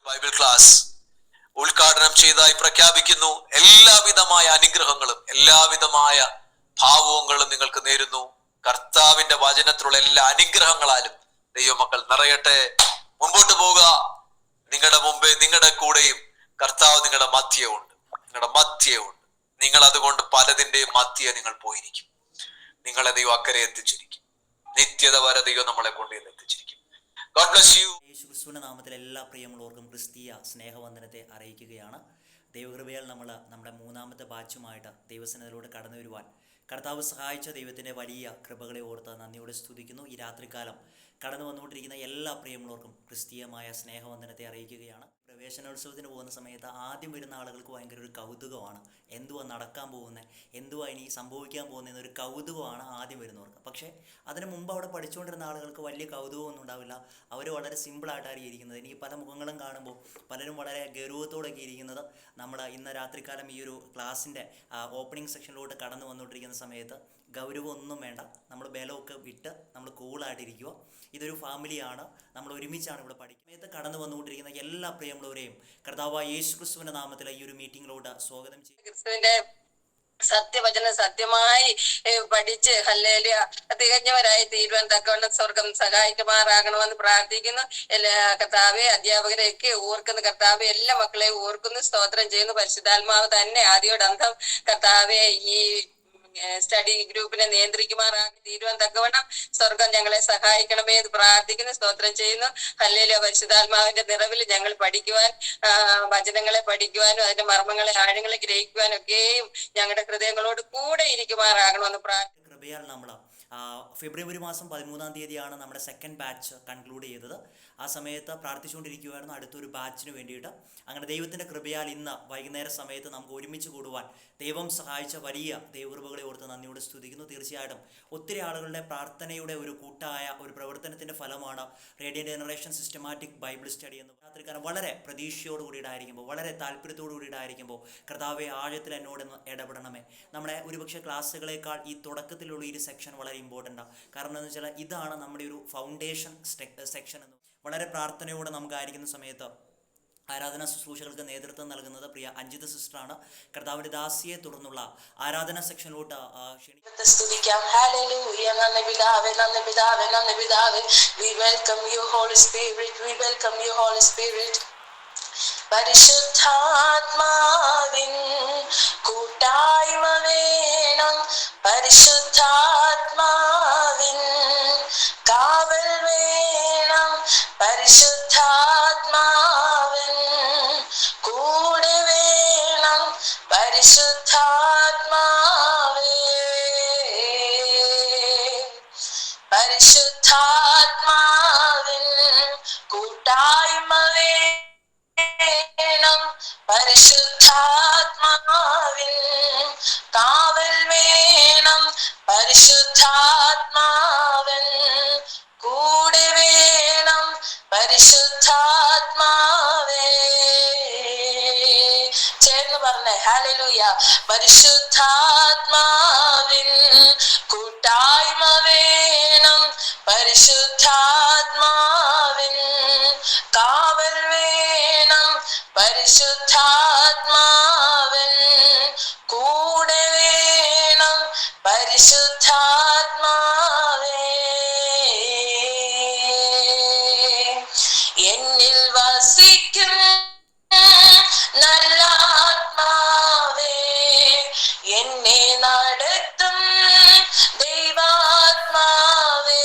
Bible class ഉദ്ഘാടനം ചെയ്തതായി പ്രഖ്യാപിക്കുന്നു. എല്ലാവിധമായ അനുഗ്രഹങ്ങളും എല്ലാവിധമായ ഭാവങ്ങളും നിങ്ങൾക്ക് നേരുന്നു. കർത്താവിന്റെ വചനത്തിലുള്ള എല്ലാ അനുഗ്രഹങ്ങളാലും ദൈവമക്കൾ നിറയട്ടെ. മുമ്പോട്ട് പോവുക. നിങ്ങളുടെ മുമ്പേ നിങ്ങളുടെ കൂടെയും കർത്താവ് നിങ്ങളുടെ മധ്യമുണ്ട്. നിങ്ങൾ അതുകൊണ്ട് പലതിന്റെയും മധ്യ നിങ്ങൾ പോയിരിക്കും. നിങ്ങളെ ദൈവം അക്കരെ എത്തിച്ചിരിക്കും. നിത്യത വരെ ദൈവം നമ്മളെ കൊണ്ടുവന്ന് എത്തിച്ചിരിക്കും. God bless you. യേശുക്രിസ്തുവിന്റെ നാമത്തിൽ എല്ലാ പ്രിയമുള്ളവർക്കും ക്രിസ്തീയ സ്നേഹവന്ദനത്തെ അറിയിക്കുകയാണ്. ദൈവകൃപയാൽ നമ്മൾ നമ്മുടെ മൂന്നാമത്തെ ബാച്ചുമായിട്ട് ദൈവസന്നിധിയിലൂടെ കടന്നു വരുവാൻ കർത്താവ് സഹായിച്ച ദൈവത്തിൻ്റെ വലിയ കൃപകളെ ഓർത്ത് നന്ദിയോടെ സ്തുതിക്കുന്നു. ഈ രാത്രികാലം കടന്നു വന്നുകൊണ്ടിരിക്കുന്ന എല്ലാ പ്രിയമുള്ളവർക്കും ക്രിസ്തീയമായ സ്നേഹവന്ദനത്തെ അറിയിക്കുകയാണ്. പ്രവേശനോത്സവത്തിന് പോകുന്ന സമയത്ത് ആദ്യം വരുന്ന ആളുകൾക്ക് ഭയങ്കര ഒരു കൗതുകമാണ്. എന്തുവാ നടക്കാൻ പോകുന്നത്, എന്തുവാ ഇനി സംഭവിക്കാൻ പോകുന്നതെന്നൊരു കൗതുകമാണ് ആദ്യം വരുന്നവർക്ക്. പക്ഷേ അതിന് മുമ്പ് അവിടെ പഠിച്ചുകൊണ്ടിരുന്ന ആളുകൾക്ക് വലിയ കൗതുകമൊന്നും ഉണ്ടാവില്ല. അവർ വളരെ സിമ്പിളായിട്ടാണ് ഇരിക്കുന്നത്. എനിക്ക് പല മുഖങ്ങളും കാണുമ്പോൾ പലരും വളരെ ഗൗരവത്തോടൊക്കെ ഇരിക്കുന്നത് നമ്മൾ ഇന്ന് രാത്രികാലം ഈ ഒരു ക്ലാസ്സിൻ്റെ ഓപ്പണിംഗ് സെക്ഷനിലോട്ട് കടന്നു വന്നുകൊണ്ടിരിക്കുന്ന സമയത്ത് ഗൗരവമൊന്നും വേണ്ട. നമ്മൾ ബലമൊക്കെ വിട്ട് നമ്മൾ കൂളായിട്ടിരിക്കുക. ഇതൊരു ഫാമിലിയാണ്, നമ്മൾ ഒരുമിച്ചാണ് ഇവിടെ പഠിക്കുന്നത്. കടന്നു വന്നുകൊണ്ടിരിക്കുന്ന എല്ലാ പ്രിയമുള്ളവരെയും കർത്താവായ യേശുക്രിസ്തുവിന്റെ നാമത്തിൽ ഈ ഒരു മീറ്റിംഗിലോട്ട് സ്വാഗതം ചെയ്യും. ക്രിസ്തുവിന്റെ സത്യവചനം സത്യമായി പഠിച്ച് ഹല്ലേലൂയ തികഞ്ഞവരായി തീരുവാൻ തക്കവണ്ണം സ്വർഗം സഹായിക്കുമാറാകണമെന്ന് പ്രാർത്ഥിക്കുന്നു. എല്ലാ കർത്താവെ അധ്യാപകരെയൊക്കെ ഓർക്കുന്നു. കർത്താവെ എല്ലാ മക്കളെയും ഓർക്കുന്നു. സ്തോത്രം ചെയ്യുന്നു. പരിശുദ്ധാത്മാവ് തന്നെ ആദിയോടന്തം കർത്താവെ ഈ സ്റ്റഡി ഗ്രൂപ്പിനെ നിയന്ത്രിക്കുമാറാക്കി തീരുവാൻ തക്കവണ്ണം സ്വർഗം ഞങ്ങളെ സഹായിക്കണമേ എന്ന് പ്രാർത്ഥിക്കുന്നു. സ്തോത്രം ചെയ്യുന്നു. ഹല്ലേലൂയ. പരിശുദ്ധാത്മാവിന്റെ നിറവിൽ ഞങ്ങൾ പഠിക്കുവാൻ, വചനങ്ങളെ പഠിക്കുവാനും അതിന്റെ മർമ്മങ്ങളെ ആഴങ്ങളെ ഗ്രഹിക്കുവാനും ഒക്കെയും ഞങ്ങളുടെ ഹൃദയങ്ങളോട് കൂടെ ഇരിക്കുമാറാകണമെന്ന് പ്രാർത്ഥിക്കുന്നു. കൃപയാൽ നമ്മൾ ഫെബ്രുവരി മാസം 13-ാം തീയതിയാണ് നമ്മുടെ സെക്കൻഡ് ബാച്ച് കൺക്ലൂഡ് ചെയ്തത്. ആ സമയത്ത് പ്രാർത്ഥിച്ചുകൊണ്ടിരിക്കുകയായിരുന്നു അടുത്തൊരു ബാച്ചിന് വേണ്ടിയിട്ട്. അങ്ങനെ ദൈവത്തിൻ്റെ കൃപയാൽ ഇന്ന് വൈകുന്നേര സമയത്ത് നമുക്ക് ഒരുമിച്ച് കൂടുവാൻ ദൈവം സഹായിച്ച വലിയ ദൈവകൃപകളെ ഓർത്ത് നന്ദിയോടെ സ്തുതിക്കുന്നു. തീർച്ചയായിട്ടും ഒത്തിരി ആളുകളുടെ പ്രാർത്ഥനയുടെ ഒരു കൂട്ടായ ഒരു പ്രവർത്തനത്തിൻ്റെ ഫലമാണ് radiant generation systematic Bible study എന്ന്. രാത്രിക്കാലം വളരെ പ്രതീക്ഷയോട് കൂടിയിട്ടായിരിക്കുമ്പോൾ, വളരെ താല്പര്യത്തോടു കൂടിയിട്ടായിരിക്കുമ്പോൾ കർത്താവെ ആഴത്തിൽ എന്നോടൊന്ന് ഇടപെടണമേ. നമ്മുടെ ഒരുപക്ഷെ ക്ലാസ്സുകളേക്കാൾ ഈ തുടക്കത്തിലുള്ള ഈ സെക്ഷൻ വളരെ ഇമ്പോർട്ടൻ്റാണ്. കാരണം എന്താണെന്ന് വെച്ചാൽ ഇതാണ് നമ്മുടെ ഒരു ഫൗണ്ടേഷൻ സെക്ഷൻ എന്ന്. വളരെ പ്രാർത്ഥനയോടെ നമുക്കായിരിക്കുന്ന സമയത്ത് ആരാധനാ ശുശ്രൂഷകൾക്ക് നേതൃത്വം നൽകുന്നത് പ്രിയ അഞ്ജിത സിസ്റ്ററാണ്. കർത്താവിന്റെ ദാസിയെ തുടർന്നുള്ള ആരാധനാ സെക്ഷനിലോട്ട് സ്തുതിക്കാം. ഹല്ലേലൂയ. നന്ദി പിതാവേ, നന്ദി പിതാവേ, നന്ദി പിതാവേ. We welcome you Holy Spirit. We welcome you Holy Spirit. പരിശുദ്ധാത്മാവിൻ കൂട്ടായ്മ വേണം. പരിശുദ്ധാത്മാവിൻ കാവൽ വേണം. പരിശുദ്ധാത്മാവിൻ കൂടെ വേണം. പരിശുദ്ധാത്മാവേ, പരിശുദ്ധാത്മാവിൻ കൂട്ടായ്മ വേണം. പരിശുദ്ധാത്മാവിൻ കാവൽ വേണം. പരിശുദ്ധാത്മാവൻ കൂടെ വേണം. പരിശുദ്ധാത്മാവേ, ചേർന്ന് പറഞ്ഞേ ഹല്ലേലൂയ. പരിശുദ്ധാത്മാവിൻ കൂട്ടായ്മ വേണം. പരിശുദ്ധാത്മാവിൻ കാവൽ വേണം. പരിശുദ്ധാത്മാവൻ കൂടെ വേണം. പരിശുദ്ധാത്മാവേ, എന്നിൽ വസിക്കും നല്ല ആത്മാവേ, എന്നെ നടത്തും ദൈവാത്മാവേ.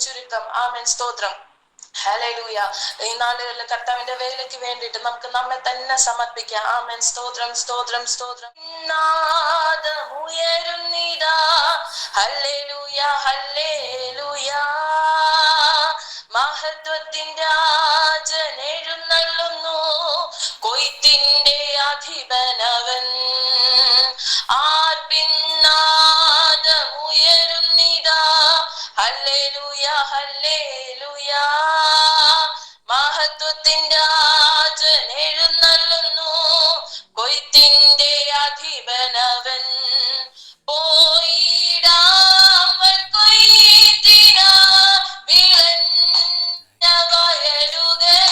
ചുരുക്കം. ആമേൻ. സ്തോത്രം. ഹല്ലേലൂയ. ഈ നാളുകളിൽ കർത്താവിന്റെ വേലയ്ക്ക് വേണ്ടിയിട്ട് നമുക്ക് നമ്മെ തന്നെ സമർപ്പിക്കാം. ആമേൻ. സ്തോത്രം, സ്തോത്രം, സ്തോത്രം. നാദമുയരുന്നിതാ. ഹല്ലേലൂയ, ഹല്ലേലൂയ. മഹത്വത്തിന്റെ രാജൻ എഴുന്നള്ളുന്നു. കൊയ്ത്തിന്റെ അധിപനവൻ. ആർപ്പിന്നാദമുയരുന്നിതാ. ഹല്ലേലൂയ, ഹല്ലേലൂയ. മഹത്വത്തിന്റെ രാജൻ എഴുന്നള്ളുന്നു. കൊയ്ത്തിന്റെ അധിപനവൻ. പോയിടാമൻ കൊയ്ത്തിനാ വിളഞ്ഞ വയലുകൾ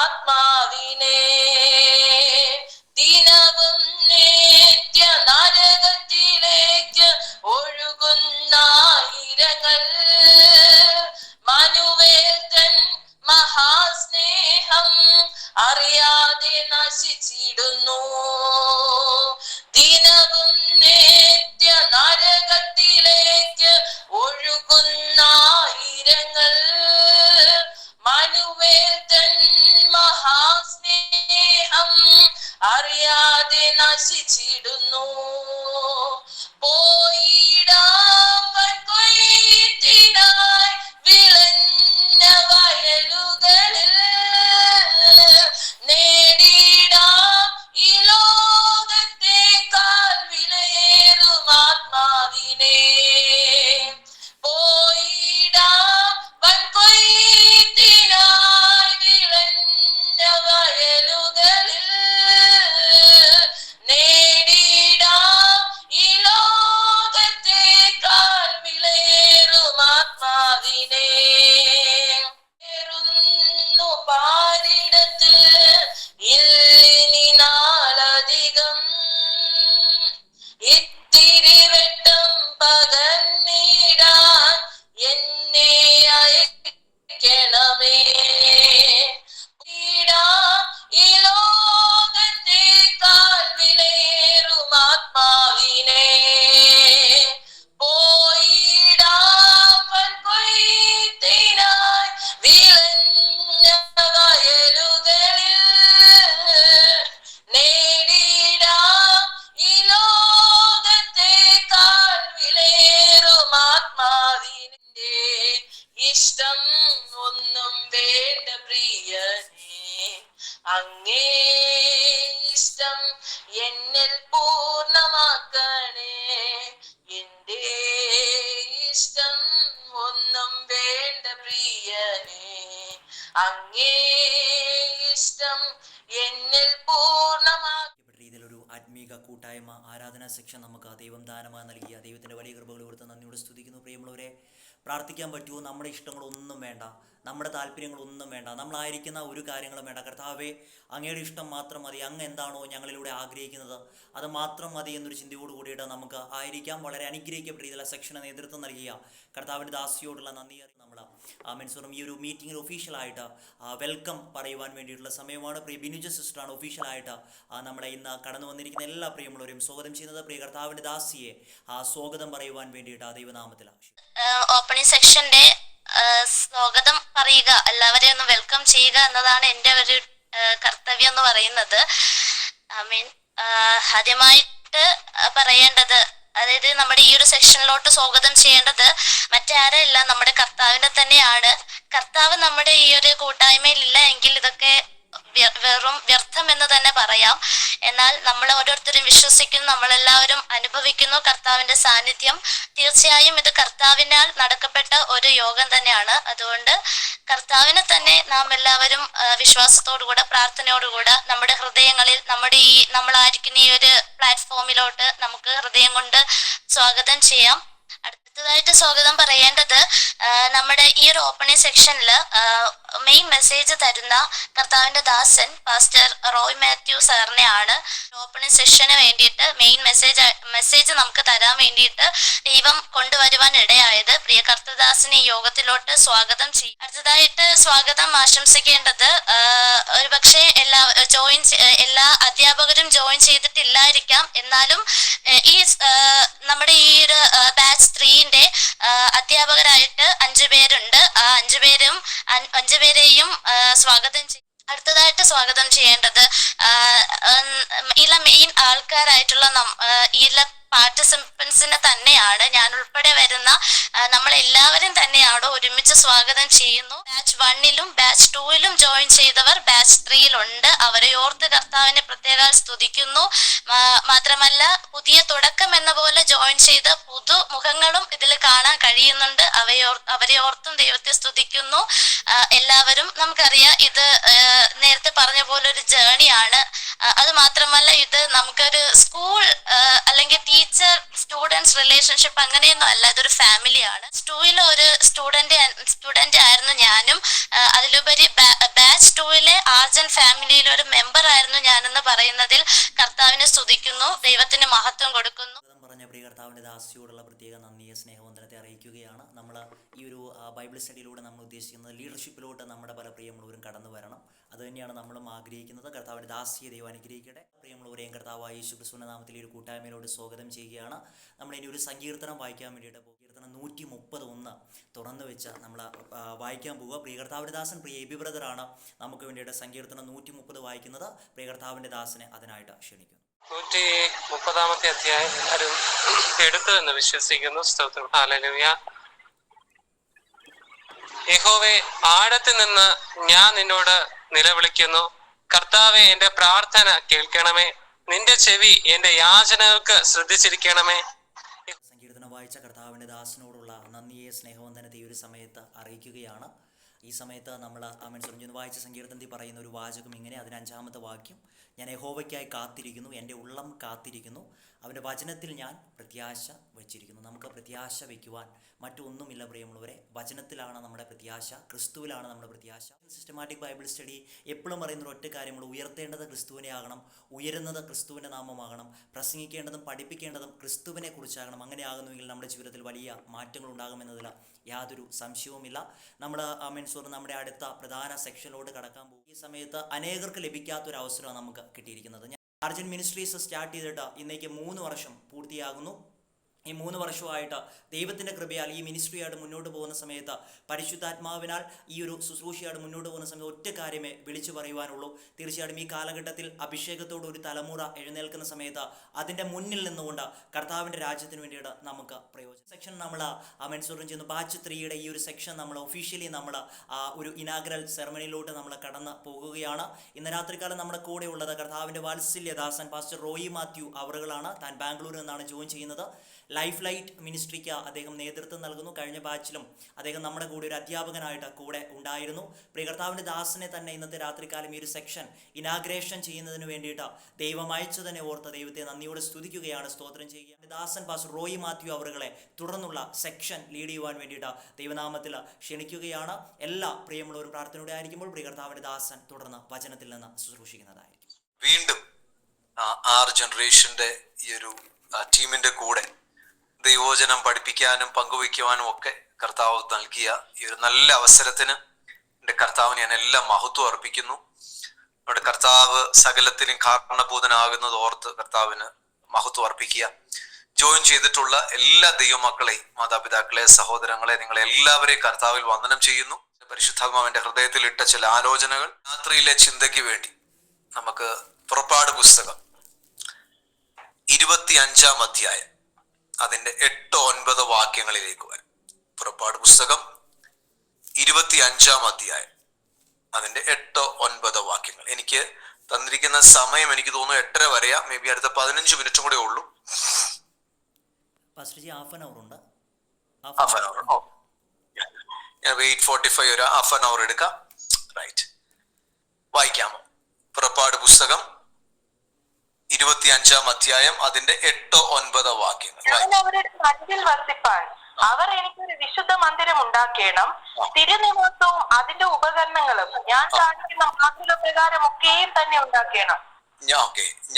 ആത്മാവിനെ. ദിനവും നിത്യ നരകത്തിലേക്ക് ഒഴുകുന്ന ആയിരങ്ങൾ മനുവേതൻ മഹാസ്നേഹം അറിയാതെ നശിച്ചിടുന്നു. ദിനവും നിത്യ നരകത്തിലേക്ക് ഒഴുകുന്ന ആയിരങ്ങൾ മനുവേതൻ മഹാസ്നേഹം അറിയാതെ നശിച്ചിടുന്നു. പോയിടാൻ കൊയ്ത്തിനായി വിളഞ്ഞ വയലുകളിൽ നേടിടാം ഈ ലോകത്തേക്കാൾ വിലയേറും ആത്മാവിനെ. പോയിടാം കൊയ്ത്തിനായി വിളഞ്ഞ വയലുകളിൽ നേടിടാം ഈ ലോകത്തേക്കാൾ വിലയേറും ആത്മാവിനെ. പാരിടത്ത് ഇല്ലിനി നാളധികം ഇത്തിരി വെട്ടം പകർന്നിടാൻ എന്നെ അയക്കണമേ. ഈ ലോകത്തേക്കാൾ വിലയേറും ആത്മാവിനെ. പോയിടാൻ കൊയ്ത്തിനായി വിളഞ്ഞ വയലുകളിൽ നേടിടാം ഈ ലോകത്തേക്കാൾ വിലയേറും ആത്മാവിനെ. ഇഷ്ടം ഒന്നും വേണ്ട പ്രിയനേ, അങ്ങേ ഇഷ്ടം എന്നിൽ പൂർണ്ണമാക്കണേ. എന്റെ ഇഷ്ടം ഒന്നും വേണ്ട പ്രിയനേ, അങ്ങേ ഇഷ്ടം എന്നിൽ പൂർണ്ണമാക്ക. രീതിയിലൊരു ആത്മീക കൂട്ടായ്മ ആരാധനാ സെക്ഷൻ നമുക്ക് ദൈവം ദാനമായി നൽകിയ ദൈവത്തിൻ്റെ വലിയ കൃപകൾ കൊടുത്ത് നന്ദിയോട് സ്തുതിക്കുന്നു. പ്രിയമുള്ളവരെ, പ്രാർത്ഥിക്കാൻ പറ്റുമോ? നമ്മുടെ ഇഷ്ടങ്ങളൊന്നും വേണ്ട, നമ്മുടെ താല്പര്യങ്ങളൊന്നും വേണ്ട, നമ്മളായിരിക്കുന്ന ഒരു കാര്യങ്ങളും വേണ്ട. കർത്താവേ, അങ്ങയുടെ ഇഷ്ടം മാത്രം മതി, അങ്ങ് എന്താണോ ഞങ്ങളിലൂടെ ആഗ്രഹിക്കുന്നത് അത് മാത്രം മതി എന്നൊരു ചിന്തയോട് കൂടിയിട്ട് നമുക്ക് ആയിരിക്കാം. വളരെ അനുഗ്രഹിക്കപ്പെട്ട രീതിയിലുള്ള സെക്ഷന് നേതൃത്വം നൽകിയ കർത്താവിൻ്റെ ദാസിയോടുള്ള നന്ദി നമ്മൾ മെൻസുറും ഈ ഒരു മീറ്റിങ്ങിൽ ഒഫീഷ്യലായിട്ട് വെൽക്കം പറയുവാൻ വേണ്ടിയിട്ടുള്ള സമയമാണ്. പ്രിയ ബിനുജ സിസ്റ്ററാണ് ഒഫീഷ്യലായിട്ട് നമ്മളെ ഇന്ന് കടന്നു വന്നിരിക്കുന്ന എല്ലാ പ്രിയമുള്ളവരെയും സ്വാഗതം ചെയ്യുന്നത്. പ്രിയ കർത്താവിൻ്റെ ദാസിയെ സ്വാഗതം പറയുവാൻ വേണ്ടിയിട്ട് ദൈവനാമത്തിൽ ഓപ്പണിംഗ് സെക്ഷന്റെ സ്വാഗതം പറയുക, എല്ലാവരെയും ഒന്ന് വെൽക്കം ചെയ്യുക എന്നതാണ് എൻ്റെ ഒരു കർത്തവ്യം എന്ന് പറയുന്നത്. ആദ്യമായിട്ട് പറയേണ്ടത്, അതായത് നമ്മുടെ ഈ ഒരു സെക്ഷനിലോട്ട് സ്വാഗതം ചെയ്യേണ്ടത് മറ്റാരല്ല, നമ്മുടെ കർത്താവിനെ തന്നെയാണ്. കർത്താവ് നമ്മുടെ ഈ ഒരു കൂട്ടായ്മയിൽ ഇല്ല എങ്കിൽ ഇതൊക്കെ വെറും വ്യർത്ഥം എന്ന് തന്നെ പറയാം. എന്നാൽ നമ്മൾ ഓരോരുത്തരും വിശ്വസിക്കുന്നു, നമ്മളെല്ലാവരും അനുഭവിക്കുന്നു കർത്താവിന്റെ സാന്നിധ്യം. തീർച്ചയായും ഇത് കർത്താവിനാൽ നടക്കപ്പെട്ട ഒരു യോഗം തന്നെയാണ്. അതുകൊണ്ട് കർത്താവിനെ തന്നെ നാം എല്ലാവരും വിശ്വാസത്തോടുകൂടെ പ്രാർത്ഥനയോടുകൂടെ നമ്മുടെ ഹൃദയങ്ങളിൽ നമ്മളായിരിക്കുന്ന ഈ ഒരു പ്ലാറ്റ്ഫോമിലോട്ട് നമുക്ക് ഹൃദയം കൊണ്ട് സ്വാഗതം ചെയ്യാം. അടുത്തതായിട്ട് സ്വാഗതം പറയേണ്ടത് നമ്മുടെ ഈ ഒരു ഓപ്പണിംഗ് സെക്ഷനിൽ മെയിൻ മെസ്സേജ് തരുന്ന കർത്താവിന്റെ ദാസൻ പാസ്റ്റർ റോയ് മാത്യു സാറിനെയാണ്. ഓപ്പണിംഗ് സെക്ഷന് വേണ്ടിയിട്ട് മെയിൻ മെസ്സേജ് നമുക്ക് തരാൻ വേണ്ടിയിട്ട് ദൈവം കൊണ്ടുവരുവാൻ ഇടയായത്. പ്രിയ കർത്തദാസിനെ ഈ യോഗത്തിലോട്ട് സ്വാഗതം ചെയ്യും. അടുത്തതായിട്ട് സ്വാഗതം ആശംസിക്കേണ്ടത് ഒരുപക്ഷെ എല്ലാ അധ്യാപകരും ജോയിൻ ചെയ്തിട്ടില്ലായിരിക്കാം. എന്നാലും ഈ നമ്മുടെ ഈ ഒരു ബാച്ച് 3-ന്റെ അധ്യാപകരായിട്ട് 5 പേരുണ്ട്. ആ 5 പേരെയും സ്വാഗതം ചെയ്യും. അടുത്തതായിട്ട് സ്വാഗതം ചെയ്യേണ്ടത് ഇതിലെ മെയിൻ ആൾക്കാരായിട്ടുള്ള ഇതിലെ പാർട്ടിസിപ്പൻസിനെ തന്നെയാണ്. ഞാൻ ഉൾപ്പെടെ വരുന്ന നമ്മളെല്ലാവരും തന്നെയാണ് ഒരുമിച്ച് സ്വാഗതം ചെയ്യുന്നു. ബാച്ച് 1-ലും ബാച്ച് 2-ലും ജോയിൻ ചെയ്തവർ ബാച്ച് 3-ലുണ്ട്. അവരെ ഓർത്ത് കർത്താവിനെ പ്രത്യേകം സ്തുതിക്കുന്നു. മാത്രമല്ല, പുതിയ തുടക്കം എന്ന പോലെ ജോയിൻ ചെയ്ത പുതുമുഖങ്ങളും ഇതിൽ കാണാൻ കഴിയുന്നുണ്ട്. അവരെ ഓർത്തും ദൈവത്തെ സ്തുതിക്കുന്നു. എല്ലാവരും നമുക്കറിയാം, ഇത് നേരത്തെ പറഞ്ഞ പോലെ ഒരു ജേണിയാണ്. അത് മാത്രമല്ല ഇത് നമുക്കൊരു സ്കൂൾ അല്ലെങ്കിൽ ടീച്ചർ സ്റ്റുഡൻസ് റിലേഷൻഷിപ്പ് അങ്ങനെയൊന്നും അല്ല, ഇതൊരു ഫാമിലിയാണ്. ടൂയിലെ ഒരു സ്റ്റുഡന്റ് ആയിരുന്നു ഞാനും. അതിലുപരി ബാച്ച് ടൂയിലെ ആർജൻ ഫാമിലിയിലെ ഒരു മെമ്പർ ആയിരുന്നു ഞാനെന്ന് പറയുന്നതിൽ കർത്താവിനെ സ്തുതിക്കുന്നു, ദൈവത്തിന് മഹത്വം കൊടുക്കുന്നു. പറഞ്ഞ പ്രിയ കർത്താവിൻ്റെ ദാസിയോടുള്ള പ്രത്യേക നന്ദിയെ സ്നേഹവന്ദനത്തെ അറിയിക്കുകയാണ്. നമ്മൾ ഈ ഒരു ബൈബിൾ സ്റ്റഡിയിലൂടെ നമ്മൾ ഉദ്ദേശിക്കുന്നത് ലീഡർഷിപ്പിലൂടെ നമ്മുടെ പല പ്രിയമുള്ളവരും കടന്നു വരണം. അതുതന്നെയാണ് നമ്മളും ആഗ്രഹിക്കുന്നത്. കർത്താവിൻ്റെ ദാസിയെ ദൈവം അനുഗ്രഹിക്കട്ടെ. പ്രിയമുള്ളവരെയും കർത്താവായ യേശു ക്രിസ്തുവിന്റെ നാമത്തിൽ ഈ ഒരു കൂട്ടായ്മയിലോട് സ്വാഗതം ചെയ്യുകയാണ്. നമ്മൾ ഇനി ഒരു സങ്കീർത്തനം വായിക്കാൻ വേണ്ടിയിട്ട് സങ്കീർത്തനം 131 തുറന്നു വെച്ച് നമ്മൾ വായിക്കാൻ പോവുക. പ്രിയ കർത്താവിൻ്റെ ദാസൻ പ്രിയ എബി ബ്രദറാണ് നമുക്ക് വേണ്ടിയിട്ട് സങ്കീർത്തനം 130 വായിക്കുന്നത്. പ്രിയ കർത്താവിൻ്റെ ദാസനെ അതിനായിട്ട് ക്ഷണിക്കുന്നു. 130 അധ്യായം എല്ലാവരും എടുത്തു എന്ന് വിശ്വസിക്കുന്നു. സ്തോത്രം. ഹല്ലേലൂയ. യഹോവേ, ആഴത്തിൽ നിന്ന് ഞാൻ നിന്നോട് നിലവിളിക്കുന്നു. കർത്താവെ, എന്റെ പ്രാർത്ഥന കേൾക്കണമേ. നിന്റെ ചെവി എന്റെ യാചനകൾക്ക് ശ്രദ്ധിച്ചിരിക്കണമേ. സങ്കീർത്തനം വായിച്ച കർത്താവിൻ്റെ ദാസനോടുള്ള നന്ദിയെ സ്നേഹവന്ദനത്തെ ഈ ഒരു സമയത്ത് അറിയിക്കുകയാണ്. ഈ സമയത്ത് നമ്മൾ സുരഞ്ജൻ വായിച്ച സങ്കീർത്തനത്തിൽ പറയുന്ന ഒരു വാചകം ഇങ്ങനെ, അതിന് 5-ാമത്തെ വാക്യം: ഞാൻ യഹോവയ്ക്കായി കാത്തിരിക്കുന്നു, എൻ്റെ ഉള്ളം കാത്തിരിക്കുന്നു, അവൻ്റെ വചനത്തിൽ ഞാൻ പ്രത്യാശ വച്ചിരിക്കുന്നു. നമുക്ക് പ്രത്യാശ വയ്ക്കുവാൻ മറ്റൊന്നുമില്ല പ്രിയമുള്ളവരെ. വചനത്തിലാണ് നമ്മുടെ പ്രത്യാശ, ക്രിസ്തുവിലാണ് നമ്മുടെ പ്രത്യാശ. സിസ്റ്റമാറ്റിക് ബൈബിൾ സ്റ്റഡി എപ്പോഴും പറയുന്ന ഒറ്റ കാര്യമുള്ളൂ: ഉയർത്തേണ്ടത് ക്രിസ്തുവിനെ ആകണം, ഉയരുന്നത് ക്രിസ്തുവിൻ്റെ നാമമാകണം, പ്രസംഗിക്കേണ്ടതും പഠിപ്പിക്കേണ്ടതും ക്രിസ്തുവിനെ കുറിച്ചാകണം. അങ്ങനെ ആകുന്നുവെങ്കിൽ നമ്മുടെ ജീവിതത്തിൽ വലിയ മാറ്റങ്ങൾ ഉണ്ടാകുമെന്നതിൽ യാതൊരു സംശയവുമില്ല. നമ്മൾ നമ്മുടെ അടുത്ത പ്രധാന സെക്ഷനിലോട്ട് കടക്കാൻ പോകും. ഈ സമയത്ത് അനേകർക്ക് ലഭിക്കാത്തൊരവസരമാണ് നമുക്ക് കിട്ടിയിരിക്കുന്നത്. ആർജൻ മിനിസ്ട്രീസ് സ്റ്റാർട്ട് ചെയ്തിട്ട് ഇന്നേക്ക് 3 വർഷം പൂർത്തിയാകുന്നു. ഈ 3 വർഷമായിട്ട് ദൈവത്തിൻ്റെ കൃപയാൽ ഈ മിനിസ്ട്രിയായിട്ട് മുന്നോട്ട് പോകുന്ന സമയത്ത്, പരിശുദ്ധാത്മാവിനാൽ ഈ ഒരു ശുശ്രൂഷയായിട്ട് മുന്നോട്ട് പോകുന്ന സമയത്ത് ഒറ്റ കാര്യമേ വിളിച്ചു പറയുവാനുള്ളൂ. തീർച്ചയായിട്ടും ഈ കാലഘട്ടത്തിൽ അഭിഷേകത്തോട് ഒരു തലമുറ എഴുന്നേൽക്കുന്ന സമയത്ത് അതിൻ്റെ മുന്നിൽ നിന്നുകൊണ്ട് കർത്താവിൻ്റെ രാജ്യത്തിന് വേണ്ടിയിട്ട് നമുക്ക് പ്രയോജനം. സെക്ഷൻ നമ്മൾ മെൻസൂറിൻ ചെയ്യുന്നു. ബാച്ച് 3യുടെ ഈ ഒരു സെക്ഷൻ നമ്മൾ ഒഫീഷ്യലി നമ്മൾ ഒരു ഇനാഗ്രൽ സെറമണിയിലോട്ട് നമ്മൾ കടന്ന് പോകുകയാണ്. ഇന്ന് രാത്രികാലം നമ്മുടെ കൂടെ ഉള്ളത് കർത്താവിൻ്റെ വാത്സല്യദാസൻ പാസ്റ്റർ റോയി മാത്യു അവറുകളാണ്. താൻ ബാംഗ്ലൂരിൽ നിന്നാണ് ജോയിൻ ചെയ്യുന്നത്. ലൈഫ് ലൈറ്റ് മിനിസ്ട്രിക്ക് അദ്ദേഹം നേതൃത്വം നൽകുന്നു. കഴിഞ്ഞ ബാച്ചിലും അദ്ദേഹം നമ്മുടെ കൂടെ ഒരു അധ്യാപകനായിട്ട് കൂടെ ഉണ്ടായിരുന്നു. പ്രിയ കർത്താവിൻ്റെ ദാസനെ തന്നെ ഇന്നത്തെ രാത്രികാലം ഈ ഒരു സെക്ഷൻ ഇനാഗ്രേഷൻ ചെയ്യുന്നതിന് വേണ്ടിയിട്ട് ദൈവം അയച്ചു തന്നെ ഓർത്ത് ദൈവത്തെ നന്ദിയോടെ സ്തുതിക്കുകയാണ്, സ്തോത്രം ചെയ്യുകയാണ്. ദാസൻ പാസ്റ്റർ റോയി മാത്യു അവറുകളെ തുടർന്നുള്ള സെക്ഷൻ ലീഡ് ചെയ്യുവാൻ വേണ്ടിയിട്ട് ദൈവനാമത്തിൽ ക്ഷണിക്കുകയാണ്. എല്ലാ പ്രിയമുള്ളവരും പ്രാർത്ഥനയോടെ ആയിരിക്കുമ്പോൾ പ്രിയ കർത്താവിൻ്റെ ദാസൻ തുടർന്ന് വചനത്തിൽ നിന്ന് ശുശ്രൂഷിക്കുന്നതായിരിക്കും. വീണ്ടും ജനറേഷന്റെ ഈ ഒരു ടീമിന്റെ കൂടെ ദൈവവചനം പഠിപ്പിക്കാനും പങ്കുവയ്ക്കുവാനും ഒക്കെ കർത്താവ് നൽകിയ ഈ ഒരു നല്ല അവസരത്തിന് എൻ്റെ കർത്താവിന് ഞാൻ എല്ലാം മഹത്വം അർപ്പിക്കുന്നു. നമ്മുടെ കർത്താവ് സകലത്തിലും കാരണഭൂതനാകുന്നത് ഓർത്ത് കർത്താവിന് മഹത്വം അർപ്പിക്കുക. ജോയിൻ ചെയ്തിട്ടുള്ള എല്ലാ ദൈവമക്കളെയും, മാതാപിതാക്കളെ, സഹോദരങ്ങളെ, നിങ്ങളെ എല്ലാവരെയും കർത്താവിൽ വന്ദനം ചെയ്യുന്നു. പരിശുദ്ധാത്മാവിന്റെ ഹൃദയത്തിൽ ഇട്ട ചില ആലോചനകൾ രാത്രിയിലെ ചിന്തയ്ക്ക് വേണ്ടി നമുക്ക് പുറപ്പാട് പുസ്തകം 25-ാം അധ്യായം അതിന്റെ 8-9 വാക്യങ്ങളിലേക്ക് വരാം. പുറപ്പാട് പുസ്തകം 25-ാം അധ്യായം അതിന്റെ 8-9 വാക്യങ്ങൾ. എനിക്ക് തന്നിരിക്കുന്ന സമയം എനിക്ക് തോന്നുന്നു 8:30 വരെയാ. മേ ബി അടുത്ത 15 മിനിറ്റും കൂടെ ഉള്ളൂ. ഞാൻ 8:45 ഒരു ഹാഫ് ആൻ അവർ എടുക്കാം. റൈറ്റ്, വായിക്കാമോ? പുറപ്പാട് പുസ്തകം 25-ാം അധ്യായം അതിന്റെ 8-9 വാക്യങ്ങൾ. ഞാൻ അവരുടെ നടുവിൽ വസിപ്പാൻ അവർ എനിക്കൊരു വിശുദ്ധ മന്ദിരം ഉണ്ടാക്കണം. തിരുനിവാസവും അതിന്റെ ഉപകരണങ്ങളും ഞാൻ കാണിക്കുന്ന മാതൃക പ്രകാരം ഒക്കെയും തന്നെ ഉണ്ടാക്കണം.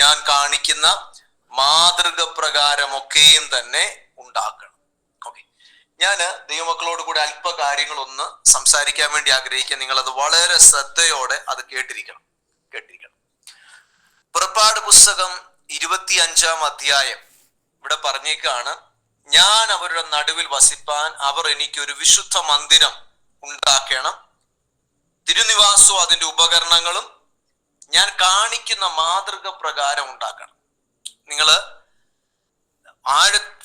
ഞാൻ കാണിക്കുന്ന മാതൃക പ്രകാരമൊക്കെയും തന്നെ ഉണ്ടാക്കണം. ഓക്കെ, ഞാന് ദൈവമക്കളോട് കൂടെ അല്പ കാര്യങ്ങളൊന്ന് സംസാരിക്കാൻ വേണ്ടി ആഗ്രഹിക്കുക. നിങ്ങളത് വളരെ ശ്രദ്ധയോടെ അത് കേട്ടിരിക്കണം. പുറപ്പാട് പുസ്തകം 25-ാം അധ്യായം ഇവിടെ പറഞ്ഞേക്കാണ്, ഞാൻ അവരുടെ നടുവിൽ വസിപ്പാൻ അവർ എനിക്കൊരു വിശുദ്ധ മന്ദിരം ഉണ്ടാക്കണം. തിരുനിവാസവും അതിന്റെ ഉപകരണങ്ങളും ഞാൻ കാണിക്കുന്ന മാതൃക പ്രകാരം ഉണ്ടാക്കണം. നിങ്ങള്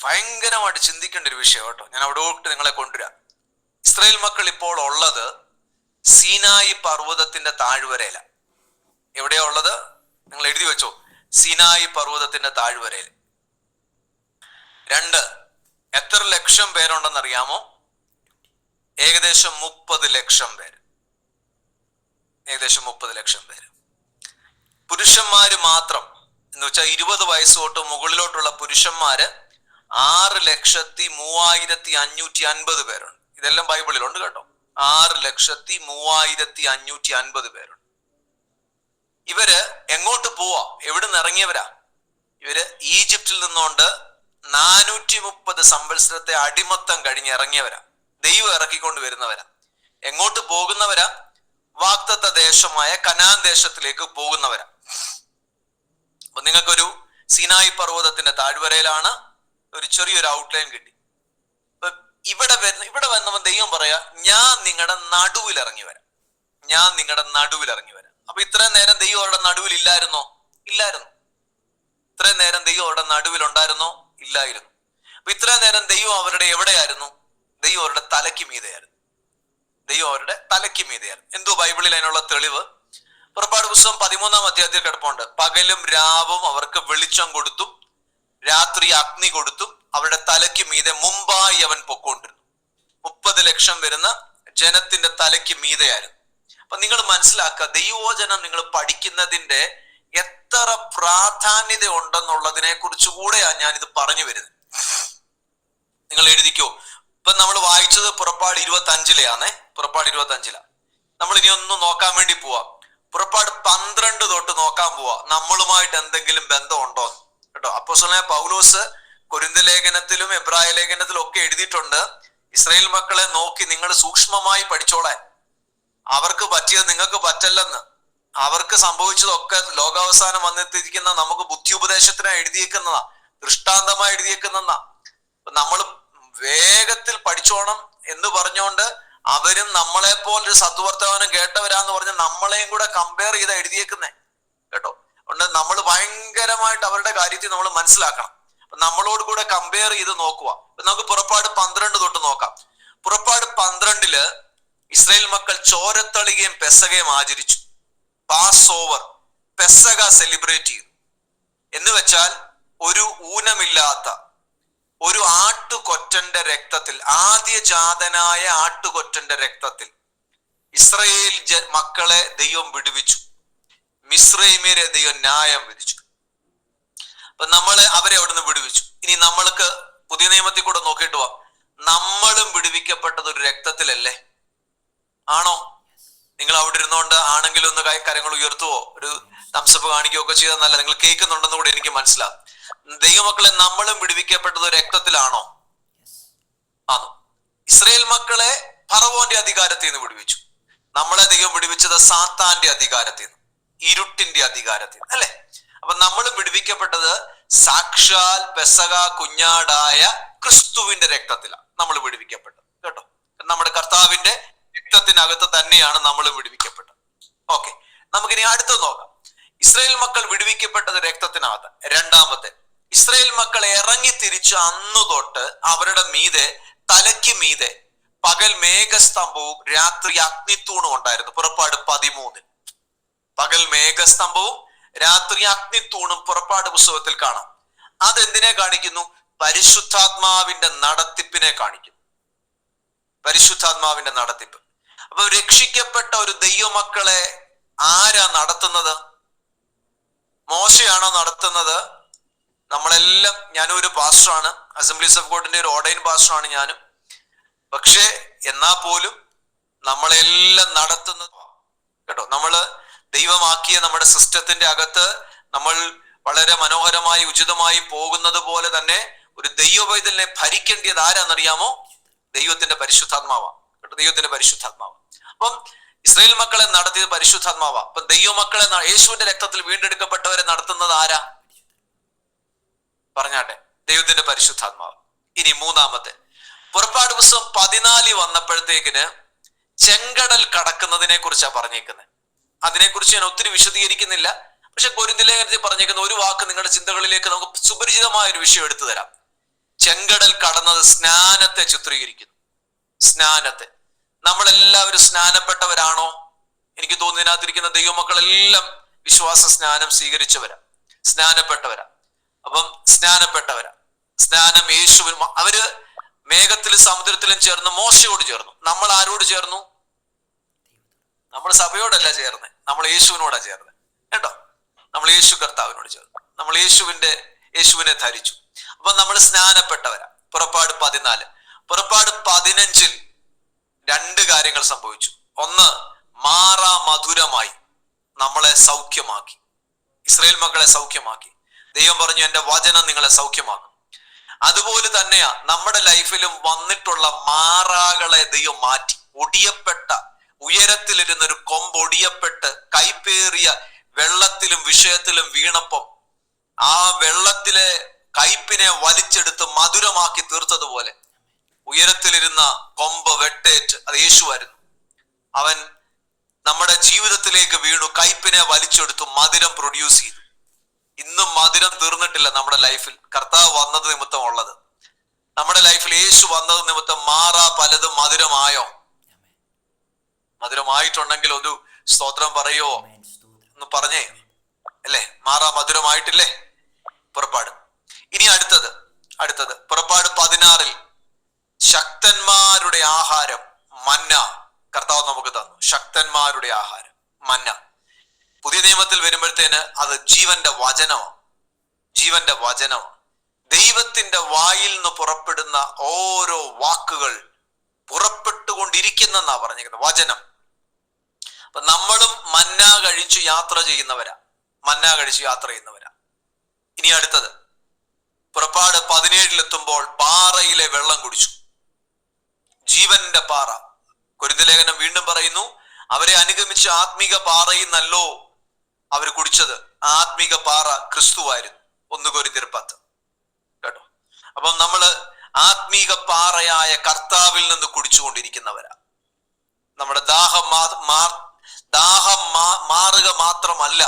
ഭയങ്കരമായിട്ട് ചിന്തിക്കേണ്ട ഒരു വിഷയം കേട്ടോ. ഞാൻ അവിടോട്ട് നിങ്ങളെ കൊണ്ടുവരാം. ഇസ്രായേൽ മക്കൾ ഇപ്പോൾ ഉള്ളത് സീനായി പർവ്വതത്തിന്റെ താഴ്വരയില. എവിടെയാ ഉള്ളത്? നിങ്ങൾ എഴുതി വെച്ചോ, സീനായി പർവ്വതത്തിന്റെ താഴ്വരയിൽ. 2, എത്ര ലക്ഷം പേരുണ്ടെന്ന് അറിയാമോ? ഏകദേശം 30 ലക്ഷം പേര്. പുരുഷന്മാര് മാത്രം എന്ന് വെച്ചാൽ 20 വയസ്സ് തൊട്ട് മുകളിലോട്ടുള്ള പുരുഷന്മാര് 6,35,550 പേരുണ്ട്. ഇതെല്ലാം ബൈബിളിലുണ്ട് കേട്ടോ. 6,35,550 പേരുണ്ട്. ഇവര് എങ്ങോട്ട് പോവാ? എവിടുന്ന് ഇറങ്ങിയവരാ? ഇവര് ഈജിപ്തിൽ നിന്നുകൊണ്ട് 430 സംവത്സരത്തെ അടിമത്തം കഴിഞ്ഞ് ഇറങ്ങിയവരാ. ദൈവം ഇറക്കിക്കൊണ്ട് വരുന്നവരാ. എങ്ങോട്ട് പോകുന്നവരാ? വാഗ്ദത്ത ദേശമായ കനാൻ ദേശത്തിലേക്ക് പോകുന്നവരാ. അപ്പൊ നിങ്ങൾക്കൊരു സീനായി പർവ്വതത്തിന്റെ താഴ്വരയിലാണ്, ഒരു ചെറിയൊരു ഔട്ട്ലൈൻ കിട്ടി. ഇവിടെ വന്നവൻ ദൈവം പറയാ, ഞാൻ നിങ്ങളുടെ നടുവിൽ ഇറങ്ങി വരാം, ഞാൻ നിങ്ങളുടെ നടുവിൽ ഇറങ്ങി വരാം. അപ്പൊ ഇത്രയും നേരം ദൈവം അവരുടെ നടുവിൽ ഇല്ലായിരുന്നോ? ഇല്ലായിരുന്നു. ഇത്രയും നേരം ദൈവം അവരുടെ നടുവിൽ ഉണ്ടായിരുന്നോ? ഇല്ലായിരുന്നു. അപ്പൊ ഇത്രയും നേരം ദൈവം അവരുടെ എവിടെയായിരുന്നു? ദൈവം അവരുടെ തലയ്ക്ക് മീതെയായിരുന്നു. ദൈവം അവരുടെ തലയ്ക്ക് മീതെയായിരുന്നു. എന്തോ ബൈബിളിൽ അതിനുള്ള തെളിവ് പുറപ്പാട് പുസ്തകം 13-ാം അധ്യായത്തിൽ കിടപ്പുണ്ട്. പകലും രാവും അവർക്ക് വെളിച്ചം കൊടുത്തും രാത്രി അഗ്നി കൊടുത്തും അവരുടെ തലയ്ക്ക് മീതെ മുമ്പായി അവൻ പൊക്കോണ്ടിരുന്നു. 30 ലക്ഷം വരുന്ന ജനത്തിന്റെ തലയ്ക്ക് മീതെയായിരുന്നു. അപ്പൊ നിങ്ങൾ മനസ്സിലാക്കുക, ദൈവവചനം നിങ്ങൾ പഠിക്കുന്നതിന്റെ എത്ര പ്രാധാന്യത ഉണ്ടെന്നുള്ളതിനെ കുറിച്ച് കൂടെയാണ് ഞാൻ ഇത് പറഞ്ഞു വരുന്നത്. നിങ്ങൾ എഴുതിക്കോ. ഇപ്പൊ നമ്മൾ വായിച്ചത് പുറപ്പാട് 25-ലെയാണേ. പുറപ്പാട് 25-ലാ. നമ്മൾ ഇനി ഒന്ന് നോക്കാൻ വേണ്ടി പോവാം. പുറപ്പാട് 12 തൊട്ട് നോക്കാൻ പോവാ, നമ്മളുമായിട്ട് എന്തെങ്കിലും ബന്ധമുണ്ടോ കേട്ടോ. അപ്പോസ്തലനായ പൗലോസ് കൊരിന്ത് ലേഖനത്തിലും എബ്രായ ലേഖനത്തിലും ഒക്കെ എഴുതിയിട്ടുണ്ട്, ഇസ്രായേൽ മക്കളെ നോക്കി നിങ്ങൾ സൂക്ഷ്മമായി പഠിച്ചോളാൻ. അവർക്ക് പറ്റിയത് നിങ്ങൾക്ക് പറ്റല്ലെന്ന്. അവർക്ക് സംഭവിച്ചതൊക്കെ ലോകാവസാനം വന്നെത്തിയിരിക്കുന്ന നമുക്ക് ബുദ്ധി ഉപദേശത്തിനായി എഴുതിയേക്കുന്നതാ, ദൃഷ്ടാന്തമായി എഴുതിയേക്കുന്നതാ. നമ്മൾ വേഗത്തിൽ പഠിച്ചോണം എന്ന് പറഞ്ഞുകൊണ്ട് അവരും നമ്മളെ പോലൊരു സത്വർത്തമാനം കേട്ടവരാന്ന് പറഞ്ഞ് നമ്മളെയും കൂടെ കമ്പയർ ചെയ്താ എഴുതിയേക്കുന്നേ കേട്ടോ. അതുകൊണ്ട് നമ്മൾ ഭയങ്കരമായിട്ട് അവരുടെ കാര്യത്തിൽ നമ്മൾ മനസ്സിലാക്കണം. നമ്മളോട് കൂടെ കമ്പയർ ചെയ്ത് നോക്കുക. നമുക്ക് പുറപ്പാട് 12 തൊട്ട് നോക്കാം. പുറപ്പാട് 12-ല് ഇസ്രായേൽ മക്കൾ ചോരത്തളികയും പെസകയും ആചരിച്ചു. പാസ് ഓവർ, പെസക സെലിബ്രേറ്റ് ചെയ്തു. എന്ന് വെച്ചാൽ ഒരു ഊനമില്ലാത്ത ഒരു ആട്ടുകൊറ്റന്റെ രക്തത്തിൽ, ആദ്യജാതനായ ആട്ടുകൊറ്റന്റെ രക്തത്തിൽ ഇസ്രായേൽ മക്കളെ ദൈവം വിടുവിച്ചു. മിസ്രൈമ്യരെ ദൈവം ന്യായം വിധിച്ചു. അപ്പൊ അവരെ അവിടുന്ന് വിടുവിച്ചു. ഇനി നമ്മൾക്ക് പുതിയ നിയമത്തിൽ കൂടെ നോക്കിയിട്ട് പോവാം. നമ്മളും വിടുവിക്കപ്പെട്ടത് ഒരു രക്തത്തിലല്ലേ? ആണോ? നിങ്ങൾ അവിടെ ഇരുന്നുകൊണ്ട് ആണെങ്കിലും ഒന്ന് കരങ്ങൾ ഉയർത്തുവോ, ഒരു തംസപ്പ് കാണിക്കുകയോ ഒക്കെ ചെയ്താൽ നല്ല. നിങ്ങൾ കേൾക്കുന്നുണ്ടെന്ന് കൂടെ എനിക്ക് മനസ്സിലാവും. ദൈവമക്കളെ നമ്മളും വിടുവിക്കപ്പെട്ടത് രക്തത്തിലാണോ? ആണോ? ഇസ്രായേൽ മക്കളെ ഫറവോന്റെ അധികാരത്തിൽ നിന്ന് വിടുവിച്ചു. നമ്മളെ ദൈവം വിടുവിച്ചത് സാത്താന്റെ അധികാരത്തിൽ നിന്ന്, ഇരുട്ടിന്റെ അധികാരത്തിൽ നിന്ന്, അല്ലെ? അപ്പൊ നമ്മളും വിടുവിക്കപ്പെട്ടത് സാക്ഷാൽ പെസക കുഞ്ഞാടായ ക്രിസ്തുവിന്റെ രക്തത്തിലാണ് നമ്മൾ വിടുവിക്കപ്പെട്ടത് കേട്ടോ. നമ്മുടെ കർത്താവിന്റെ രക്തത്തിനകത്ത് തന്നെയാണ് നമ്മൾ വിടുവിക്കപ്പെട്ടത്. ഓക്കെ, നമുക്കിനി അടുത്ത് നോക്കാം. ഇസ്രായേൽ മക്കൾ വിടുവിക്കപ്പെട്ടത് രക്തത്തിനകത്ത്. രണ്ടാമത്തെ, ഇസ്രായേൽ മക്കൾ ഇറങ്ങി തിരിച്ച അന്നു തൊട്ട് അവരുടെ മീതെ, തലയ്ക്ക് മീതെ പകൽ മേഘസ്തംഭവും രാത്രി അഗ്നിത്തൂണും ഉണ്ടായിരുന്നു. പുറപ്പാട് 13 പകൽ മേഘസ്തംഭവും രാത്രി അഗ്നിത്തൂണും പുറപ്പാട് പുസ്തകത്തിൽ കാണാം. അതെന്തിനെ കാണിക്കുന്നു? പരിശുദ്ധാത്മാവിന്റെ നടത്തിപ്പിനെ കാണിക്കുന്നു. പരിശുദ്ധാത്മാവിന്റെ നടത്തിപ്പ്. അപ്പൊ രക്ഷിക്കപ്പെട്ട ഒരു ദൈവമക്കളെ ആരാ നടത്തുന്നത്? മോശയാണോ നടത്തുന്നത്? നമ്മളെല്ലാം, ഞാനും ഒരു പാസ്റ്ററാണ്, അസംബ്ലീസ് ഓഫ് ഗോഡിന്റെ ഒരു ഓർഡൈൻ പാസ്റ്ററാണ് ഞാനും. പക്ഷേ എന്നാ പോലും നമ്മളെല്ലാം നടത്തുന്നത് കേട്ടോ. നമ്മള് ദൈവമാക്കിയ നമ്മുടെ സിസ്റ്റത്തിന്റെ അകത്ത് നമ്മൾ വളരെ മനോഹരമായി ഉചിതമായി പോകുന്നത് പോലെ തന്നെ ഒരു ദൈവവൈതലിനെ ഭരിക്കേണ്ടത് ആരാന്നറിയാമോ? ദൈവത്തിന്റെ പരിശുദ്ധാത്മാവാ കേട്ടോ. ദൈവത്തിന്റെ പരിശുദ്ധാത്മാവാ. അപ്പം ഇസ്രായേൽ മക്കളെ നടത്തിയത് പരിശുദ്ധാത്മാവാ. അപ്പൊ ദൈവമക്കളെ, യേശുവിന്റെ രക്തത്തിൽ വീണ്ടെടുക്കപ്പെട്ടവരെ നടത്തുന്നത് ആരാ? പറഞ്ഞാട്ടെ, ദൈവത്തിന്റെ പരിശുദ്ധാത്മാവ്. ഇനി മൂന്നാമത്തെ, പുറപ്പാട് പുസ്തകം 14 വന്നപ്പോഴത്തേക്കിന് ചെങ്കടൽ കടക്കുന്നതിനെ കുറിച്ചാണ് പറഞ്ഞേക്കുന്നത്. അതിനെക്കുറിച്ച് ഞാൻ ഒത്തിരി വിശദീകരിക്കുന്നില്ല. പക്ഷെ കൊരിന്ത് ലേഖനത്തിൽ പറഞ്ഞേക്കുന്ന ഒരു വാക്ക് നിങ്ങളുടെ ചിന്തകളിലേക്ക് നമുക്ക് സുപരിചിതമായ ഒരു വിഷയം എടുത്തു തരാം. ചെങ്കടൽ കടന്നത് സ്നാനത്തെ ചിത്രീകരിക്കുന്നു. സ്നാനത്തെ. നമ്മളെല്ലാവരും സ്നാനപ്പെട്ടവരാണോ? എനിക്ക് തോന്നുന്നു ഇതിനകത്തിരിക്കുന്ന ദൈവമക്കളെല്ലാം വിശ്വാസ സ്നാനം സ്വീകരിച്ചവരാ, സ്നാനപ്പെട്ടവരാ. അപ്പം സ്നാനപ്പെട്ടവരാ. സ്നാനം യേശുവിന്, അവര് മേഘത്തിലും സമുദ്രത്തിലും ചേർന്ന് മോശയോട് ചേർന്നു. നമ്മൾ ആരോട് ചേർന്നു? നമ്മൾ സഭയോടല്ല ചേർന്ന്, നമ്മൾ യേശുവിനോടാ ചേർന്ന് കേട്ടോ. നമ്മൾ യേശു കർത്താവിനോട് ചേർന്നു, നമ്മൾ യേശുവിനെ ധരിച്ചു. അപ്പൊ നമ്മൾ സ്നാനപ്പെട്ടവരാ. പുറപ്പാട് 14. പുറപ്പാട് 15 2 കാര്യങ്ങൾ സംഭവിച്ചു. ഒന്ന്, മാറാ മധുരമായി നമ്മളെ സൗഖ്യമാക്കി, ഇസ്രായേൽ മക്കളെ സൗഖ്യമാക്കി. ദൈവം പറഞ്ഞു, എന്റെ വചനം നിങ്ങളെ സൗഖ്യമാക്കും. അതുപോലെ തന്നെയാ നമ്മുടെ ലൈഫിലും വന്നിട്ടുള്ള മാറാകളെ ദൈവം മാറ്റി. ഒടിയപ്പെട്ട, ഉയരത്തിലിരുന്നൊരു കൊമ്പ് ഒടിയപ്പെട്ട് കൈപ്പേറിയ വെള്ളത്തിലും വിഷയത്തിലും വീണപ്പം ആ വെള്ളത്തിലെ കയ്പിനെ വലിച്ചെടുത്ത് മധുരമാക്കി തീർത്തതുപോലെ ഉയരത്തിലിരുന്ന കൊമ്പ് വെട്ടേറ്റ്, അത് യേശുവായിരുന്നു. അവൻ നമ്മുടെ ജീവിതത്തിലേക്ക് വീണു, കയ്പിനെ വലിച്ചെടുത്തു, മധുരം പ്രൊഡ്യൂസ് ചെയ്തു. ഇന്നും മധുരം തീർന്നിട്ടില്ല നമ്മുടെ ലൈഫിൽ. കർത്താവ് വന്നത് നിമിത്തം ഉള്ളത്, നമ്മുടെ ലൈഫിൽ യേശു വന്നത് നിമിത്തം മാറാ പലതും മധുരമായോ? മധുരമായിട്ടുണ്ടെങ്കിൽ ഒരു സ്തോത്രം പറയോ? ഒന്ന് പറഞ്ഞേ അല്ലേ? മാറാ മധുരമായിട്ടില്ലേ? പുറപ്പാട്. ഇനി അടുത്തത് പുറപ്പാട് 16 ശക്തന്മാരുടെ ആഹാരം മന്ന കർത്താവ് നമുക്ക് തന്നു. ശക്തന്മാരുടെ ആഹാരം മന്ന. പുതിയ നിയമത്തിൽ വരുമ്പോഴത്തേന് അത് ജീവന്റെ വചനമാണ്. ദൈവത്തിന്റെ വായിൽ നിന്ന് പുറപ്പെടുന്ന ഓരോ വാക്കുകൾ പുറപ്പെട്ടുകൊണ്ടിരിക്കുന്നെന്നാ പറഞ്ഞിരിക്കുന്നത്, വചനം. അപ്പൊ നമ്മളും മന്ന കഴിച്ചു യാത്ര ചെയ്യുന്നവരാ. ഇനി അടുത്തത് പുറപ്പാട് 17 പാറയിലെ വെള്ളം കുടിച്ചു. ജീവന്റെ പാറ. കൊരിന്ത്യലേഖനം വീണ്ടും പറയുന്നു, അവരെ അനുഗമിച്ച ആത്മീക പാറയിൽ നല്ലോ അവർ കുടിച്ചത്. ആത്മീക പാറ ക്രിസ്തുവായിരുന്നു. 1 കൊരിന്ത്യർ 10. കേട്ടോ? അപ്പം നമ്മള് ആത്മീക പാറയായ കർത്താവിൽ നിന്ന് കുടിച്ചുകൊണ്ടിരിക്കുന്നവരാ. നമ്മുടെ ദാഹം മാറുക മാത്രമല്ല,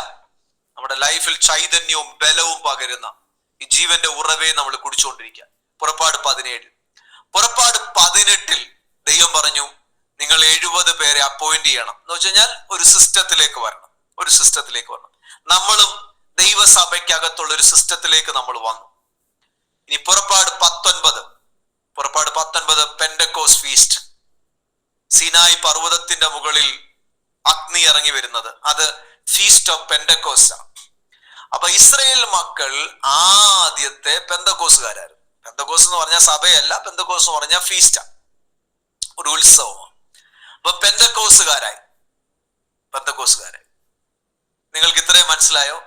നമ്മുടെ ലൈഫിൽ ചൈതന്യവും ബലവും പകരുന്ന ഈ ജീവന്റെ ഉറവെ നമ്മൾ കുടിച്ചുകൊണ്ടിരിക്കുക. പുറപ്പാട് 17. പുറപ്പാട് 18 ദൈവം പറഞ്ഞു, നിങ്ങൾ 70 പേരെ അപ്പോയിന്റ് ചെയ്യണം. എന്ന് വെച്ച് കഴിഞ്ഞാൽ ഒരു സിസ്റ്റത്തിലേക്ക് വരണം. നമ്മളും ദൈവസഭയ്ക്കകത്തുള്ള ഒരു സിസ്റ്റത്തിലേക്ക് നമ്മൾ വന്നു. ഇനി പുറപ്പാട് 19 പെന്തക്കോസ് ഫീസ്റ്റ്. സിനായി പർവ്വതത്തിന്റെ മുകളിൽ അഗ്നി ഇറങ്ങി വരുന്നത്, അത് ഫീസ്റ്റ് ഓഫ് പെന്തക്കോസ്റ്റ് ആണ്. അപ്പൊ ഇസ്രായേൽ മക്കൾ ആദ്യത്തെ പെന്തക്കോസുകാരായിരുന്നു. പെന്തക്കോസ് എന്ന് പറഞ്ഞാൽ സഭയല്ല, പെന്തക്കോസ് എന്ന് പറഞ്ഞാൽ ഫീസ്റ്റാ, ഒരു ഉത്സവമാണ്. അപ്പൊ പെന്തക്കോസുകാരായി. നിങ്ങൾക്ക് ഇത്രയും മനസ്സിലായോ?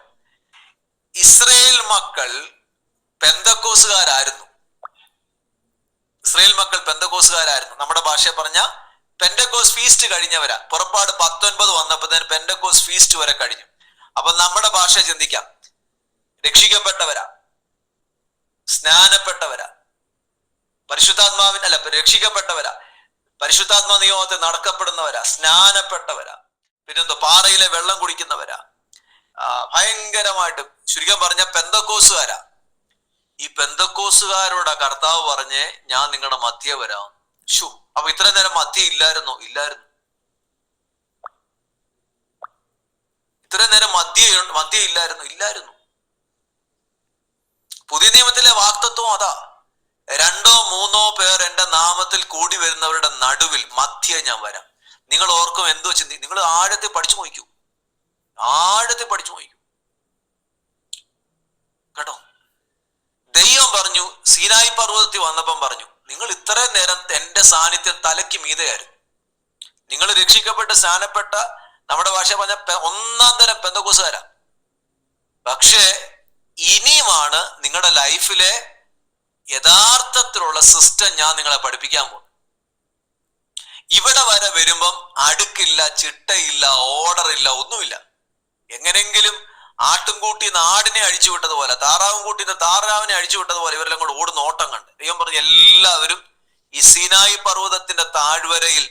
ഇസ്രായേൽ മക്കൾ പെന്തക്കോസുകാരായിരുന്നു. നമ്മുടെ ഭാഷയെ പറഞ്ഞ പെന്തക്കോസ് ഫീസ്റ്റ് കഴിഞ്ഞവരാ. പുറപ്പാട് 19 വന്നപ്പോഴത്തേന് പെന്തക്കോസ് ഫീസ്റ്റ് വരെ കഴിഞ്ഞു. അപ്പൊ നമ്മുടെ ഭാഷ ചിന്തിക്കാം, രക്ഷിക്കപ്പെട്ടവരാ, സ്നാനപ്പെട്ടവരാ, രക്ഷിക്കപ്പെട്ടവരാ, പരിശുദ്ധാത്മാ നിയമത്തിൽ നടക്കപ്പെടുന്നവരാ, സ്നാനപ്പെട്ടവരാ, പിന്നെന്തോ പാറയിലെ വെള്ളം കുടിക്കുന്നവരാ, ഭയങ്കരമായിട്ട് ചുരുക്കം പറഞ്ഞ പെന്തക്കോസുകാരാ. ഈ പെന്തക്കോസുകാരോടാ കർത്താവ് പറഞ്ഞേ, ഞാൻ നിങ്ങളുടെ മധ്യ വരാം. അപ്പൊ ഇത്രയും നേരം മധ്യ ഇല്ലായിരുന്നു. ഇത്രയും നേരം മധ്യ ഇല്ലായിരുന്നു. പുതിയ നിയമത്തിലെ വാക്തത്വം അതാ. 2-3 പേർ എന്റെ നാമത്തിൽ കൂടി വരുന്നവരുടെ നടുവിൽ മധ്യ ഞാൻ വരാം. നിങ്ങൾ ഓർക്കും എന്തോ ചിന്തി, നിങ്ങൾ ആഴത്തിൽ പഠിച്ചു നോക്കൂ. കേട്ടോ? ദൈവം പറഞ്ഞു, സീനായി പർവ്വതത്തിൽ വന്നപ്പം പറഞ്ഞു, നിങ്ങൾ ഇത്രയും നേരം എന്റെ സാന്നിധ്യം തലയ്ക്ക് മീതെയായിരുന്നു. നിങ്ങൾ രക്ഷിക്കപ്പെട്ട് സ്നാനപ്പെട്ട, നമ്മുടെ ഭാഷ പറഞ്ഞ 1ാം തരം പെന്തക്കോസുകാരാ. പക്ഷേ ഇനിയുമാണ് നിങ്ങളുടെ ലൈഫിലെ യഥാർത്ഥത്തിലുള്ള സിസ്റ്റം ഞാൻ നിങ്ങളെ പഠിപ്പിക്കാൻ പോകും. ഇവിടെ വരെ വരുമ്പം അടുക്കില്ല, ചിട്ടയില്ല, ഓർഡറില്ല, ഒന്നുമില്ല. എങ്ങനെങ്കിലും ആട്ടും കൂട്ടി ആടിനെ അഴിച്ചു വിട്ടതുപോലെ, താറാവും കൂട്ടിന്ന് താറാവിനെ അഴിച്ചു വിട്ടതുപോലെ ഇവരെല്ലാം കൂടെ ഓടുന്ന ഓട്ടം കണ്ട് ദൈവം പറഞ്ഞു, എല്ലാവരും ഈ സീനായി പർവ്വതത്തിന്റെ താഴ്വരയിൽ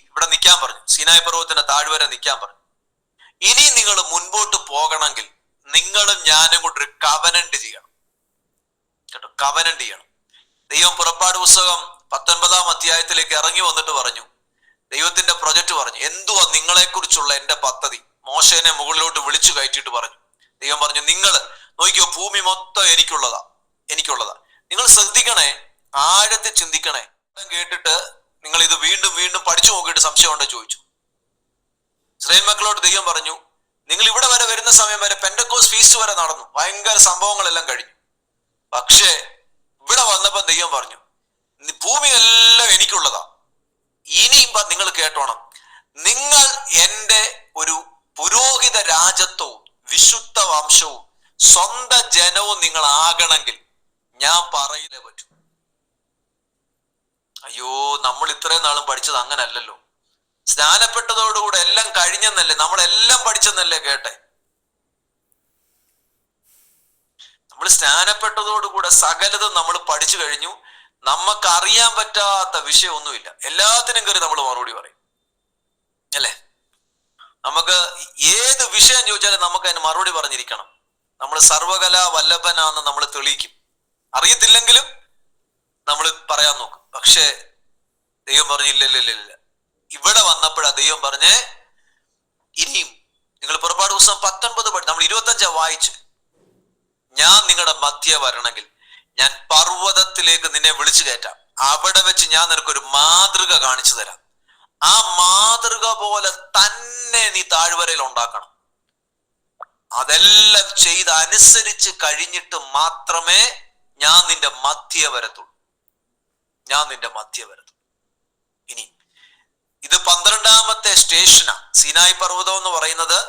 ഇവിടെ നിൽക്കാൻ പറഞ്ഞു. സീനായി പർവ്വതത്തിന്റെ താഴ്വര നിൽക്കാൻ പറഞ്ഞു. ഇനി നിങ്ങൾ മുൻപോട്ട് പോകണമെങ്കിൽ നിങ്ങളും ഞാനും കൂടെ ഒരു കവനന്റ് ചെയ്യണം. കേട്ടോ? കവനന്റ് ചെയ്യണം. ദൈവം പുറപ്പാട് പുസ്തകം 19-ാം അധ്യായത്തിലേക്ക് ഇറങ്ങി വന്നിട്ട് പറഞ്ഞു, ദൈവത്തിന്റെ പ്രൊജക്ട് പറഞ്ഞു, എന്തുവാ നിങ്ങളെ കുറിച്ചുള്ള എന്റെ പദ്ധതി. മോശേനെ മുകളിലോട്ട് വിളിച്ചു കയറ്റിയിട്ട് പറഞ്ഞു, ദൈവം പറഞ്ഞു, നിങ്ങൾ നോക്കിയോ, ഭൂമി മൊത്തം എനിക്കുള്ളതാ. നിങ്ങൾ ശ്രദ്ധിക്കണേ, ആഴത്തിൽ ചിന്തിക്കണേ. കേട്ടിട്ട് നിങ്ങൾ ഇത് വീണ്ടും പഠിച്ചു നോക്കിയിട്ട് സംശയം ഉണ്ടോ ചോദിച്ചു. ഇസ്രായേൽ മക്കളോട് ദൈവം പറഞ്ഞു, നിങ്ങൾ ഇവിടെ വരെ വരുന്ന സമയം വരെ പെന്തക്കോസ്റ്റ് ഫീസ്റ്റ് വരെ നടന്നു, ഭയങ്കര സംഭവങ്ങളെല്ലാം കഴിഞ്ഞു. പക്ഷേ ഇവിടെ വന്നപ്പോ ദൈവം പറഞ്ഞു, ഭൂമിയെല്ലാം എനിക്കുള്ളതാ. ഇനിയും നിങ്ങൾ കേട്ടോണം, നിങ്ങൾ എൻ്റെ ഒരു പുരോഹിത രാജത്വവും വിശുദ്ധ വംശവും സ്വന്തം ജനവും നിങ്ങൾ ആകണമെങ്കിൽ ഞാൻ പറയില്ലേ പറ്റൂ. അയ്യോ, നമ്മൾ ഇത്രയും നാളും പഠിച്ചത് അങ്ങനല്ലല്ലോ. സ്നാനപ്പെട്ടതോടുകൂടെ എല്ലാം കഴിഞ്ഞെന്നല്ലേ, നമ്മളെല്ലാം പഠിച്ചെന്നല്ലേ കേട്ടെ. നമ്മൾ സ്നാനപ്പെട്ടതോടുകൂടെ സകലതും നമ്മൾ പഠിച്ചു കഴിഞ്ഞു. നമുക്ക് അറിയാൻ പറ്റാത്ത വിഷയമൊന്നുമില്ല. എല്ലാത്തിനും കയറി നമ്മൾ മറുപടി പറയും, അല്ലേ? നമുക്ക് ഏത് വിഷയം ചോദിച്ചാലും നമുക്ക് അതിന് മറുപടി പറഞ്ഞിരിക്കണം. നമ്മൾ സർവകലാ വല്ലഭനാന്ന് നമ്മൾ തെളിയിക്കും. അറിയത്തില്ലെങ്കിലും നമ്മൾ പറയാൻ നോക്കും. പക്ഷേ ദൈവം പറഞ്ഞില്ല. ഇവിടെ വന്നപ്പോഴാ ദൈവം പറഞ്ഞേ, ഇനിയും നിങ്ങൾ പുറപ്പാട് പുസ്തകം 19 നമ്മൾ 25 വായിച്ച്, ഞാൻ നിങ്ങളുടെ മധ്യ വരണമെങ്കിൽ ഞാൻ പർവ്വതത്തിലേക്ക് നിന്നെ വിളിച്ചു കയറ്റാം. അവിടെ വെച്ച് ഞാൻ നിനക്കൊരു മാതൃക കാണിച്ചു തരാം. ആ മാതൃക പോലെ തന്നെ നീ താഴ്വരയിൽ ഉണ്ടാക്കണം. അതെല്ലാം ചെയ്ത് അനുസരിച്ച് കഴിഞ്ഞിട്ട് മാത്രമേ ഞാൻ നിന്റെ മധ്യ വരത്തുള്ളൂ. ഇനി ഇത് 12ാമത്തെ സ്റ്റേഷനാ. സീനായി പർവ്വതം എന്ന് പറയുന്നത്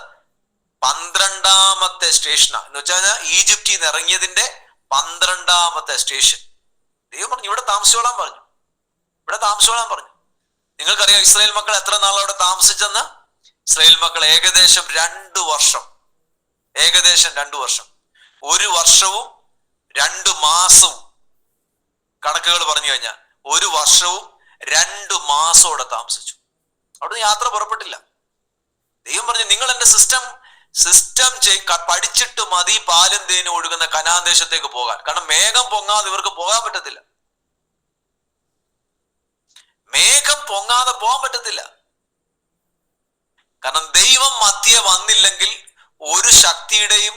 12ാമത്തെ സ്റ്റേഷനാ. എന്ന് വെച്ചാൽ ഈജിപ്തിൽ നിന്ന് ഇറങ്ങിയതിന്റെ 12ാമത്തെ സ്റ്റേഷൻ. ദൈവം പറഞ്ഞു ഇവിടെ താമസിച്ചോളാൻ പറഞ്ഞു. നിങ്ങൾക്കറിയാം ഇസ്രായേൽ മക്കൾ എത്ര നാൾ അവിടെ താമസിച്ചെന്ന്? ഇസ്രായേൽ മക്കൾ ഏകദേശം 2 വർഷം. 1 വർഷവും 2 മാസവും കണക്കുകൾ പറഞ്ഞു കഴിഞ്ഞാൽ 1 വർഷവും 2 മാസവും താമസിച്ചു. അവിടെ യാത്ര പുറപ്പെട്ടില്ല. ദൈവം പറഞ്ഞു നിങ്ങൾ എന്റെ സിസ്റ്റം പഠിച്ചിട്ട് മതി പാലും തേനും ഒഴുകുന്ന കനാൻ ദേശത്തേക്ക് പോകാൻ. കാരണം മേഘം പൊങ്ങാതെ ഇവർക്ക് പോകാൻ പറ്റത്തില്ല. കാരണം ദൈവം മധ്യേ വന്നില്ലെങ്കിൽ ഒരു ശക്തിയുടെയും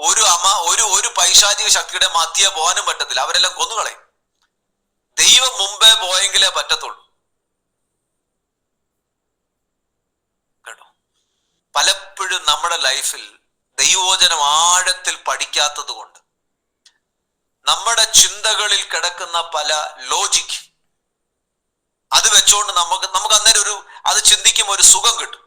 ഒരു പൈശാചിക ശക്തിയുടെ മധ്യേ പോകാനും പറ്റത്തില്ല. അവരെല്ലാം കൊന്നുകളയും. ദൈവം മുമ്പേ പോയെങ്കിലേ പറ്റത്തുള്ളൂ. കേട്ടോ, പലപ്പോഴും നമ്മുടെ ലൈഫിൽ ദൈവവചനം ആഴത്തിൽ പഠിക്കാത്തത് കൊണ്ട് നമ്മുടെ ചിന്തകളിൽ കിടക്കുന്ന പല ലോജിക് അത് വെച്ചുകൊണ്ട് നമുക്ക് അന്നേരം അത് ചിന്തിക്കുമ്പോൾ ഒരു സുഖം കിട്ടും,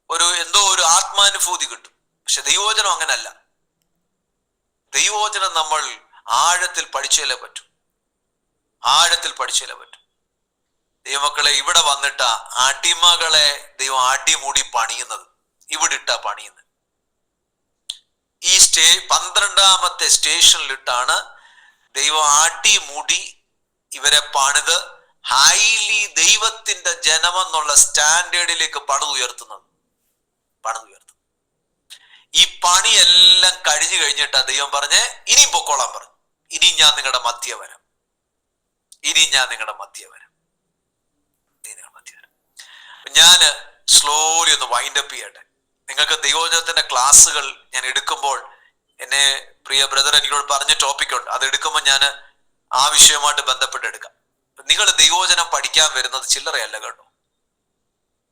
ഒരു ആത്മാനുഭൂതി കിട്ടും. പക്ഷെ ദൈവവചനം അങ്ങനല്ല. ദൈവവചനം നമ്മൾ ആഴത്തിൽ പഠിച്ചാലേ പറ്റൂ. ദൈവമക്കളെ, ഇവിടെ വന്നിട്ട അടിമകളെ ദൈവം അടിമുടി പണിയുന്നത്. ഇവിടെ ഇട്ടാ പണിയുന്നത്. ഈ 12ാമത്തെ സ്റ്റേഷനിലിട്ടാണ് ദൈവം അടിമുടി ഇവരെ പണിത് ഹൈലി ദൈവത്തിന്റെ ജനമെന്നുള്ള സ്റ്റാൻഡേർഡിലേക്ക് പണിതുയർത്തുന്നത്. ഈ പണിയെല്ലാം കഴിഞ്ഞു കഴിഞ്ഞിട്ടാ ദൈവം പറഞ്ഞേ ഇനിയും പൊക്കോളാൻ പറഞ്ഞു. ഇനി ഞാൻ നിങ്ങളുടെ മധ്യ വരാം. ഞാൻ സ്ലോലി ഒന്ന് വൈൻഡപ്പ് ചെയ്യട്ടെ. നിങ്ങൾക്ക് ദൈവവചനത്തിന്റെ ക്ലാസ്സുകൾ ഞാൻ എടുക്കുമ്പോൾ എന്നെ പ്രിയ ബ്രദർ എനിക്കോട് പറഞ്ഞ ടോപ്പിക്കുണ്ട്. അത് എടുക്കുമ്പോൾ ഞാൻ ആ വിഷയവുമായിട്ട് ബന്ധപ്പെട്ട് എടുക്കാം. നിങ്ങൾ ദൈവവചനം പഠിക്കാൻ വരുന്നത് ചില്ലറയല്ല കേട്ടോ,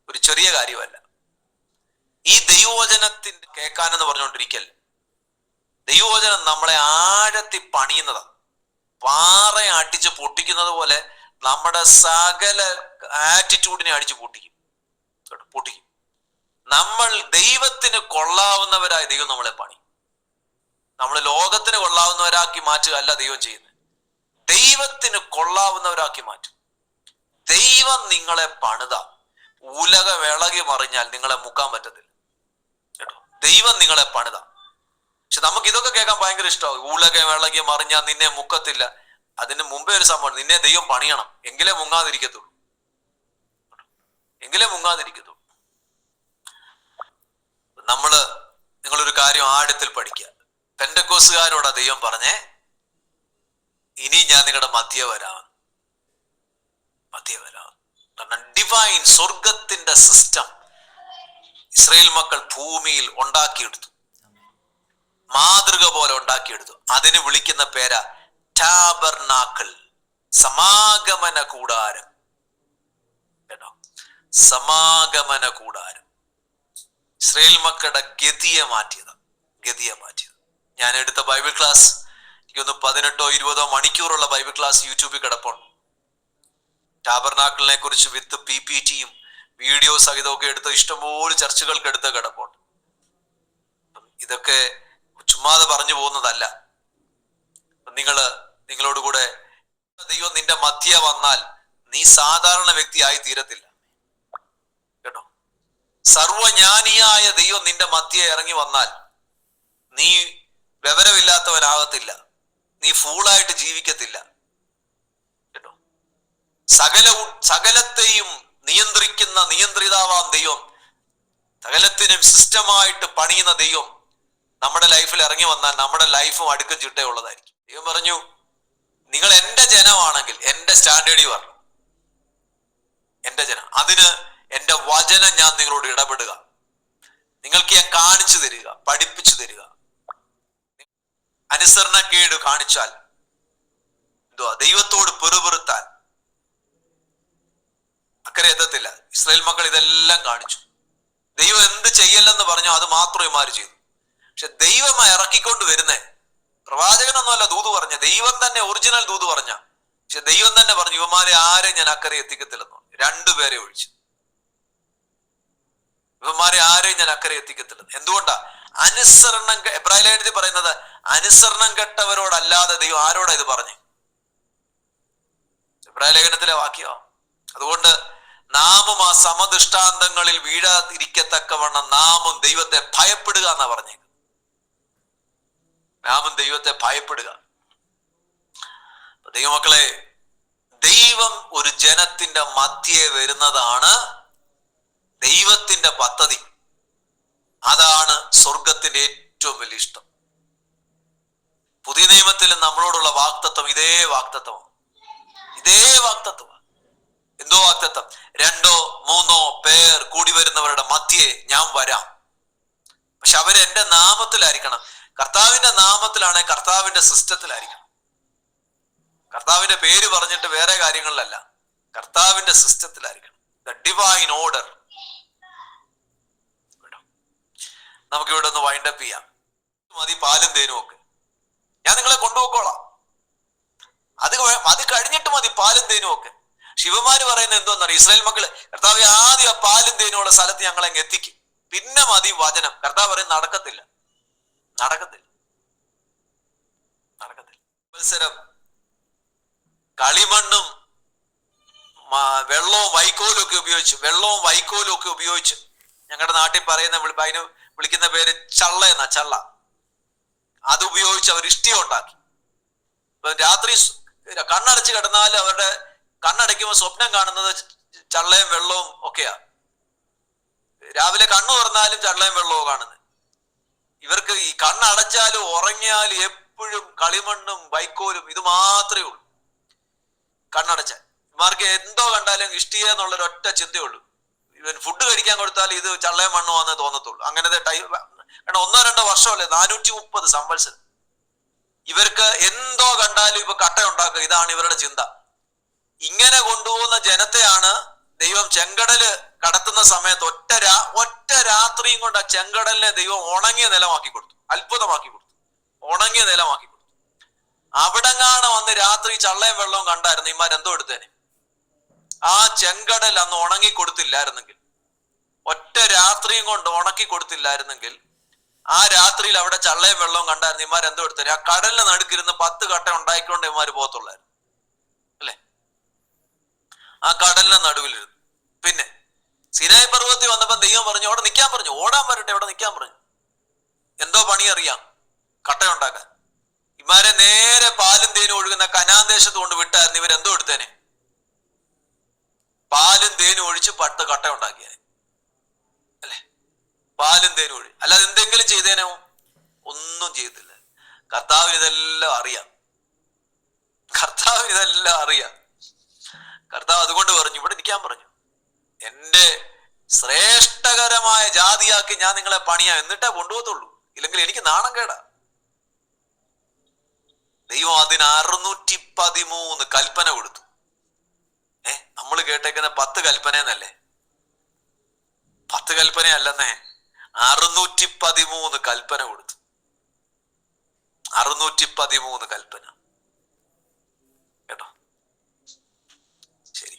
ഒരു ചെറിയ കാര്യമല്ല. ഈ ദൈവവചനത്തിന്റെ കേൾക്കാനെന്ന് പറഞ്ഞുകൊണ്ടിരിക്കല്ലേ, ദൈവവചനം നമ്മളെ ആഴത്തിൽ പണിയുന്നതാണ്. പാറ അടിച്ച് പൊട്ടിക്കുന്നത് പോലെ നമ്മുടെ സകല ആറ്റിറ്റ്യൂഡിനെ അടിച്ച് പൊട്ടിക്കും. നമ്മൾ ദൈവത്തിന് കൊള്ളാവുന്നവരായി ദൈവം നമ്മളെ പണി. നമ്മൾ ലോകത്തിന് കൊള്ളാവുന്നവരാക്കി മാറ്റുക അല്ല ദൈവം ചെയ്യുന്നത്. ദൈവത്തിന് കൊള്ളാവുന്നവരാക്കി മാറ്റും. ദൈവം നിങ്ങളെ പണിത ഉലകം ഇളകി മറിഞ്ഞാൽ നിങ്ങളെ മുക്കാൻ പറ്റത്തില്ല കേട്ടോ. ദൈവം നിങ്ങളെ പണിത. പക്ഷെ നമുക്ക് ഇതൊക്കെ കേൾക്കാൻ ഭയങ്കര ഇഷ്ടമാവും. ഉലകം ഇളകി മറിഞ്ഞാൽ നിന്നെ മുക്കത്തില്ല. അതിന് മുമ്പേ ഒരു സംഭവം, നിന്നെ ദൈവം പണിയണം, എങ്കിലേ മുങ്ങാതിരിക്കത്തുള്ളൂ. നിങ്ങളൊരു കാര്യം ആഴത്തിൽ പഠിക്കുക. പെന്തക്കോസ്തുകാരോടാ ദൈവം പറഞ്ഞേ ഇനി ഞാൻ നിങ്ങളുടെ മധ്യ വരാം. കാരണം ഡിവൈൻ സ്വർഗത്തിന്റെ സിസ്റ്റം ഇസ്രായേൽ മക്കൾ ഭൂമിയിൽ ഉണ്ടാക്കിയെടുത്തു, മാതൃക പോലെ ഉണ്ടാക്കിയെടുത്തു. അതിന് വിളിക്കുന്ന പേരാ ടാബർനാക്കിൾ, സമാഗമന കൂടാരം കേട്ടോ. സമാഗമന കൂടാരം. ഇസ്രായേൽ മക്കളുടെ ഗതിയെ മാറ്റിയത്. ഞാൻ എടുത്ത ബൈബിൾ ക്ലാസ് എനിക്കൊന്ന് 18-20 മണിക്കൂറുള്ള ബൈബിൾ ക്ലാസ് യൂട്യൂബിൽ കിടപ്പുണ്ട്. ടാബർനാക്കിളിനെ കുറിച്ച് വിത്ത് PPTയും വീഡിയോ സഹിതമൊക്കെ എടുത്ത് ഇഷ്ടംപോലെ ചർച്ചകൾക്ക് എടുത്ത് കിടപ്പുണ്ട്. ഇതൊക്കെ ചുമ്മാതെ പറഞ്ഞു പോകുന്നതല്ല. നിങ്ങളോട് കൂടെ ദൈവം നിന്റെ മധ്യ വന്നാൽ നീ സാധാരണ വ്യക്തിയായി തീരത്തില്ല കേട്ടോ. സർവജ്ഞാനിയായ ദൈവം നിന്റെ മധ്യ ഇറങ്ങി വന്നാൽ നീ വിവരമില്ലാത്തവനാകത്തില്ല, നീ ഫൂളായിട്ട് ജീവിക്കത്തില്ല കേട്ടോ. സകലത്തെയും നിയന്ത്രിക്കുന്ന നിയന്ത്രിതാവാം ദൈവം, സകലത്തിനും സിസ്റ്റമായിട്ട് പണിയുന്ന ദൈവം നമ്മുടെ ലൈഫിൽ ഇറങ്ങി വന്നാൽ നമ്മുടെ ലൈഫും അടുക്കും ചിട്ടയുള്ളതായിരിക്കും. ദൈവം പറഞ്ഞു, നിങ്ങൾ എന്റെ ജനമാണെങ്കിൽ, എന്റെ സ്റ്റാൻഡേർഡിൽ പറഞ്ഞു എന്റെ ജനം, അതിന് എന്റെ വചനം ഞാൻ നിങ്ങളോട് ഇടപെടുക, നിങ്ങൾക്ക് ഞാൻ കാണിച്ചു തരിക, പഠിപ്പിച്ചു തരിക. അനുസരണക്കേട് കാണിച്ചാൽ ദൈവത്തോട് പെറുപെറുത്താൻ അക്കരെ എത്തത്തില്ല. ഇസ്രായേൽ മക്കൾ ഇതെല്ലാം കാണിച്ചു. ദൈവം എന്ത് ചെയ്യല്ലെന്ന് പറഞ്ഞോ അത് മാത്രം ഇമാര് ചെയ്തു. പക്ഷെ ദൈവം ഇറക്കിക്കൊണ്ട് വരുന്നേ, പ്രവാചകനൊന്നുമല്ല ദൂത് പറഞ്ഞ, ദൈവം തന്നെ ഒറിജിനൽ ദൂത് പറഞ്ഞ. പക്ഷെ ദൈവം തന്നെ പറഞ്ഞു, ഇവന്മാരെ ആരെയും ഞാൻ അക്കരെ എത്തിക്കത്തില്ലെന്ന്. 2 പേരെ ഒഴിച്ചു. ഇവന്മാരെ ആരെയും ഞാൻ അക്കരെ എത്തിക്കത്തില്ലെന്ന്. എന്തുകൊണ്ടാ? അനുസരണം. എബ്രായ ലേഖനത്തിൽ പറയുന്നത് അനുസരണം കെട്ടവരോടല്ലാതെ ദൈവം ആരോടാ ഇത് പറഞ്ഞു? എബ്രായ ലേഖനത്തിലെ വാക്യം. അതുകൊണ്ട് നാമും ആ സമദൃഷ്ടാന്തങ്ങളിൽ വീഴാതിരിക്കത്തക്കവണ്ണം നാമും ദൈവത്തെ ഭയപ്പെടുക എന്നാ പറഞ്ഞേക്കുന്നത്. നാമും ദൈവത്തെ ഭയപ്പെടുക. ദൈവമക്കളെ, ദൈവം ഒരു ജനത്തിന്റെ മധ്യേ വരുന്നതാണ് ദൈവത്തിന്റെ പദ്ധതി. അതാണ് സ്വർഗത്തിന്റെ ഏറ്റവും വലിയ ഇഷ്ടം. പുതിയ നിയമത്തിൽ നമ്മളോടുള്ള വാഗ്ദത്തം ഇതേ വാഗ്ദത്തമാണ്. എന്തോ വാഗ്ദത്തം? 2-3 പേർ കൂടി വരുന്നവരുടെ മധ്യേ ഞാൻ വരാം. പക്ഷെ അവര് എന്റെ നാമത്തിലായിരിക്കണം. കർത്താവിന്റെ നാമത്തിലാണെങ്കിൽ കർത്താവിന്റെ സിസ്റ്റത്തിലായിരിക്കണം. കർത്താവിന്റെ പേര് പറഞ്ഞിട്ട് വേറെ കാര്യങ്ങളിലല്ല, കർത്താവിന്റെ സിസ്റ്റത്തിലായിരിക്കണം. The divine order. നമുക്ക് ഇവിടെ ഒന്ന് വൈൻഡപ്പ് ചെയ്യാം. മതി പാലും തേനും ഒക്കെ, ഞാൻ നിങ്ങളെ കൊണ്ടുപോയിക്കോളാം. അത് കഴിഞ്ഞിട്ട് മതി പാലും തേനും ഒക്കെ. ശിവമാര് പറയുന്നത് എന്തോന്നറിയാം? ഇസ്രായേൽ മക്കള് കർത്താവ് ആദ്യം ആ പാലും തേനും ഉള്ള സ്ഥലത്ത് ഞങ്ങളെ എത്തിക്കും, പിന്നെ മതി വചനം. കർത്താവ് പറയും നടക്കത്തില്ല. മത്സരം കളിമണ്ണും വെള്ളവും വൈക്കോലും ഒക്കെ ഉപയോഗിച്ച് ഞങ്ങളുടെ നാട്ടിൽ പറയുന്ന അതിന് വിളിക്കുന്ന പേര് ചള്ള എന്നാ. ചള്ള അത് ഉപയോഗിച്ച് അവർ ഇഷ്ടിക ഉണ്ടാക്കി. രാത്രി കണ്ണടച്ച് കിടന്നാൽ അവരുടെ കണ്ണടയ്ക്കുമ്പോൾ സ്വപ്നം കാണുന്നത് ചള്ളയും വെള്ളവും ഒക്കെയാ. രാവിലെ കണ്ണു തുറന്നാലും ചള്ളയും വെള്ളവും കാണുന്നത്. ഇവർക്ക് ഈ കണ്ണടച്ചാലും ഉറങ്ങിയാലും എപ്പോഴും കളിമണ്ണും വൈക്കോലും ഇത് മാത്രമേ ഉള്ളൂ. കണ്ണടച്ചാൽ ഇവർക്ക് എന്തോ കണ്ടാലും ഇഷ്ടിക എന്നുള്ളൊരു ഒറ്റ ചിന്തയുള്ളൂ. ഇവൻ ഫുഡ് കഴിക്കാൻ കൊടുത്താൽ ഇത് ചള്ളയും മണ്ണുമാണെന്നേ തോന്നത്തുള്ളൂ. അങ്ങനത്തെ കാരണം 1-2 വർഷമല്ലേ, 430 സംവത്സരം. ഇവർക്ക് എന്തോ കണ്ടാലും ഇപ്പൊ കട്ട ഉണ്ടാക്കുക, ഇതാണ് ഇവരുടെ ചിന്ത. ഇങ്ങനെ കൊണ്ടുപോകുന്ന ജനത്തെയാണ് ദൈവം ചെങ്കടല് കടത്തുന്ന സമയത്ത് ഒറ്റ രാത്രിയും കൊണ്ട് ആ ചെങ്കടലിനെ ദൈവം ഉണങ്ങിയ നിലമാക്കി കൊടുത്തു, അത്ഭുതമാക്കി കൊടുത്തു, ഉണങ്ങിയ നിലമാക്കി കൊടുത്തു. അവിടെങ്ങാണ് വന്ന് രാത്രി ചള്ളയും വെള്ളവും കണ്ടായിരുന്നു ഇമാരെന്തോ എടുത്തേനെ. ആ ചെങ്കടൽ അന്ന് ഉണങ്ങി കൊടുത്തില്ലായിരുന്നെങ്കിൽ, ഒറ്റ രാത്രിയും കൊണ്ട് ഉണക്കി കൊടുത്തില്ലായിരുന്നെങ്കിൽ, ആ രാത്രിയിൽ അവിടെ ചള്ളയും വെള്ളവും കണ്ടായിരുന്നു ഇമാരെന്തോ എടുത്തേനെ. ആ കടലിന് നടുക്കിരുന്ന് 10 കട്ട ഉണ്ടായിക്കൊണ്ട് ഇമാര് പോകത്തുള്ളായിരുന്നു അല്ലെ. ആ കടലിന് നടുവിലിരുന്നു. പിന്നെ സിനായി പർവ്വതത്തിൽ വന്നപ്പോ ദൈവം പറഞ്ഞു അവിടെ നിൽക്കാൻ പറഞ്ഞു, ഓടാൻ വരട്ടെ, അവിടെ നിൽക്കാൻ പറഞ്ഞു. എന്തോ പണി അറിയാം, കട്ടയുണ്ടാക്കാൻ. ഇമാരെ നേരെ പാലും തേനും ഒഴുകുന്ന കനാൻ ദേശത്ത് കൊണ്ട് വിട്ടായിരുന്നു ഇവരെന്തോ എടുത്തേനെ. പാലും തേനും ഒഴിച്ച് 10 കട്ട ഉണ്ടാക്കിയേനെ അല്ലെ. പാലും തേനും ഒഴി, അല്ലാതെ എന്തെങ്കിലും ചെയ്തേനോ? ഒന്നും ചെയ്തില്ല. കർത്താവിന് ഇതെല്ലാം അറിയാം. കർത്താവ് അതുകൊണ്ട് പറഞ്ഞു ഇവിടെ നിൽക്കാൻ പറഞ്ഞു. എന്റെ ശ്രേഷ്ഠകരമായ ജാതിയാക്കി ഞാൻ നിങ്ങളെ പണിയാ, എന്നിട്ടേ കൊണ്ടുപോകത്തുള്ളൂ, ഇല്ലെങ്കിൽ എനിക്ക് നാണം കേടാ. ദൈവം അതിന് 613 കൽപ്പന കൊടുത്തു. നമ്മൾ കേട്ടേക്കുന്ന 10 കൽപ്പന എന്നല്ലേ? 10 കൽപ്പന അല്ലെന്നേ, 613 കൽപ്പന കൊടുത്തു. 613 കൽപ്പന. കേട്ടോ? ശരി.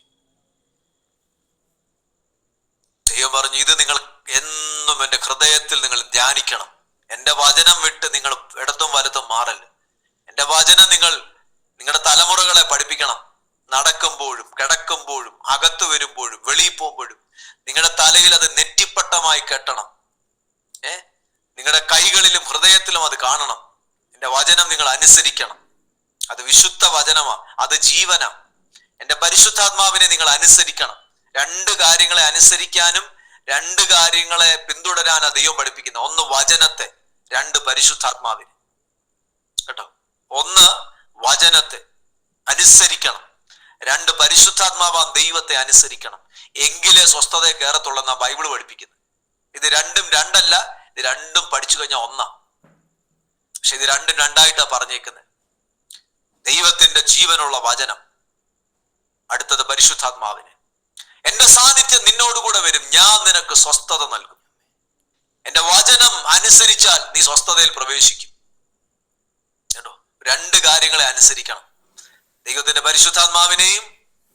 ദൈവം പറഞ്ഞു, ഇത് നിങ്ങൾ എന്നും എൻ്റെ ഹൃദയത്തിൽ നിങ്ങൾ ധ്യാനിക്കണം. എൻ്റെ വചനം വിട്ട് നിങ്ങൾ ഇടത്തും വലത്തും മാറല്ല. എൻ്റെ വചനം നിങ്ങൾ നിങ്ങളുടെ തലമുറകളെ പഠിപ്പിക്കണം. നടക്കുമ്പോഴും കിടക്കുമ്പോഴും അകത്ത് വരുമ്പോഴും വെളിയിൽ പോകുമ്പോഴും നിങ്ങളുടെ തലയിൽ അത് നെറ്റിപ്പട്ടമായി കെട്ടണം. നിങ്ങളുടെ കൈകളിലും ഹൃദയത്തിലും അത് കാണണം. എൻ്റെ വചനം നിങ്ങൾ അനുസരിക്കണം. അത് വിശുദ്ധ വചനമാ, അത് ജീവനാ. എൻ്റെ പരിശുദ്ധാത്മാവിനെ നിങ്ങൾ അനുസരിക്കണം. 2 കാര്യങ്ങളെ അനുസരിക്കാനും 2 കാര്യങ്ങളെ പിന്തുടരാനാ ദൈവം പഠിപ്പിക്കുന്നത്. 1 വചനത്തെ, 2 പരിശുദ്ധാത്മാവിനെ. കേട്ടോ? 1 വചനത്തെ അനുസരിക്കണം, 2 പരിശുദ്ധാത്മാവാൻ ദൈവത്തെ അനുസരിക്കണം. എങ്കിലേ സ്വസ്ഥത കയറത്തുള്ളെന്നാ ബൈബിള് പഠിപ്പിക്കുന്നത്. ഇത് രണ്ടും രണ്ടല്ല, ഇത് രണ്ടും പഠിച്ചു കഴിഞ്ഞാൽ ഒന്നാ. പക്ഷെ ഇത് രണ്ടും രണ്ടായിട്ടാ പറഞ്ഞേക്കുന്നത്. ദൈവത്തിന്റെ ജീവനുള്ള വചനം, അടുത്തത് പരിശുദ്ധാത്മാവിന്. എന്റെ സാന്നിധ്യം നിന്നോടുകൂടെ വരും, ഞാൻ നിനക്ക് സ്വസ്ഥത നൽകും. എന്റെ വചനം അനുസരിച്ചാൽ നീ സ്വസ്ഥതയിൽ പ്രവേശിക്കും. കേട്ടോ? 2 കാര്യങ്ങളെ അനുസരിക്കണം, ദൈവത്തിന്റെ പരിശുദ്ധാത്മാവിനെയും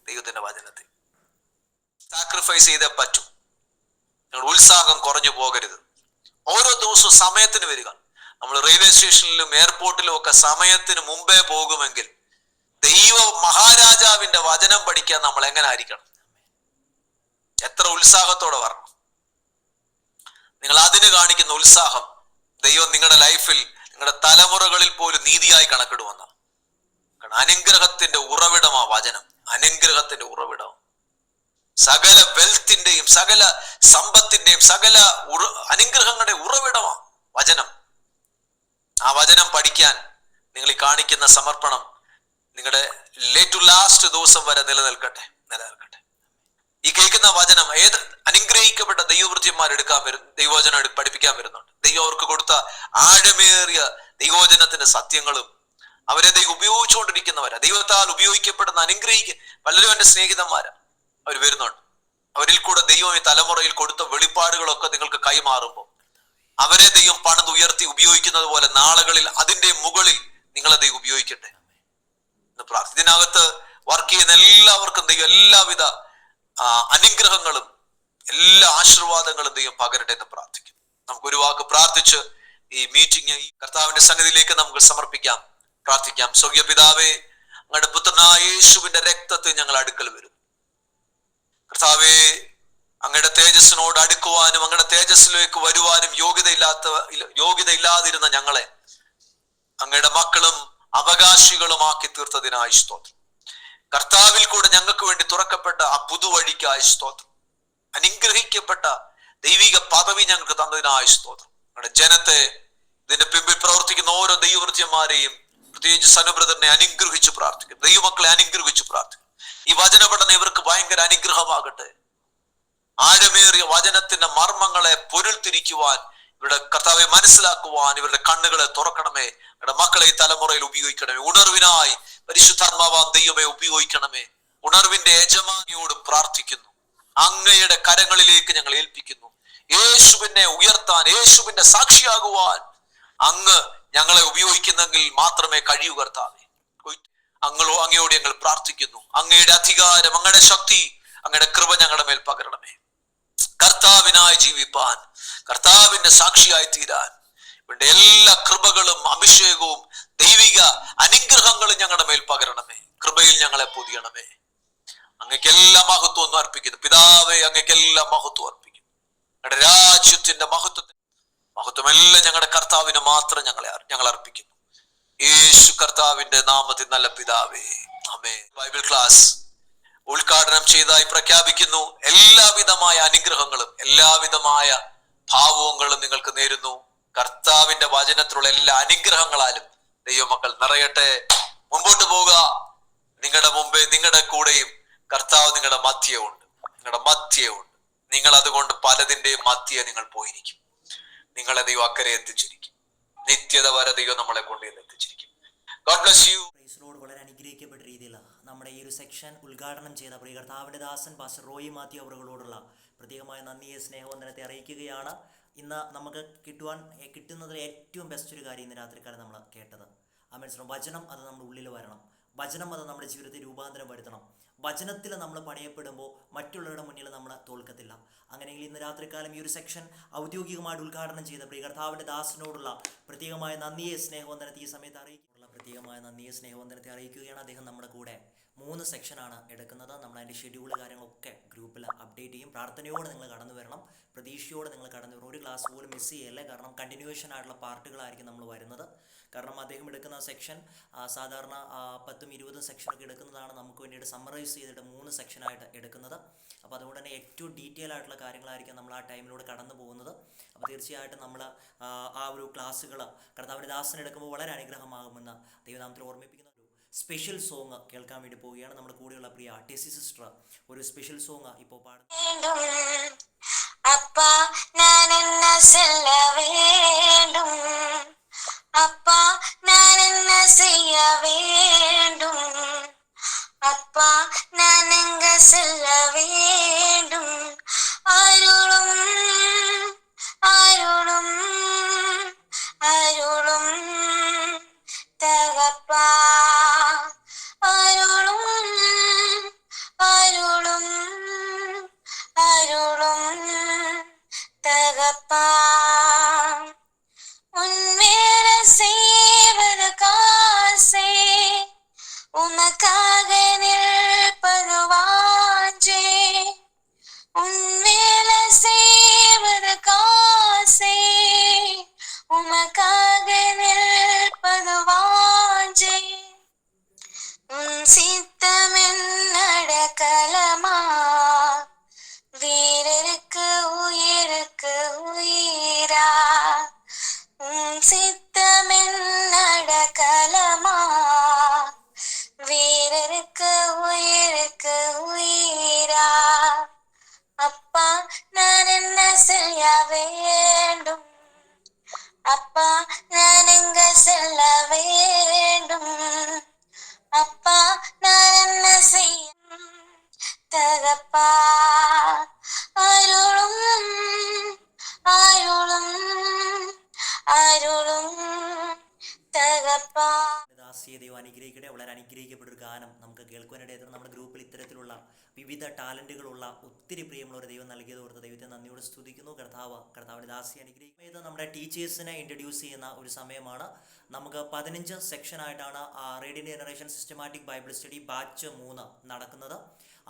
ദൈവത്തിന്റെ വചനത്തെയും. സാക്രിഫൈസ് ചെയ്തേ പറ്റും. നിങ്ങൾ ഉത്സാഹം കുറഞ്ഞു പോകരുത്. ഓരോ ദിവസവും സമയത്തിന് വരിക. നമ്മൾ റെയിൽവേ സ്റ്റേഷനിലും എയർപോർട്ടിലും ഒക്കെ സമയത്തിന് മുമ്പേ പോകുമെങ്കിൽ ദൈവ മഹാരാജാവിന്റെ വചനം പഠിക്കാൻ നമ്മൾ എങ്ങനെ ആയിരിക്കണം? എത്ര ഉത്സാഹത്തോടെ വരണം. നിങ്ങൾ അതിന് കാണിക്കുന്ന ഉത്സാഹം ദൈവം നിങ്ങളുടെ ലൈഫിൽ, നിങ്ങളുടെ തലമുറകളിൽ പോലും നീതിയായി കണക്കിടുമെന്നാണ്. കാരണം അനുഗ്രഹത്തിന്റെ ഉറവിടമാ വചനം. അനുഗ്രഹത്തിന്റെ ഉറവിടം, സകല വെൽത്തിന്റെയും സകല സമ്പത്തിന്റെയും സകല അനുഗ്രഹങ്ങളുടെ ഉറവിടമാ വചനം. ആ വചനം പഠിക്കാൻ നിങ്ങൾ ഈ കാണിക്കുന്ന സമർപ്പണം നിങ്ങളുടെ ലാസ്റ്റ് ദിവസം വരെ നിലനിൽക്കട്ടെ. ഈ കേൾക്കുന്ന വചനം ഏത് അനുഗ്രഹിക്കപ്പെട്ട ദൈവവൃത്യന്മാർ എടുക്കാൻ വരും, ദൈവവചനം പഠിപ്പിക്കാൻ വരുന്നുണ്ട്. ദൈവം അവർക്ക് കൊടുത്ത ആഴമേറിയ ദൈവവചനത്തിന്റെ സത്യങ്ങളും അവരെ ദൈവം ഉപയോഗിച്ചുകൊണ്ടിരിക്കുന്നവരാ. ദൈവത്താൽ ഉപയോഗിക്കപ്പെടുന്ന പലരും എൻ്റെ സ്നേഹിതന്മാരാ. അവർ വരുന്നുണ്ട്. അവരിൽ കൂടെ ദൈവം ഈ തലമുറയിൽ കൊടുത്ത വെളിപ്പാടുകളൊക്കെ നിങ്ങൾക്ക് കൈമാറുമ്പോൾ അവരെ ദൈവം പണിതുയർത്തി ഉപയോഗിക്കുന്നത് പോലെ നാളുകളിൽ അതിന്റെ മുകളിൽ നിങ്ങളെ ദൈവം ഉപയോഗിക്കട്ടെ എന്ന് പ്രാർത്ഥിക്കുന്നു. ഇതിനകത്ത് വർക്ക് ചെയ്യുന്ന എല്ലാവർക്കും ദൈവം എല്ലാവിധ അനുഗ്രഹങ്ങളും എല്ലാ ആശീർവാദങ്ങളും ദൈവം പകരട്ടെ എന്ന് പ്രാർത്ഥിക്കുന്നു. നമുക്കൊരു വാക്ക് പ്രാർത്ഥിച്ച് ഈ മീറ്റിംഗ് ഈ കർത്താവിന്റെ സന്നിധിയിലേക്ക് നമുക്ക് സമർപ്പിക്കാം, പ്രാർത്ഥിക്കാം. സ്വർഗീയ പിതാവേ, അങ്ങയുടെ പുത്രനായ യേശുവിന്റെ രക്തത്തിൽ ഞങ്ങൾ അടുക്കൽ വരും. കർത്താവേ, അങ്ങയുടെ തേജസ്സിനോട് അടുക്കുവാനും അങ്ങയുടെ തേജസ്സിലേക്ക് വരുവാനും യോഗ്യതയില്ലാതിരുന്ന ഞങ്ങളെ അങ്ങയുടെ മക്കളും അവകാശികളുമാക്കി തീർത്തതിനായി സ്തോത്രം. കർത്താവിൽ കൂടെ ഞങ്ങൾക്ക് വേണ്ടി തുറക്കപ്പെട്ട ആ പുതുവഴിക്കായി സ്തോത്രം. അനുഗ്രഹിക്കപ്പെട്ട ദൈവിക പദവി ഞങ്ങൾക്ക് തന്നതിനായി സ്തോത്രം. ഞങ്ങളുടെ ജനത്തെ, ഇതിന്റെ പിമ്പിൽ പ്രവർത്തിക്കുന്ന ഓരോ ദൈവവൃത്യന്മാരെയും, പ്രത്യേകിച്ച് സനുബ്രദറിനെ അനുഗ്രഹിച്ച് പ്രാർത്ഥിക്കും. ദൈവമക്കളെ അനുഗ്രഹിച്ച് പ്രാർത്ഥിക്കും. ഈ വചനപഠനം ഇവർക്ക് ഭയങ്കര അനുഗ്രഹമാകട്ടെ. ആഴമേറിയ വചനത്തിന്റെ മർമ്മങ്ങളെ പൊരുൾ തിരിക്കുവാൻ, ഇവരുടെ കർത്താവെ മനസ്സിലാക്കുവാൻ ഇവരുടെ കണ്ണുകളെ തുറക്കണമേ. ഇവരുടെ മക്കളെ ഈ തലമുറയിൽ ഉപയോഗിക്കണമേ. ഉണർവിനായി പരിശുദ്ധാത്മാവാൻ ദൈവമേ ഉപയോഗിക്കണമേ. ഉണർവിന്റെ യജമാനിയോട് പ്രാർത്ഥിക്കുന്നു. അങ്ങയുടെ കരങ്ങളിലേക്ക് ഞങ്ങൾ ഏൽപ്പിക്കുന്നു. യേശുവിനെ ഉയർത്താൻ, യേശുവിന്റെ സാക്ഷിയാകുവാൻ അങ്ങ് ഞങ്ങളെ ഉപയോഗിക്കുന്നെങ്കിൽ മാത്രമേ കഴിയൂ കർത്താവേ. അങ്ങയോട് ഞങ്ങൾ പ്രാർത്ഥിക്കുന്നു. അങ്ങയുടെ അധികാരം, അങ്ങയുടെ ശക്തി, അങ്ങയുടെ കൃപ ഞങ്ങളുടെ മേൽ പകരണമേ. കർത്താവിനായി ജീവിപ്പാൻ, കർത്താവിന്റെ സാക്ഷിയായി തീരാൻ ഇവിടെ എല്ലാ കൃപകളും അഭിഷേകവും ദൈവിക അനുഗ്രഹങ്ങളും ഞങ്ങളുടെ മേൽ പകരണമേ. കൃപയിൽ ഞങ്ങളെ പൊതിയണമേ. അങ്ങയ്ക്കെല്ലാം മഹത്വം അർപ്പിക്കുന്നു പിതാവേ. അങ്ങയ്ക്കെല്ലാം മഹത്വം അർപ്പിക്കുന്നു. ഞങ്ങളുടെ രാജ്യത്തിന്റെ മഹത്വമെല്ലാം ഞങ്ങളുടെ കർത്താവിന് മാത്രം ഞങ്ങൾ അർപ്പിക്കുന്നു. യേശു കർത്താവിന്റെ നാമത്തിൽ നല്ല പിതാവേ, ആമേൻ. ബൈബിൾ ക്ലാസ് ഉദ്ഘാടനം ചെയ്തതായി പ്രഖ്യാപിക്കുന്നു. എല്ലാവിധമായ അനുഗ്രഹങ്ങളും എല്ലാവിധമായ ഭാവങ്ങളും നിങ്ങൾക്ക് നേരുന്നു. കർത്താവിന്റെ വചനത്തിലുള്ള എല്ലാ അനുഗ്രഹങ്ങളാലും ദൈവമക്കൾ നിറയട്ടെ. മുമ്പോട്ട് പോവുക. നിങ്ങളുടെ മുമ്പേ, നിങ്ങളുടെ കൂടെയും കർത്താവ് നിങ്ങളുടെ മധ്യമുണ്ട്. നിങ്ങൾ അതുകൊണ്ട് പലതിന്റെയും മധ്യേ നിങ്ങൾ പോയിരിക്കും. നിങ്ങളെ ദൈവം അക്കരെ എത്തിച്ചിരിക്കും. നിത്യത വരെ ദൈവം നമ്മളെ കൊണ്ട് എത്തിച്ചിരിക്കും. God bless you. വളരെ അനുഗ്രഹിക്കപ്പെട്ട രീതിയിൽ നമ്മുടെ ഈ ഒരു സെക്ഷൻ ഉദ്ഘാടനം ചെയ്ത പ്രിയ കർത്താവിന്റെ ദാസൻ പാസ്റ്റർ റോയി മാത്യു അവറുകളോടുള്ള പ്രത്യേകമായ നന്ദിയെ സ്നേഹവന്ദനത്തെ അറിയിക്കുകയാണ്. ഇന്ന് നമുക്ക് കിട്ടുന്നതിൽ ഏറ്റവും ബെസ്റ്റ് ഒരു കാര്യം ഇന്ന് രാത്രിക്കാലം നമ്മൾ കേട്ടത്. മനസ്സിലാവും, വചനം അത് നമ്മുടെ ഉള്ളിൽ വരണം, വചനം അത് നമ്മുടെ ജീവിതത്തിൽ രൂപാന്തരം വരുത്തണം. വചനത്തിൽ നമ്മൾ പണിയപ്പെടുമ്പോൾ മറ്റുള്ളവരുടെ മുന്നിൽ നമ്മൾ തോൽക്കത്തില്ല. അങ്ങനെയെങ്കിൽ ഇന്ന് രാത്രിക്കാലം ഈ ഒരു സെക്ഷൻ ഔദ്യോഗികമായിട്ട് ഉദ്ഘാടനം ചെയ്ത പ്രിയ കർത്താവിൻ്റെ ദാസനോടുള്ള പ്രത്യേകമായ നന്ദിയെ സ്നേഹവന്ദനത്തെ ഈ സമയത്ത് അറിയിക്കുകയാണ്. അദ്ദേഹം നമ്മുടെ കൂടെ 3 സെക്ഷനാണ് എടുക്കുന്നത്. നമ്മൾ അതിൻ്റെ ഷെഡ്യൂൾ കാര്യങ്ങളൊക്കെ ഗ്രൂപ്പിൽ അപ്ഡേറ്റ് ചെയ്യും. പ്രാർത്ഥനയോടെ നിങ്ങൾ കടന്നു വരണം, പ്രതീക്ഷയോടെ നിങ്ങൾ കടന്നു വരണം. ഒരു ക്ലാസ് പോലും മിസ് ചെയ്യല്ലേ, കാരണം കണ്ടിന്യൂവേഷൻ ആയിട്ടുള്ള പാർട്ടുകളായിരിക്കും നമ്മൾ വരുന്നത്. കാരണം അദ്ദേഹം എടുക്കുന്ന സെക്ഷൻ സാധാരണ 10-20 സെക്ഷനൊക്കെ എടുക്കുന്നതാണ്, നമുക്ക് വേണ്ടിയിട്ട് സമ്മറൈസ് ചെയ്തിട്ട് 3 സെക്ഷനായിട്ട് എടുക്കുന്നത്. അപ്പോൾ അതുകൊണ്ട് തന്നെ ഏറ്റവും ഡീറ്റെയിൽ ആയിട്ടുള്ള കാര്യങ്ങളായിരിക്കും നമ്മൾ ആ ടൈമിലൂടെ കടന്നു പോകുന്നത്. അപ്പോൾ തീർച്ചയായിട്ടും നമ്മൾ ആ ഒരു ക്ലാസ്സുകൾ കർത്താവിൻ്റെ ദാസൻ എടുക്കുമ്പോൾ വളരെ അനുഗ്രഹമാകുമെന്ന് ദൈവനാമത്തിൽ ഓർമ്മിപ്പിക്കുന്നു. സ്പെഷ്യൽ സോങ് കേൾക്കാൻ വേണ്ടി പോവുകയാണ്. നമ്മുടെ കൂടെയുള്ള പ്രിയ ടെസി സിസ്റ്റർ ഒരു സ്പെഷ്യൽ സോങ് ഇപ്പോൾ പാടുന്നു. அப்பா நான் என்ன சொல்ல வேண்டும், அப்பா நான் என்ன செய்ய வேண்டும், அப்பா நான் எங்க செல்ல வேண்டும், அருளும் அருளும் அருளும் தகப்பா, அருளும் அருளும் அருளும் தகப்பா, உன்மேல செய்வது காசே, உமக்காக நிற்பது வாஞ்சே, உன்மேல செய்வது காசே, உமக்காக நிற்பது வாஞ்சே, உன் சித்தமென் நடக்கலமா, வீரருக்கு உயிருக்கு உயிரா, உன் சித்தமென் நடக்கலமா, வீரருக்கு உயிருக்கு உயிரா, அப்பா நான் என்ன செய்ய வேண்டும், அப்பா நான் எங்க செல்ல வேண்டும், அப்பா நான் என்ன செய்ய தகப்பா, அருளும் அருளும் അരുളും തകപ്പാ. ദാസിയെ ദൈവം അനുഗ്രഹിക്കട്ടെ. വളരെ അനുഗ്രഹിക്കപ്പെട്ട ഒരു ഗാനം നമുക്ക് കേൾക്കുവാനിടയായിട്ട് നമ്മുടെ ഗ്രൂപ്പിൽ ഇത്തരത്തിലുള്ള വിവിധ ടാലന്റുകളുള്ള ഒത്തിരി പ്രിയമുള്ള ഒരു ദൈവം നൽകിയത് ഓർത്ത് ദൈവത്തെ നന്ദിയോടെ സ്തുതിക്കുന്നു. കർത്താവിൻ്റെ ദാസിയെ അനുഗ്രഹിക്കും. ഇത് നമ്മുടെ ടീച്ചേഴ്സിനെ ഇൻട്രൊഡ്യൂസ് ചെയ്യുന്ന ഒരു സമയമാണ്. നമുക്ക് 15 സെക്ഷനായിട്ടാണ് radiant generation systematic Bible study batch 3 നടക്കുന്നത്.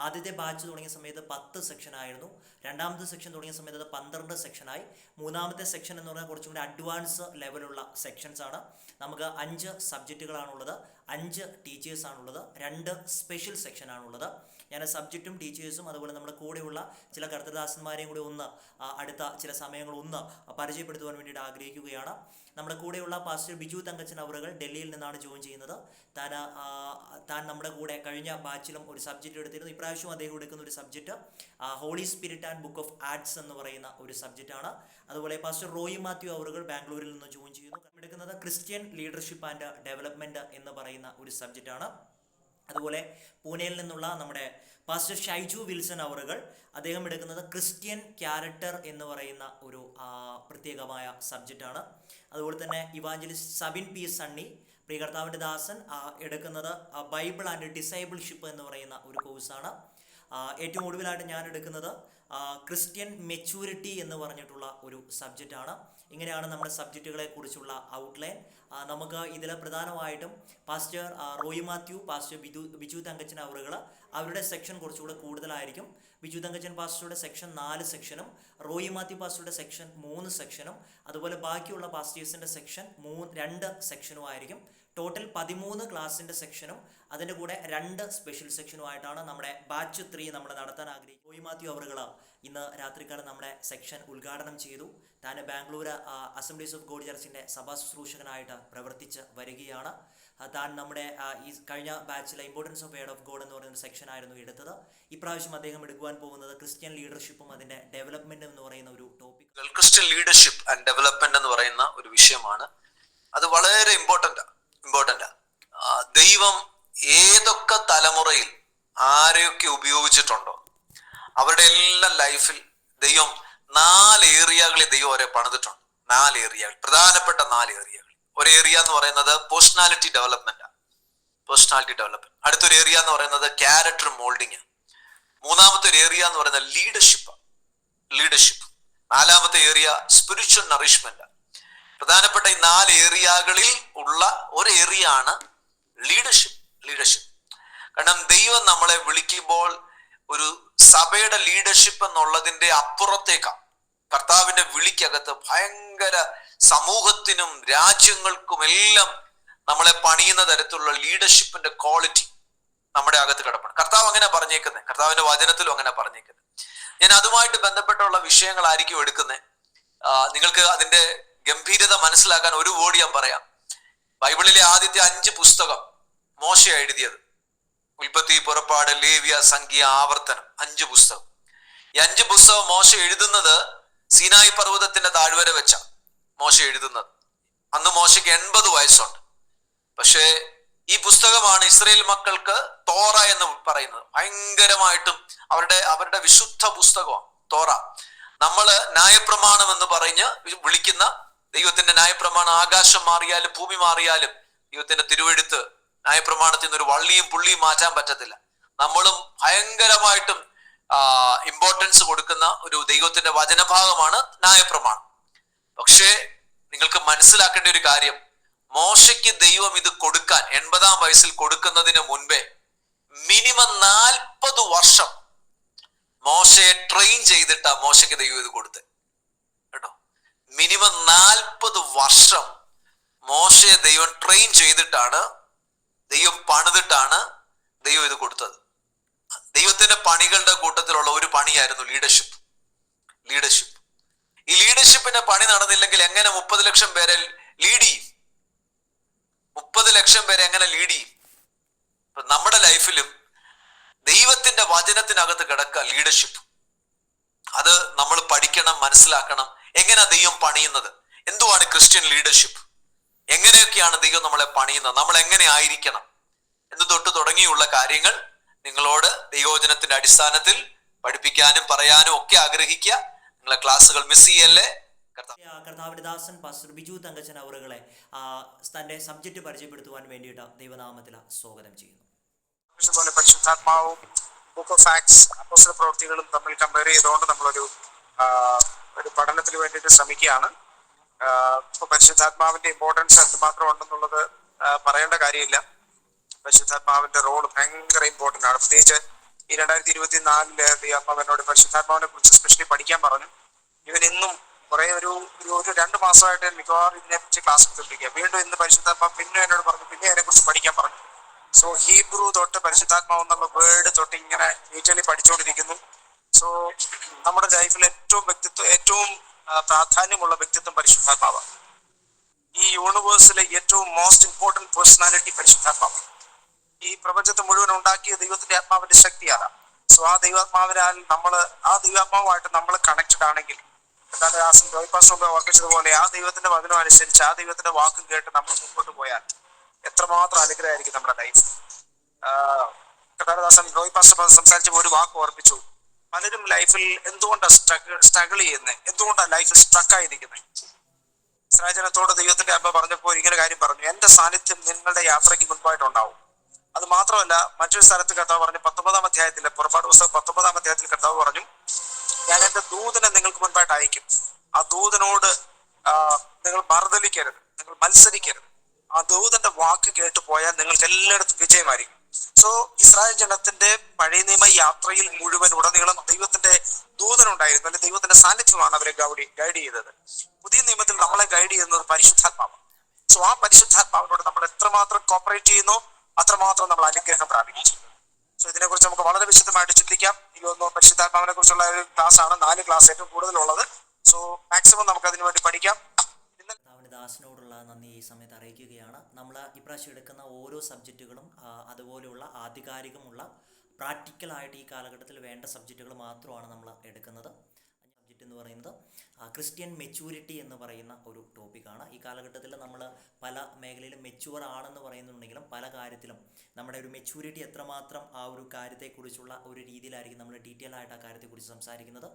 ആദ്യത്തെ ബാച്ച് തുടങ്ങിയ സമയത്ത് 10 സെക്ഷനായിരുന്നു. രണ്ടാമത്തെ സെക്ഷൻ തുടങ്ങിയ സമയത്ത് അത് 12 സെക്ഷനായി. മൂന്നാമത്തെ സെക്ഷൻ എന്ന് പറഞ്ഞാൽ കുറച്ചും കൂടി അഡ്വാൻസ് ലെവലുള്ള സെക്ഷൻസ് ആണ്. നമുക്ക് 5 സബ്ജക്റ്റുകളാണുള്ളത്, 5 ടീച്ചേഴ്സാണുള്ളത്, 2 സ്പെഷ്യൽ സെക്ഷനാണുള്ളത്. ഞാൻ സബ്ജക്റ്റും ടീച്ചേഴ്സും അതുപോലെ നമ്മുടെ കൂടെയുള്ള ചില കർത്തദാസന്മാരെയും കൂടി അടുത്ത ചില സമയങ്ങൾ പരിചയപ്പെടുത്തുവാൻ വേണ്ടിയിട്ട് ആഗ്രഹിക്കുകയാണ്. നമ്മുടെ കൂടെയുള്ള പാസ്റ്റർ ബിജു തങ്കച്ചൻ അവറുകൾ ഡൽഹിയിൽ നിന്നാണ് ജോയിൻ ചെയ്യുന്നത്. താൻ നമ്മുടെ കൂടെ കഴിഞ്ഞ ബാച്ചിലും ഒരു സബ്ജക്റ്റ് എടുത്തിരുന്നു. ഇപ്രാവശ്യം അദ്ദേഹം എടുക്കുന്ന ഒരു subject Holy Spirit and Book of Acts എന്ന് പറയുന്ന ഒരു സബ്ജക്റ്റാണ്. അതുപോലെ പാസ്റ്റർ റോയി മാത്യു അവറുകൾ ബാംഗ്ലൂരിൽ നിന്ന് ജോയിൻ ചെയ്യുന്നു. എടുക്കുന്നത് ക്രിസ്ത്യൻ ലീഡർഷിപ്പ് ആൻഡ് ഡെവലപ്മെൻറ്റ് എന്ന് പറയുന്ന ഒരു സബ്ജക്റ്റാണ്. അതുപോലെ പൂനെയിൽ നിന്നുള്ള നമ്മുടെ പാസ്റ്റർ ഷൈജു വിൽസൺ അവറുകൾ അദ്ദേഹം എടുക്കുന്നത് ക്രിസ്ത്യൻ ക്യാരക്ടർ എന്ന് പറയുന്ന ഒരു പ്രത്യേകമായ സബ്ജക്റ്റാണ്. അതുപോലെ തന്നെ ഇവാഞ്ചലിസ്റ്റ് സബിൻ പി സണ്ണി പ്രിയ കർത്താവിൻ്റെ ദാസൻ എടുക്കുന്നത് ബൈബിൾ ആൻഡ് ഡിസൈബിൾഷിപ്പ് എന്ന് പറയുന്ന ഒരു കോഴ്സാണ്. ഏറ്റവും ഒടുവിലായിട്ട് ഞാൻ എടുക്കുന്നത് ക്രിസ്ത്യൻ മെച്യൂരിറ്റി എന്ന് പറഞ്ഞിട്ടുള്ള ഒരു സബ്ജക്റ്റാണ്. ഇങ്ങനെയാണ് നമ്മുടെ സബ്ജക്റ്റുകളെ കുറിച്ചുള്ള ഔട്ട്ലൈൻ. നമുക്ക് ഇതിൽ പ്രധാനമായിട്ടും പാസ്റ്റർ റോയി മാത്യു, പാസ്റ്റർ ബിജു തങ്കച്ചൻ അവറുകൾ അവരുടെ സെക്ഷൻ കുറച്ചുകൂടെ കൂടുതലായിരിക്കും. ബിജു തങ്കച്ചൻ പാസ്റ്ററുടെ സെക്ഷൻ 4 സെക്ഷനും റോയി മാത്യു പാസ്റ്ററുടെ സെക്ഷൻ 3 സെക്ഷനും അതുപോലെ ബാക്കിയുള്ള പാസ്റ്റേഴ്സിൻ്റെ സെക്ഷൻ 2 സെക്ഷനും ആയിരിക്കും. ടോട്ടൽ 13 ക്ലാസ്സിൻ്റെ സെക്ഷനും അതിൻ്റെ കൂടെ 2 സ്പെഷ്യൽ സെക്ഷനുമായിട്ടാണ് നമ്മുടെ ബാച്ച് 3 നമ്മൾ നടത്താൻ ആഗ്രഹിക്കും. റോയി മാത്യു അവറുകൾ ഇന്ന് രാത്രിക്കാലം നമ്മുടെ സെക്ഷൻ ഉദ്ഘാടനം ചെയ്തു. താൻ ബാംഗ്ലൂർ അസംബ്ലീസ് ഓഫ് ഗോഡ് ചർച്ചിൻ്റെ സഭാ ശുശ്രൂഷകനായിട്ട് പ്രവർത്തിച്ച് വരികയാണ്. താൻ നമ്മുടെ ഈ കഴിഞ്ഞ ബാച്ചിലെ importance of word of God എന്ന് പറയുന്ന സെക്ഷൻ ആയിരുന്നു എടുത്തത്. ഇപ്രാവശ്യം അദ്ദേഹം എടുക്കുവാൻ പോകുന്നത് ക്രിസ്ത്യൻ ലീഡർഷിപ്പും അതിൻ്റെ ഡെവലപ്മെൻറ്റും എന്ന് പറയുന്ന ഒരു topic. Christian leadership and development എന്ന് പറയുന്ന ഒരു വിഷയമാണ്. അത് വളരെ ഇമ്പോർട്ടൻ്റാ. ദൈവം ഏതൊക്കെ തലമുറയിൽ ആരെയൊക്കെ ഉപയോഗിച്ചിട്ടുണ്ടോ അവരുടെ എല്ലാം ലൈഫിൽ ദൈവം 4 ഏരിയകളിൽ ദൈവം അവരെ പണിതിട്ടുണ്ട്. 4 ഏരിയകൾ, പ്രധാനപ്പെട്ട 4 ഏരിയകൾ. ഒരു ഏരിയ എന്ന് പറയുന്നത് പേഴ്സണാലിറ്റി ഡെവലപ്മെന്റ്. അടുത്തൊരു ഏരിയ എന്ന് പറയുന്നത് ക്യാരക്ടർ മോൾഡിങ്. മൂന്നാമത്തെ ഒരു ഏരിയ എന്ന് പറയുന്നത് ലീഡർഷിപ്പ്. നാലാമത്തെ ഏരിയ സ്പിരിച്വൽ നറിഷ്മെന്റ്. പ്രധാനപ്പെട്ട ഈ 4 ഏരിയകളിൽ ഉള്ള ഒരു ഏരിയ ആണ് ലീഡർഷിപ്പ്. കാരണം ദൈവം നമ്മളെ വിളിക്കുമ്പോൾ ഒരു സഭയുടെ ലീഡർഷിപ്പ് എന്നുള്ളതിന്റെ അപ്പുറത്തേക്കാണ്. കർത്താവിന്റെ വിളിക്കകത്ത് ഭയങ്കര സമൂഹത്തിനും രാജ്യങ്ങൾക്കും എല്ലാം നമ്മളെ പണിയുന്ന തരത്തിലുള്ള ലീഡർഷിപ്പിന്റെ ക്വാളിറ്റി നമ്മുടെ അകത്ത് കിടപ്പുണ്ട്. കർത്താവ് അങ്ങനെ പറഞ്ഞേക്കുന്നത്, കർത്താവിന്റെ വചനത്തിലും അങ്ങനെ പറഞ്ഞേക്കുന്നത്. ഞാൻ അതുമായിട്ട് ബന്ധപ്പെട്ടുള്ള വിഷയങ്ങളായിരിക്കും എടുക്കുന്നത്. നിങ്ങൾക്ക് അതിന്റെ ഗംഭീരത മനസ്സിലാക്കാൻ ഒരു വേർഡ് ഞാൻ പറയാം. ബൈബിളിലെ ആദ്യത്തെ 5 പുസ്തകം മോശ എഴുതിയത്. ഉൽപ്പത്തി, പുറപ്പാട്, ലേവ്യ, സംഖ്യ, ആവർത്തനം, 5 പുസ്തകം. ഈ 5 പുസ്തകം മോശ എഴുതുന്നത് സീനായി പർവ്വതത്തിന്റെ താഴ്വര വെച്ച മോശ എഴുതുന്നത്. അന്ന് മോശയ്ക്ക് 80 വയസ്സുണ്ട്. പക്ഷേ ഈ പുസ്തകമാണ് ഇസ്രായേൽ മക്കൾക്ക് തോറ എന്ന് പറയുന്നത്. ഭയങ്കരമായിട്ടും അവരുടെ വിശുദ്ധ പുസ്തകമാണ് തോറ. നമ്മള് ന്യായപ്രമാണം എന്ന് പറഞ്ഞ് വിളിക്കുന്ന ദൈവത്തിന്റെ ന്യായപ്രമാണം, ആകാശം മാറിയാലും ഭൂമി മാറിയാലും ദൈവത്തിന്റെ തിരുവെഴുത്ത് ന്യായപ്രമാണത്തിൽ നിന്ന് ഒരു വള്ളിയും പുള്ളിയും മാറ്റാൻ പറ്റത്തില്ല. നമ്മളും ഭയങ്കരമായിട്ടും ഇമ്പോർട്ടൻസ് കൊടുക്കുന്ന ഒരു ദൈവത്തിന്റെ വചനഭാഗമാണ് ന്യായപ്രമാണം. പക്ഷേ നിങ്ങൾക്ക് മനസ്സിലാക്കേണ്ട ഒരു കാര്യം, മോശയ്ക്ക് ദൈവം ഇത് കൊടുക്കാൻ 80-ാം വയസ്സിൽ കൊടുക്കുന്നതിന് മുൻപേ മിനിമം 40 വർഷം മോശയെ ട്രെയിൻ ചെയ്തിട്ടാ മോശയ്ക്ക് ദൈവം ഇത് കൊടുത്തത് കേട്ടോ. മിനിമം 40 വർഷം മോശയെ ദൈവം ട്രെയിൻ ചെയ്തിട്ടാണ്, ദൈവം പണിതിട്ടാണ് ദൈവം ഇത് കൊടുത്തത്. ദൈവത്തിന്റെ പണികളുടെ കൂട്ടത്തിലുള്ള ഒരു പണിയായിരുന്നു ലീഡർഷിപ്പ്. ഈ ലീഡർഷിപ്പിന്റെ പണി നടന്നില്ലെങ്കിൽ എങ്ങനെ 30 ലക്ഷം പേരെ ലീഡ് ചെയ്യും? 30 ലക്ഷം പേരെ എങ്ങനെ ലീഡ് ചെയ്യും? ഇപ്പൊ നമ്മുടെ ലൈഫിലും ദൈവത്തിന്റെ വചനത്തിനകത്ത് കിടക്കുക ലീഡർഷിപ്പ്. അത് നമ്മൾ പഠിക്കണം, മനസ്സിലാക്കണം. എങ്ങനെയാ ദൈവം പണിയുന്നത്? എന്തുവാണ് ക്രിസ്ത്യൻ ലീഡർഷിപ്പ്? എങ്ങനെയൊക്കെയാണ് ദൈവം നമ്മളെ പണിയുന്നത്? നമ്മൾ എങ്ങനെ ആയിരിക്കണം എന്ന് തുടങ്ങിയുള്ള കാര്യങ്ങൾ നിങ്ങളോട് ദൈവവചനത്തിന്റെ അടിസ്ഥാനത്തിൽ പഠിപ്പിക്കാനും പറയാനും ഒക്കെ ആഗ്രഹിക്കുക. നിങ്ങളെ ക്ലാസ്സുകൾ മിസ് ചെയ്യല്ലേ. കർത്താവിന്റെ ദാസൻ പാസ്റ്റർ ബിജു തങ്കച്ചൻ അവറുകളെ തന്റെ സബ്ജക്റ്റ് പരിചയപ്പെടുത്തുവാൻ വേണ്ടിയിട്ട് ദൈവനാമത്തിൽ സ്വാഗതം ചെയ്യുന്നു. പോലെ പരിശുദ്ധാത്മാവും ബുക്ക് ഓഫ് ആക്ട്സ്, അപ്പോസ്തല പ്രവൃത്തികളും തമ്മിൽ കമ്പയർ ചെയ്തുകൊണ്ട് നമ്മളൊരു പഠനത്തിന് വേണ്ടിയിട്ട് ശ്രമിക്കുകയാണ്. ഇപ്പൊ പരിശുദ്ധാത്മാവിന്റെ ഇമ്പോർട്ടൻസ് എന്തുമാത്രം ഉണ്ടെന്നുള്ളത് പറയേണ്ട കാര്യമില്ല. പരിശുദ്ധാത്മാവിന്റെ റോൾ ഭയങ്കര ഇമ്പോർട്ടന്റ് ആണ്. പ്രത്യേകിച്ച് ഈ 2024 ദൈവാത്മാവ് എന്നോട് പരിശുദ്ധാത്മാവിനെ കുറിച്ച് സ്പെഷ്യലി പഠിക്കാൻ പറഞ്ഞു. ഇവൻ ഇന്നും കുറെ ഒരു 2 മാസമായിട്ട് മിക്കവാറും ഇതിനെക്കുറിച്ച് ക്ലാസ് എടുത്തിരിക്കുക. വീണ്ടും ഇന്ന് പരിശുദ്ധാത്മാവ് പിന്നെ എന്നോട് പറഞ്ഞു, പിന്നെ അതിനെക്കുറിച്ച് പഠിക്കാൻ പറഞ്ഞു. സോ ഹീബ്രു തൊട്ട് പരിശുദ്ധാത്മാവ് എന്നുള്ള വേർഡ് തൊട്ട് ഇങ്ങനെ ഡീറ്റെയിലി പഠിച്ചുകൊണ്ടിരിക്കുന്നു. സോ നമ്മുടെ ലൈഫിൽ ഏറ്റവും പ്രാധാന്യമുള്ള വ്യക്തിത്വം പരിശുദ്ധാത്മാവാണ്. ഈ യൂണിവേഴ്സിലെ ഏറ്റവും മോസ്റ്റ് ഇമ്പോർട്ടന്റ് പേഴ്സണാലിറ്റി പരിശുദ്ധാത്മാവ്. ഈ പ്രപഞ്ചത്തെ മുഴുവൻ ഉണ്ടാക്കിയ ദൈവത്തിന്റെ ആത്മാവിന്റെ ശക്തിയാണ്. സോ ആ ദൈവാത്മാവിനാൽ ആ ദൈവാത്മാവുമായിട്ട് നമ്മൾ കണക്റ്റഡ് ആണെങ്കിൽ, ഓർപ്പിച്ചതുപോലെ ആ ദൈവത്തിന്റെ വചനം അനുസരിച്ച് ആ ദൈവത്തിന്റെ വാക്കും കേട്ട് നമ്മൾ മുമ്പോട്ട് പോയാൽ എത്രമാത്രം അനുഗ്രഹമായിരിക്കും നമ്മുടെ ലൈഫ്. കഥാദാസൻ റോയ് പാസ്റ്റർ സംസാരിച്ചപ്പോൾ ഒരു വാക്ക് ഓർപ്പിച്ചു. പലരും ലൈഫിൽ എന്തുകൊണ്ടാണ് സ്ട്രഗിൾ ചെയ്യുന്നത്, എന്തുകൊണ്ടാണ് ലൈഫിൽ സ്ട്രക്കായിരിക്കുന്നത്? ഇസ്രായേൽജനത്തോട് ദൈവത്തിന്റെ അമ്മ പറഞ്ഞപ്പോൾ ഇങ്ങനെ കാര്യം പറഞ്ഞു, എന്റെ സാന്നിധ്യം നിങ്ങളുടെ യാത്രയ്ക്ക് മുൻപായിട്ടുണ്ടാവും. അത് മാത്രമല്ല, മറ്റൊരു സ്ഥലത്ത് കർത്താവ് പറഞ്ഞു, 19-ാം അധ്യായത്തിൽ, പുറപ്പാട് പുസ്തകം 19-ാം അധ്യായത്തിൽ കർത്താവ് പറഞ്ഞു, ഞാൻ എന്റെ ദൂതനെ നിങ്ങൾക്ക് മുൻപായിട്ട് അയക്കും. ആ ദൂതനോട് നിങ്ങൾ മറുതലിക്കരുത്, നിങ്ങൾ മത്സരിക്കരുത്. ആ ദൂതന്റെ വാക്ക് കേട്ട് പോയാൽ നിങ്ങൾക്ക് എല്ലായിടത്തും വിജയമായിരിക്കും. സോ ഇസ്രായേൽ ജനത്തിന്റെ പഴയ നിയമ യാത്രയിൽ മുഴുവൻ ഉടനീളം ദൈവത്തിന്റെ ദൂതനുണ്ടായിരുന്നു, അല്ലെങ്കിൽ ദൈവത്തിന്റെ സാന്നിധ്യമാണ് അവരെ ഗൈഡ് ചെയ്തത്. പുതിയ നിയമത്തിൽ നമ്മളെ ഗൈഡ് ചെയ്യുന്നത് പരിശുദ്ധാത്മാവാണ്. സോ ആ പരിശുദ്ധാത്മാവിനോട് നമ്മൾ എത്രമാത്രം കോപ്പറേറ്റ് ചെയ്യുന്നോ അത്രമാത്രം നമ്മൾ അനുഗ്രഹം പ്രാപിക്കും. സോ ഇതിനെക്കുറിച്ച് നമുക്ക് വളരെ വിശദമായിട്ട് ചിന്തിക്കാം. ഇതൊന്നും പരിശുദ്ധാത്മാവിനെ കുറിച്ചുള്ള ഒരു ക്ലാസ് ആണ്, 4 ക്ലാസ് ഏറ്റവും കൂടുതലുള്ളത്. സോ മാക്സിമം നമുക്ക് അതിനു വേണ്ടി പഠിക്കാം. ദാസനോടുള്ള നന്ദി ഈ സമയത്ത് അറിയിക്കുകയാണ്. നമ്മൾ ഇപ്രാവശ്യം എടുക്കുന്ന ഓരോ സബ്ജക്റ്റുകളും അതുപോലെയുള്ള ആധികാരികമുള്ള പ്രാക്ടിക്കലായിട്ട് ഈ കാലഘട്ടത്തിൽ വേണ്ട സബ്ജക്റ്റുകൾ മാത്രമാണ് നമ്മൾ എടുക്കുന്നത്. സബ്ജക്റ്റ് എന്ന് പറയുന്നത് ക്രിസ്ത്യൻ മെച്യൂരിറ്റി എന്ന് പറയുന്ന ഒരു ടോപ്പിക്കാണ്. ഈ കാലഘട്ടത്തിൽ നമ്മൾ പല മേഖലയിലും മെച്യൂർ ആണെന്ന് പറയുന്നുണ്ടെങ്കിലും പല കാര്യത്തിലും നമ്മുടെ ഒരു മെച്യൂരിറ്റി എത്രമാത്രം ആ ഒരു കാര്യത്തെക്കുറിച്ചുള്ള ഒരു രീതിയിലായിരിക്കും നമ്മൾ ഡീറ്റെയിൽ ആയിട്ട് ആ കാര്യത്തെക്കുറിച്ച് സംസാരിക്കുന്നത്.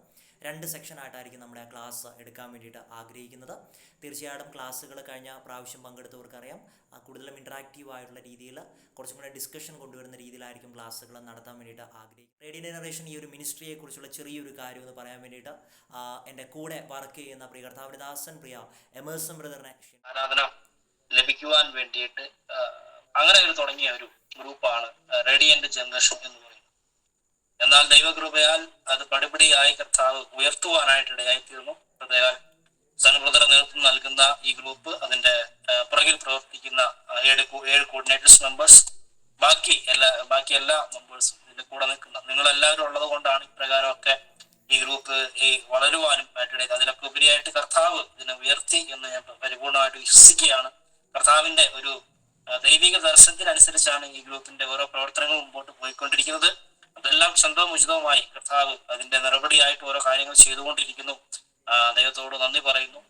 2 സെക്ഷനായിട്ടായിരിക്കും നമ്മുടെ ആ ക്ലാസ് എടുക്കാൻ വേണ്ടിയിട്ട് ആഗ്രഹിക്കുന്നത്. തീർച്ചയായിട്ടും ക്ലാസ്സുകൾ കഴിഞ്ഞ പ്രാവശ്യം പങ്കെടുത്തവർക്കറിയാം, കൂടുതലും ഇൻട്രാക്റ്റീവ് ആയിട്ടുള്ള രീതിയിൽ കുറച്ചും കൂടെ ഡിസ്കഷൻ കൊണ്ടുവരുന്ന രീതിയിലായിരിക്കും ക്ലാസ്സുകൾ നടത്താൻ വേണ്ടിയിട്ട് ആഗ്രഹിക്കും. റേഡിയോ ജനറേഷൻ ഈ ഒരു മിനിസ്ട്രിയെ കുറിച്ചുള്ള ചെറിയൊരു കാര്യം എന്ന് പറയാൻ വേണ്ടിയിട്ട് എൻ്റെ കൂടെ വർക്ക് ചെയ്യുന്ന പ്രിയ കർത്താവിന്റെ ദാസൻ പ്രിയ എമേഴ്സൺ ബ്രദറിനെ ആരാധന ലഭിക്കുവാൻ വേണ്ടിയിട്ട് അങ്ങനെ ഒരു തുടങ്ങിയ ഒരു ഗ്രൂപ്പാണ് റേഡിയന്റ് ജനറേഷൻ എന്ന് പറയുന്നത്. എന്നാൽ ദൈവകൃപയാൽ അത് പടിപടിയായി കർത്താവ് ഉയർത്തുവാനായിട്ടിടയായി തീർന്നു. പ്രത്യേകം സൺ ബ്രദർ നേതൃത്വം നൽകുന്ന ഈ ഗ്രൂപ്പ്, അതിന്റെ പുറകിൽ പ്രവർത്തിക്കുന്ന 7 കോർഡിനേറ്റേഴ്സ് മെമ്പേഴ്സ്, ബാക്കി എല്ലാ മെമ്പേഴ്സും ഇതിന്റെ കൂടെ നിൽക്കുന്ന നിങ്ങളെല്ലാവരും ഉള്ളത് കൊണ്ടാണ് ഇപ്രകാരമൊക്കെ ഈ ഗ്രൂപ്പ് വളരുവാനും ആയിട്ടിടയിൽ. അതിനൊക്കെ ഉപരിയായിട്ട് കർത്താവ് ഇതിനെ ഉയർത്തി എന്ന് ഞാൻ പരിപൂർണമായിട്ട് വിശ്വസിക്കുകയാണ്. കർത്താവിന്റെ ഒരു ദൈവിക ദർശനത്തിനനുസരിച്ചാണ് ഈ ഗ്രൂപ്പിന്റെ ഓരോ പ്രവർത്തനങ്ങളും മുമ്പോട്ട് പോയിക്കൊണ്ടിരിക്കുന്നത്. അതെല്ലാം സ്വന്തവും ഉചിതവുമായി കർത്താവ് അതിന്റെ നടപടിയായിട്ട് ഓരോ കാര്യങ്ങൾ ചെയ്തുകൊണ്ടിരിക്കുന്നു. ദൈവത്തോട് നന്ദി പറയുന്നു.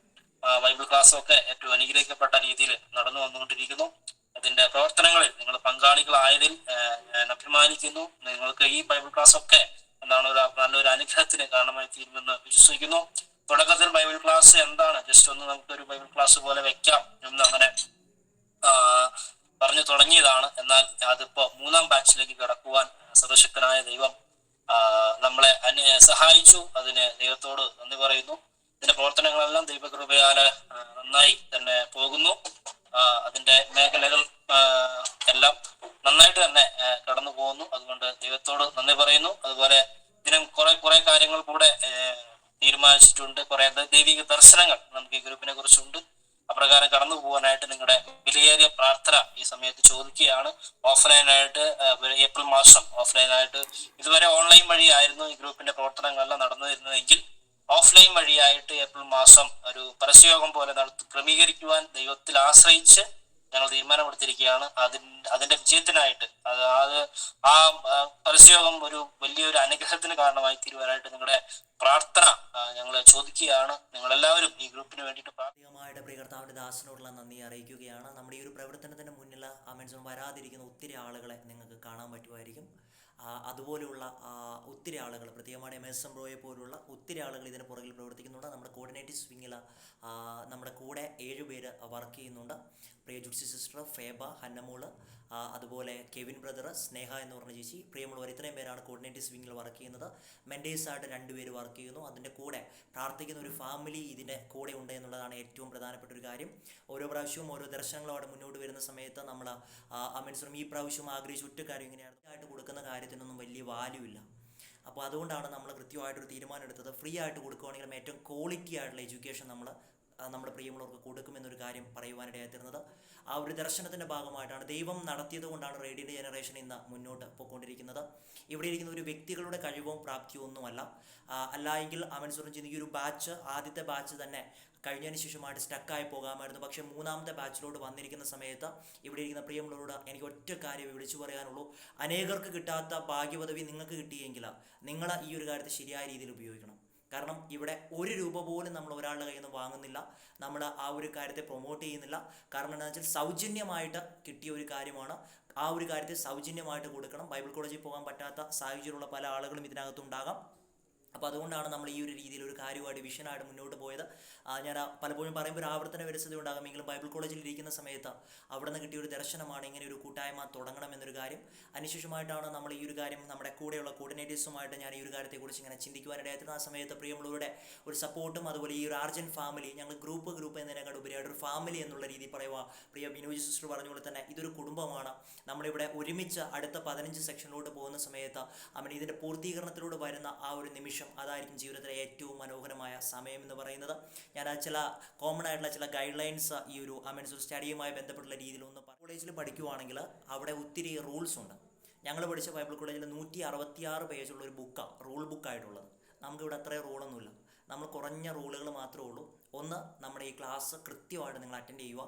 ബൈബിൾ ക്ലാസ്സൊക്കെ ഏറ്റവും അനുഗ്രഹിക്കപ്പെട്ട രീതിയിൽ നടന്നു വന്നുകൊണ്ടിരിക്കുന്നു. അതിന്റെ പ്രവർത്തനങ്ങളിൽ നിങ്ങൾ പങ്കാളികളായതിൽ ഞാൻ അഭിമാനിക്കുന്നു. നിങ്ങൾക്ക് ഈ ബൈബിൾ ക്ലാസ്സൊക്കെ നല്ലൊരു അനുഗ്രഹത്തിന് കാരണമായി തീരുമെന്ന് വിശ്വസിക്കുന്നു. തുടക്കത്തിൽ ബൈബിൾ ക്ലാസ് എന്താണ്, ജസ്റ്റ് ഒന്ന് നമുക്കൊരു ബൈബിൾ ക്ലാസ് പോലെ വെക്കാം എന്ന് അങ്ങനെ പറഞ്ഞു തുടങ്ങിയതാണ്. എന്നാൽ അതിപ്പോ 3ാം ബാച്ചിലേക്ക് കടക്കുവാൻ സർവശക്തനായ ദൈവം നമ്മളെ സഹായിച്ചു. അതിന് ദൈവത്തോട് നന്ദി പറയുന്നു. ഇതിന്റെ പ്രവർത്തനങ്ങളെല്ലാം ദൈവകൃപയാല് നന്നായി തന്നെ പോകുന്നു. അതിന്റെ മേഖലകൾ എല്ലാം നന്നായിട്ട് തന്നെ കടന്നു പോകുന്നു. അതുകൊണ്ട് ദൈവത്തോട് നന്ദി പറയുന്നു. അതുപോലെ ഇതിനും കുറെ കാര്യങ്ങൾ കൂടെ തീരുമാനിച്ചിട്ടുണ്ട്. കുറെ ദൈവിക ദർശനങ്ങൾ നമുക്ക് ഈ ഗ്രൂപ്പിനെ കുറിച്ചുണ്ട്. അപ്രകാരം കടന്നു പോകാനായിട്ട് നിങ്ങളുടെ വിലയേറിയ പ്രാർത്ഥന ഈ സമയത്ത് ചോദിക്കുകയാണ്. ഓഫ്ലൈനായിട്ട് ഏപ്രിൽ മാസം ഓഫ്ലൈനായിട്ട്, ഇതുവരെ ഓൺലൈൻ വഴിയായിരുന്നു ഈ ഗ്രൂപ്പിന്റെ പ്രവർത്തനങ്ങളെല്ലാം നടന്നിരുന്നതെങ്കിൽ ഓഫ്ലൈൻ വഴിയായിട്ട് ഏപ്രിൽ മാസം ഒരു പരസ്യയോഗം പോലെ ക്രമീകരിക്കുവാൻ ദൈവത്തിൽ ആശ്രയിച്ച് ഞങ്ങൾ തീരുമാനമെടുത്തിരിക്കുകയാണ്. അതിന്റെ വിജയത്തിനായിട്ട് ആ പരസ്യയോഗം ഒരു വലിയൊരു അനുഗ്രഹത്തിന് കാരണമായി തീരുവാനായിട്ട് നിങ്ങളുടെ പ്രാർത്ഥന ഞങ്ങൾ ചോദിക്കുകയാണ്. നിങ്ങളെല്ലാവരും ഈ ഗ്രൂപ്പിന് വേണ്ടിയിട്ട് പ്രത്യേകമായിട്ട് പ്രിയ കർത്താവിന്റെ ദാസനോടുള്ള നന്ദി അറിയിക്കുകയാണ്. നമ്മുടെ ഈ ഒരു പ്രവർത്തനത്തിന് മുന്നിൽ വരാതിരിക്കുന്ന ഒത്തിരി ആളുകളെ നിങ്ങൾക്ക് കാണാൻ പറ്റുമായിരിക്കും. അതുപോലെയുള്ള ഒത്തിരി ആളുകൾ, പ്രത്യേകമായി എമേഴ്സൺ ബ്രോയെ പോലുള്ള ഒത്തിരി ആളുകൾ ഇതിന് പുറകിൽ പ്രവർത്തിക്കുന്നുണ്ട്. നമ്മുടെ കോർഡിനേറ്റീവ് വിങ്ങിൽ നമ്മുടെ കൂടെ 7 പേര് വർക്ക് ചെയ്യുന്നുണ്ട്. പ്രിയ ജുഡ്സി സിസ്റ്റർ, ഫേബ, ഹന്നമോള്, അതുപോലെ കെവിൻ ബ്രദർ, സ്നേഹ എന്ന് പറഞ്ഞ ചേച്ചി, പ്രിയമുള്ളവർ, ഇത്രയും പേരാണ് കോർഡിനേറ്റീവ് വിങ്ങിൽ വർക്ക് ചെയ്യുന്നത്. മെൻഡേഴ്സായിട്ട് 2 പേര് വർക്ക് ചെയ്യുന്നു. അതിൻ്റെ കൂടെ പ്രാർത്ഥിക്കുന്ന ഒരു ഫാമിലി ഇതിൻ്റെ കൂടെ ഉണ്ട് എന്നുള്ളതാണ് ഏറ്റവും പ്രധാനപ്പെട്ട ഒരു കാര്യം. ഓരോ പ്രാവശ്യവും ഓരോ ദർശനങ്ങളും അവിടെ മുന്നോട്ട് വരുന്ന സമയത്ത് നമ്മൾ മനസ്സിലും ഈ പ്രാവശ്യം ആഗ്രഹിച്ച ഒറ്റ കാര്യം ഇങ്ങനെയാണ്, ആയിട്ട് കൊടുക്കുന്ന കാര്യത്തിനൊന്നും വലിയ വാല്യൂ ഇല്ല. അപ്പോൾ അതുകൊണ്ടാണ് നമ്മൾ കൃത്യമായിട്ടൊരു തീരുമാനം എടുത്തത്. ഫ്രീ ആയിട്ട് കൊടുക്കുകയാണെങ്കിലും ഏറ്റവും ക്വാളിറ്റി ആയിട്ടുള്ള എഡ്യൂക്കേഷൻ നമ്മുടെ പ്രിയമുള്ളവർക്ക് കൊടുക്കുമെന്നൊരു കാര്യം പറയുവാനിടയായി തീർന്നത്. ആ ഒരു ദർശനത്തിൻ്റെ ഭാഗമായിട്ടാണ്, ദൈവം നടത്തിയത് കൊണ്ടാണ് റേഡിയോ ജനറേഷൻ ഇന്ന് മുന്നോട്ട് പോയിക്കൊണ്ടിരിക്കുന്നത്. ഇവിടെ ഇരിക്കുന്ന ഒരു വ്യക്തികളുടെ കഴിവും പ്രാപ്തിയോ ഒന്നുമല്ല. അല്ലായെങ്കിൽ മനസ്സുറഞ്ച് ഈ ഒരു ബാച്ച്, ആദ്യത്തെ ബാച്ച് തന്നെ കഴിഞ്ഞതിന് ശേഷമായിട്ട് സ്റ്റക്കായി പോകാമായിരുന്നു. പക്ഷേ 3ാമത്തെ ബാച്ചിലോട്ട് വന്നിരിക്കുന്ന സമയത്ത് ഇവിടെ ഇരിക്കുന്ന പ്രിയമുള്ളവരോട് എനിക്ക് ഒറ്റ കാര്യം വിളിച്ചു പറയാനുള്ളൂ. അനേകർക്ക് കിട്ടാത്ത ഭാഗ്യപദവി നിങ്ങൾക്ക് കിട്ടിയെങ്കിൽ നിങ്ങൾ ഈ ഒരു കാര്യത്തെ ശരിയായ രീതിയിൽ ഉപയോഗിക്കണം. കാരണം ഇവിടെ 1 രൂപ പോലും നമ്മൾ ഒരാളുടെ കയ്യിൽ നിന്ന് വാങ്ങുന്നില്ല. നമ്മൾ ആ ഒരു കാര്യത്തെ പ്രൊമോട്ട് ചെയ്യുന്നില്ല. കാരണം എന്താണെന്ന് വെച്ചാൽ സൗജന്യമായിട്ട് കിട്ടിയ ഒരു കാര്യമാണ്. ആ ഒരു കാര്യത്തെ സൗജന്യമായിട്ട് കൊടുക്കണം. ബൈബിൾ കോളേജിൽ പോകാൻ പറ്റാത്ത സാഹചര്യമുള്ള പല ആളുകളും ഇതിനകത്തുണ്ടാകാം. അപ്പോൾ അതുകൊണ്ടാണ് നമ്മൾ ഈ ഒരു രീതിയിൽ ഒരു കാര്യമായിട്ട് വിഷനായിട്ട് മുന്നോട്ട് പോയത്. ഞാൻ പലപ്പോഴും പറയുമ്പോൾ ഒരു ആവർത്തന വിരസത ഉണ്ടാകുമെങ്കിലും ബൈബിൾ കോളേജിൽ ഇരിക്കുന്ന സമയത്ത് അവിടെ നിന്ന് കിട്ടിയ ഒരു ദർശനമാണ് ഇങ്ങനെ ഒരു കൂട്ടായ്മ തുടങ്ങണമെന്നൊരു കാര്യം. അതിനുശേഷമായിട്ടാണ് നമ്മൾ ഈ ഒരു കാര്യം നമ്മുടെ കൂടെയുള്ള കോർഡിനേറ്റേഴ്സുമായിട്ട് ഞാൻ ഈ ഒരു കാര്യത്തെക്കുറിച്ച് ഇങ്ങനെ ചിന്തിക്കുവാനിടയായിരുന്നു. ആ സമയത്ത് പ്രിയമുള്ളവരുടെ ഒരു സപ്പോർട്ടും അതുപോലെ ഈ ഒരു ആർജൻ ഫാമിലി, ഞങ്ങൾ ഗ്രൂപ്പ് എന്നതിനേക്കാൾ ഉപരിയായിട്ട് ഒരു ഫാമിലി എന്നുള്ള രീതി പറയുക. പ്രിയ ബിനോജ് സിസ്റ്റർ പറഞ്ഞുകൊണ്ട് തന്നെ ഇതൊരു കുടുംബമാണ്. നമ്മളിവിടെ ഒരുമിച്ച് അടുത്ത 15 സെക്ഷനിലോട്ട് പോകുന്ന സമയത്ത് ഇതിൻ്റെ പൂർത്തീകരണത്തിലൂടെ വരുന്ന ആ ഒരു നിമിഷം, അതായിരിക്കും ജീവിതത്തിലെ ഏറ്റവും മനോഹരമായ സമയം എന്ന് പറയുന്നത്. ഞാൻ ചില കോമൺ ആയിട്ടുള്ള ചില ഗൈഡ് ലൈൻസ് ഈ ഒരു സ്റ്റഡിയുമായി ബന്ധപ്പെട്ടുള്ള രീതിയിലൊന്ന് കോളേജിൽ പഠിക്കുവാണെങ്കിൽ അവിടെ ഒത്തിരി റൂൾസ് ഉണ്ട്. ഞങ്ങൾ പഠിച്ച ബൈബിൾ കോളേജിൽ 166 പേജുള്ള ഒരു ബുക്കാണ് റൂൾ ബുക്കായിട്ടുള്ളത്. നമുക്കിവിടെ അത്രയും റൂളൊന്നുമില്ല. നമ്മൾ കുറഞ്ഞ റൂളുകൾ മാത്രമേ ഉള്ളൂ. ഒന്ന്, നമ്മുടെ ഈ ക്ലാസ് കൃത്യമായിട്ട് നിങ്ങൾ അറ്റൻഡ് ചെയ്യുക.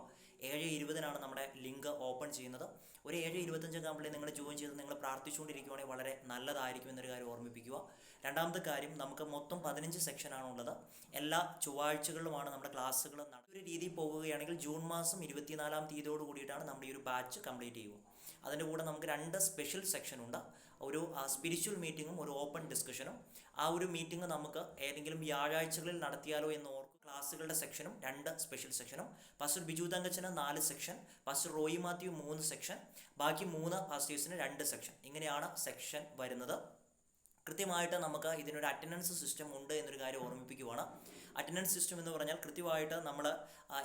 7:20 നമ്മുടെ ലിങ്ക് ഓപ്പൺ ചെയ്യുന്നത്. ഒരു 7:25 ആകുമ്പോഴേ നിങ്ങൾ ജോയിൻ ചെയ്ത് നിങ്ങൾ പ്രാർത്ഥിച്ചുകൊണ്ടിരിക്കുകയാണെങ്കിൽ വളരെ നല്ലതായിരിക്കും എന്നൊരു കാര്യം ഓർമ്മിപ്പിക്കുക. രണ്ടാമത്തെ കാര്യം, നമുക്ക് മൊത്തം 15 സെക്ഷനാണുള്ളത്. എല്ലാ ചൊവ്വാഴ്ചകളിലുമാണ് നമ്മുടെ ക്ലാസ്സുകൾ. ഒരു രീതിയിൽ പോകുകയാണെങ്കിൽ ജൂൺ മാസം 24-ാം തീയതിയോട് കൂടിയിട്ടാണ് നമ്മുടെ ഈ ഒരു ബാച്ച് കംപ്ലീറ്റ് ചെയ്യുക. അതിൻ്റെ കൂടെ നമുക്ക് 2 സ്പെഷ്യൽ സെക്ഷനുണ്ട്. ഒരു സ്പിരിച്വൽ മീറ്റിങ്ങും ഒരു ഓപ്പൺ ഡിസ്കഷനും. ആ ഒരു മീറ്റിംഗ് നമുക്ക് ഏതെങ്കിലും വ്യാഴാഴ്ചകളിൽ നടത്തിയാലോ എന്ന് ഓർക്കും. ക്ലാസ്സുകളുടെ സെക്ഷനും 2 സ്പെഷ്യൽ സെക്ഷനും. പാസ്റ്റർ ബിജു തങ്കച്ചന് 4 section, pastor Roy Mathew 3 section, ബാക്കി 3 പാസ്റ്റേഴ്സിന് 2 സെക്ഷൻ. ഇങ്ങനെയാണ് സെക്ഷൻ വരുന്നത്. കൃത്യമായിട്ട് നമുക്ക് ഇതിനൊരു അറ്റൻഡൻസ് സിസ്റ്റം ഉണ്ട് എന്നൊരു കാര്യം ഓർമ്മിപ്പിക്കുവാണ്. അറ്റൻഡൻസ് സിസ്റ്റം എന്ന് പറഞ്ഞാൽ കൃത്യമായിട്ട് നമ്മൾ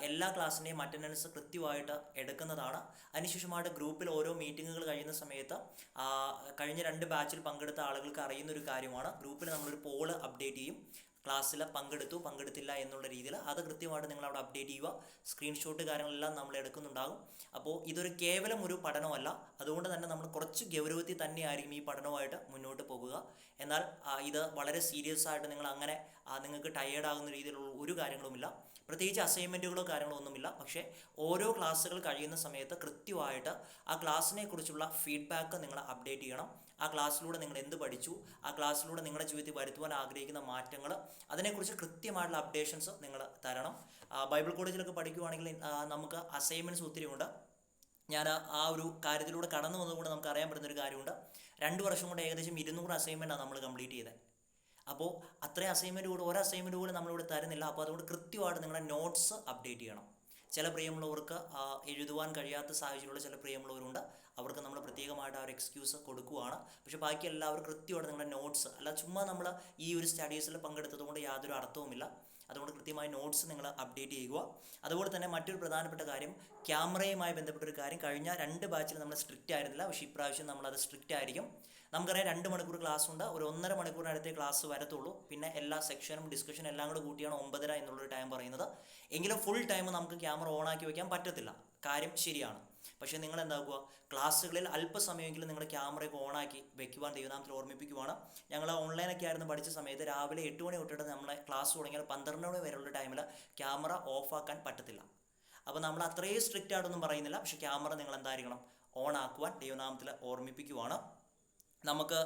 എല്ലാ ക്ലാസ്സിൻ്റെയും അറ്റൻഡൻസ് കൃത്യമായിട്ട് എടുക്കുന്നതാണ്. അതിനുശേഷമായിട്ട് ഗ്രൂപ്പിൽ ഓരോ മീറ്റിങ്ങുകൾ കഴിയുന്ന സമയത്ത് കഴിഞ്ഞ 2 ബാച്ചിൽ പങ്കെടുത്ത ആളുകൾക്ക് അറിയുന്നൊരു കാര്യമാണ്. ഗ്രൂപ്പിൽ നമ്മളൊരു പോള് അപ്ഡേറ്റ് ചെയ്യും. ക്ലാസ്സിൽ പങ്കെടുത്തില്ല എന്നുള്ള രീതിയിൽ അത് കൃത്യമായിട്ട് നിങ്ങൾ അവിടെ അപ്ഡേറ്റ് ചെയ്യുക. സ്ക്രീൻഷോട്ട് കാര്യങ്ങളെല്ലാം നമ്മൾ എടുക്കുന്നുണ്ടാകും. അപ്പോൾ ഇതൊരു കേവലം ഒരു പഠനമല്ല. അതുകൊണ്ട് തന്നെ നമ്മൾ കുറച്ച് ഗൗരവത്തിൽ തന്നെയായിരിക്കും ഈ പഠനവുമായിട്ട് മുന്നോട്ട് പോകുക. എന്നാൽ ഇത് വളരെ സീരിയസ് ആയിട്ട് നിങ്ങൾ അങ്ങനെ നിങ്ങൾക്ക് ടയേർഡാകുന്ന രീതിയിലുള്ള ഒരു കാര്യങ്ങളുമില്ല. പ്രത്യേകിച്ച് അസൈൻമെൻറ്റുകളോ കാര്യങ്ങളോ ഒന്നുമില്ല. പക്ഷേ ഓരോ ക്ലാസ്സുകൾ കഴിയുന്ന സമയത്ത് കൃത്യമായിട്ട് ആ ക്ലാസ്സിനെ കുറിച്ചുള്ള ഫീഡ്ബാക്ക് നിങ്ങൾ അപ്ഡേറ്റ് ചെയ്യണം. ആ ക്ലാസ്സിലൂടെ നിങ്ങൾ എന്ത് പഠിച്ചു, ആ ക്ലാസ്സിലൂടെ നിങ്ങളുടെ ജീവിതത്തിൽ വരുത്തുവാൻ ആഗ്രഹിക്കുന്ന മാറ്റങ്ങൾ, അതിനെക്കുറിച്ച് കൃത്യമായിട്ടുള്ള അപ്ഡേഷൻസ് നിങ്ങൾ തരണം. ബൈബിൾ കോളേജിലൊക്കെ പഠിക്കുകയാണെങ്കിൽ നമുക്ക് അസൈൻമെൻറ്റ്സ് ഒത്തിരി ഉണ്ട്. ഞാൻ ആ ഒരു കാര്യത്തിലൂടെ കടന്നു വന്നതുകൊണ്ട് നമുക്ക് അറിയാൻ പറ്റുന്നൊരു കാര്യമുണ്ട്. 2 വർഷം കൊണ്ട് ഏകദേശം 200 അസൈൻമെൻറ്റാണ് നമ്മൾ കംപ്ലീറ്റ് ചെയ്തത്. അപ്പോൾ അത്രയും അസൈൻമെൻറ്റ് കൂടെ ഒരു അസൈൻമെൻറ്റ് കൂടെ നമ്മളിവിടെ തരുന്നില്ല. അപ്പോൾ അതുകൊണ്ട് കൃത്യമായിട്ട് നിങ്ങളുടെ നോട്ട്സ് അപ്ഡേറ്റ് ചെയ്യണം. ചില പ്രിയമുള്ളവർക്ക് എഴുതുവാൻ കഴിയാത്ത സാഹചര്യമുള്ള ചില പ്രിയമുള്ളവരുണ്ട്. അവർക്ക് നമ്മൾ പ്രത്യേകമായിട്ട് ആ ഒരു എക്സ്ക്യൂസ് കൊടുക്കുകയാണ്. പക്ഷേ ബാക്കി എല്ലാവരും കൃത്യമായിട്ട് നിങ്ങളുടെ നോട്ട്സ്, അല്ല ചുമ്മാ നമ്മൾ ഈ ഒരു സ്റ്റഡീസിൽ പങ്കെടുത്തത് കൊണ്ട് യാതൊരു അർത്ഥവുമില്ല. അതുകൊണ്ട് കൃത്യമായി നോട്ട്സ് നിങ്ങൾ അപ്ഡേറ്റ് ചെയ്യുക. അതുപോലെ തന്നെ മറ്റൊരു പ്രധാനപ്പെട്ട കാര്യം, ക്യാമറയുമായി ബന്ധപ്പെട്ടൊരു കാര്യം. കഴിഞ്ഞ 2 ബാച്ചിൽ നമ്മൾ സ്ട്രിക്റ്റ് ആയിരുന്നില്ല. പക്ഷേ ഇപ്രാവശ്യം നമ്മളത് സ്ട്രിക്റ്റ് ആയിരിക്കും. നമുക്കറിയാം 2 മണിക്കൂർ ക്ലാസ് ഉണ്ട്. ഒരു 1.5 മണിക്കൂറിനടുത്തേ ക്ലാസ് വരത്തുള്ളൂ. പിന്നെ എല്ലാ സെക്ഷനും ഡിസ്കഷനും എല്ലാം കൂടെ കൂട്ടിയാണ് 9:30 എന്നുള്ളൊരു ടൈം പറയുന്നത്. എങ്കിലും ഫുൾ ടൈം നമുക്ക് ക്യാമറ ഓണാക്കി വയ്ക്കാൻ പറ്റത്തില്ല. കാര്യം ശരിയാണ്. പക്ഷേ നിങ്ങൾ എന്താക്കുക, ക്ലാസ്സുകളിൽ അല്പസമയമെങ്കിലും നിങ്ങൾ ക്യാമറയൊക്കെ ഓണാക്കി വെക്കുവാൻ ദൈവനാമത്തിൽ ഓർമ്മിപ്പിക്കുവാണ്. ഞങ്ങൾ ഓൺലൈനൊക്കെ ആയിരുന്നു പഠിച്ച സമയത്ത് രാവിലെ 8 മണി തൊട്ടിട്ട് നമ്മളെ ക്ലാസ് തുടങ്ങിയാൽ 12 മണി വരെയുള്ള ടൈമിൽ ക്യാമറ ഓഫാക്കാൻ പറ്റത്തില്ല. അപ്പോൾ നമ്മൾ അത്രയും സ്ട്രിക്റ്റ് ആയിട്ടൊന്നും പറയുന്നില്ല. പക്ഷേ ക്യാമറ നിങ്ങൾ എന്തായിരിക്കണം, ഓൺ ആക്കുവാൻ ദൈവനാമത്തിൽ ഓർമ്മിപ്പിക്കുവാണ്. നമുക്ക്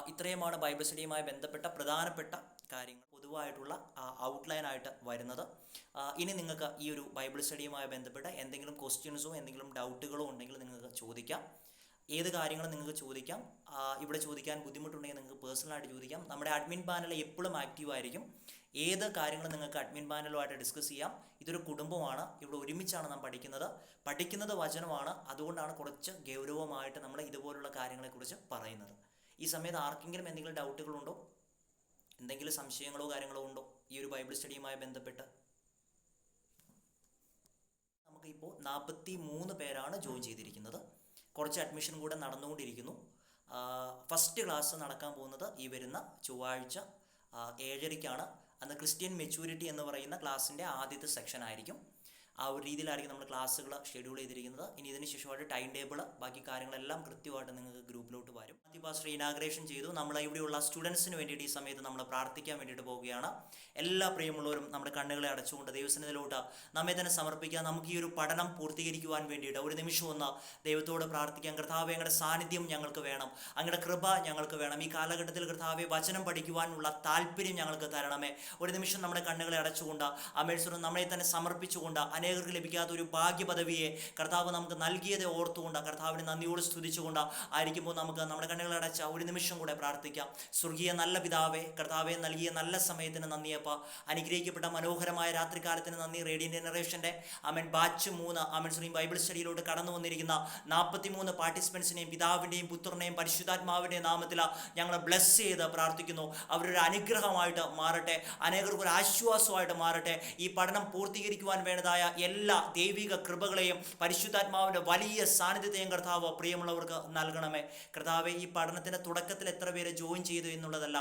ഇത്രയുമാണ് ബൈബിൾ സ്റ്റഡിയുമായി ബന്ധപ്പെട്ട പ്രധാനപ്പെട്ട കാര്യങ്ങൾ പൊതുവായിട്ടുള്ള ഔട്ട്ലൈനായിട്ട് വരുന്നത്. ഇനി നിങ്ങൾക്ക് ഈ ഒരു ബൈബിൾ സ്റ്റഡിയുമായി ബന്ധപ്പെട്ട എന്തെങ്കിലും ക്വസ്റ്റ്യൻസോ എന്തെങ്കിലും ഡൗട്ടുകളോ ഉണ്ടെങ്കിൽ നിങ്ങൾക്ക് ചോദിക്കാം. ഏത് കാര്യങ്ങളും നിങ്ങൾക്ക് ചോദിക്കാം. ഇവിടെ ചോദിക്കാൻ ബുദ്ധിമുട്ടുണ്ടെങ്കിൽ നിങ്ങൾക്ക് പേഴ്സണലായിട്ട് ചോദിക്കാം. നമ്മുടെ അഡ്മിൻ പാനൽ എപ്പോഴും ആക്റ്റീവ് ആയിരിക്കും. ഏത് കാര്യങ്ങളും നിങ്ങൾക്ക് അഡ്മിൻ പാനലുമായിട്ട് ഡിസ്കസ് ചെയ്യാം. ഇതൊരു കുടുംബമാണ്. ഇവിടെ ഒരുമിച്ചാണ് നാം പഠിക്കുന്നത് വചനമാണ്. അതുകൊണ്ടാണ് കുറച്ച് ഗൗരവമായിട്ട് നമ്മൾ ഇതുപോലുള്ള കാര്യങ്ങളെക്കുറിച്ച് പറയുന്നത്. ഈ സമയത്ത് ആർക്കെങ്കിലും എന്തെങ്കിലും ഡൗട്ടുകളുണ്ടോ, എന്തെങ്കിലും സംശയങ്ങളോ കാര്യങ്ങളോ ഉണ്ടോ ഈ ഒരു ബൈബിൾ സ്റ്റഡിയുമായി ബന്ധപ്പെട്ട്? നമുക്കിപ്പോൾ 43 പേരാണ് ജോയിൻ ചെയ്തിരിക്കുന്നത്. കുറച്ച് അഡ്മിഷൻ കൂടെ നടന്നുകൊണ്ടിരിക്കുന്നു. ഫസ്റ്റ് ക്ലാസ് നടക്കാൻ പോകുന്നത് ഈ വരുന്ന ചൊവ്വാഴ്ച 7:30-ക്കാണ്. അന്ന് ക്രിസ്ത്യൻ മെച്യൂരിറ്റി എന്ന് പറയുന്ന ക്ലാസ്സിൻ്റെ ആദ്യത്തെ സെക്ഷൻ ആയിരിക്കും. ആ ഒരു രീതിയിലായിരിക്കും നമ്മൾ ക്ലാസ്സുകൾ ഷെഡ്യൂൾ ചെയ്തിരിക്കുന്നത്. ഇനി ഇതിന് ശേഷമായിട്ട് ടൈം ടേബിൾ ബാക്കി കാര്യങ്ങളെല്ലാം കൃത്യമായിട്ട് നിങ്ങൾക്ക് ഗ്രൂപ്പിലോട്ട് വരും. ആദ്യ പാസ്റ്റർ ഇനാഗ്രേഷൻ ചെയ്തു. നമ്മൾ ഇവിടെയുള്ള സ്റ്റുഡൻസിന് വേണ്ടിയിട്ട് ഈ സമയത്ത് നമ്മൾ പ്രാർത്ഥിക്കാൻ വേണ്ടിയിട്ട് പോവുകയാണ്. എല്ലാ പ്രിയമുള്ളവരും നമ്മുടെ കണ്ണുകളെ അടച്ചുകൊണ്ട് ദൈവസന്നിധിയിലോട്ട് നമ്മെ തന്നെ സമർപ്പിക്കുക. നമുക്ക് ഈ ഒരു പഠനം പൂർത്തീകരിക്കുവാൻ വേണ്ടിയിട്ട് ഒരു നിമിഷം ഒന്ന് ദൈവത്തോട് പ്രാർത്ഥിക്കാം. കർത്താവേ, അങ്ങയുടെ സാന്നിധ്യം ഞങ്ങൾക്ക് വേണം, അങ്ങയുടെ കൃപ ഞങ്ങൾക്ക് വേണം. ഈ കാലഘട്ടത്തിൽ കർത്താവെ വചനം പഠിക്കുവാനുള്ള താല്പര്യം ഞങ്ങൾക്ക് തരണമേ. ഒരു നിമിഷം നമ്മുടെ കണ്ണുകളെ അടച്ചുകൊണ്ട് അമേശ്വരം നമ്മളെ തന്നെ സമർപ്പിച്ചുകൊണ്ട് അനേകർക്ക് ലഭിക്കാത്ത ഒരു ഭാഗ്യപദവിയെ കർത്താവ് നമുക്ക് നൽകിയതെ ഓർത്തുകൊണ്ട് കർത്താവിനെ നന്ദിയോട് സ്തുതിച്ചുകൊണ്ട് ആയിരിക്കുമ്പോൾ നമുക്ക് നമ്മുടെ കണ്ണുകളെ അടച്ച ഒരു നിമിഷം കൂടെ പ്രാർത്ഥിക്കാം. സ്വർഗീയ നല്ല പിതാവേ, കർത്താവെ നൽകിയ നല്ല സമയത്തിന് നന്ദിയപ്പ. അനുഗ്രഹിക്കപ്പെട്ട മനോഹരമായ രാത്രികാലത്തിന് നന്ദി. റേഡിയൻ ജനറേഷൻ്റെ ബാച്ച് 3 ബൈബിൾ സ്റ്റഡിയിലോട്ട് കടന്നു വന്നിരിക്കുന്ന 43 പാർട്ടിസിപ്പൻസിനെയും പിതാവിൻ്റെയും പുത്രനെയും പരിശുദ്ധാത്മാവിൻ്റെയും നാമത്തിൽ ഞങ്ങൾ ബ്ലെസ് ചെയ്ത് പ്രാർത്ഥിക്കുന്നു. അവരൊരു അനുഗ്രഹമായിട്ട് മാറട്ടെ, അനേകർക്ക് ഒരു ആശ്വാസമായിട്ട് മാറട്ടെ. ഈ പഠനം പൂർത്തീകരിക്കുവാൻ വേണ്ടതായ എല്ലാ ദൈവിക കൃപകളെയും പരിശുദ്ധാത്മാവിൻ്റെ വലിയ സാന്നിധ്യത്തെയും കർത്താവ് പ്രിയമുള്ളവർക്ക് നൽകണമേ. കർത്താവെ, ഈ പഠനത്തിൻ്റെ തുടക്കത്തിൽ എത്ര പേര് ജോയിൻ ചെയ്തു എന്നുള്ളതല്ല,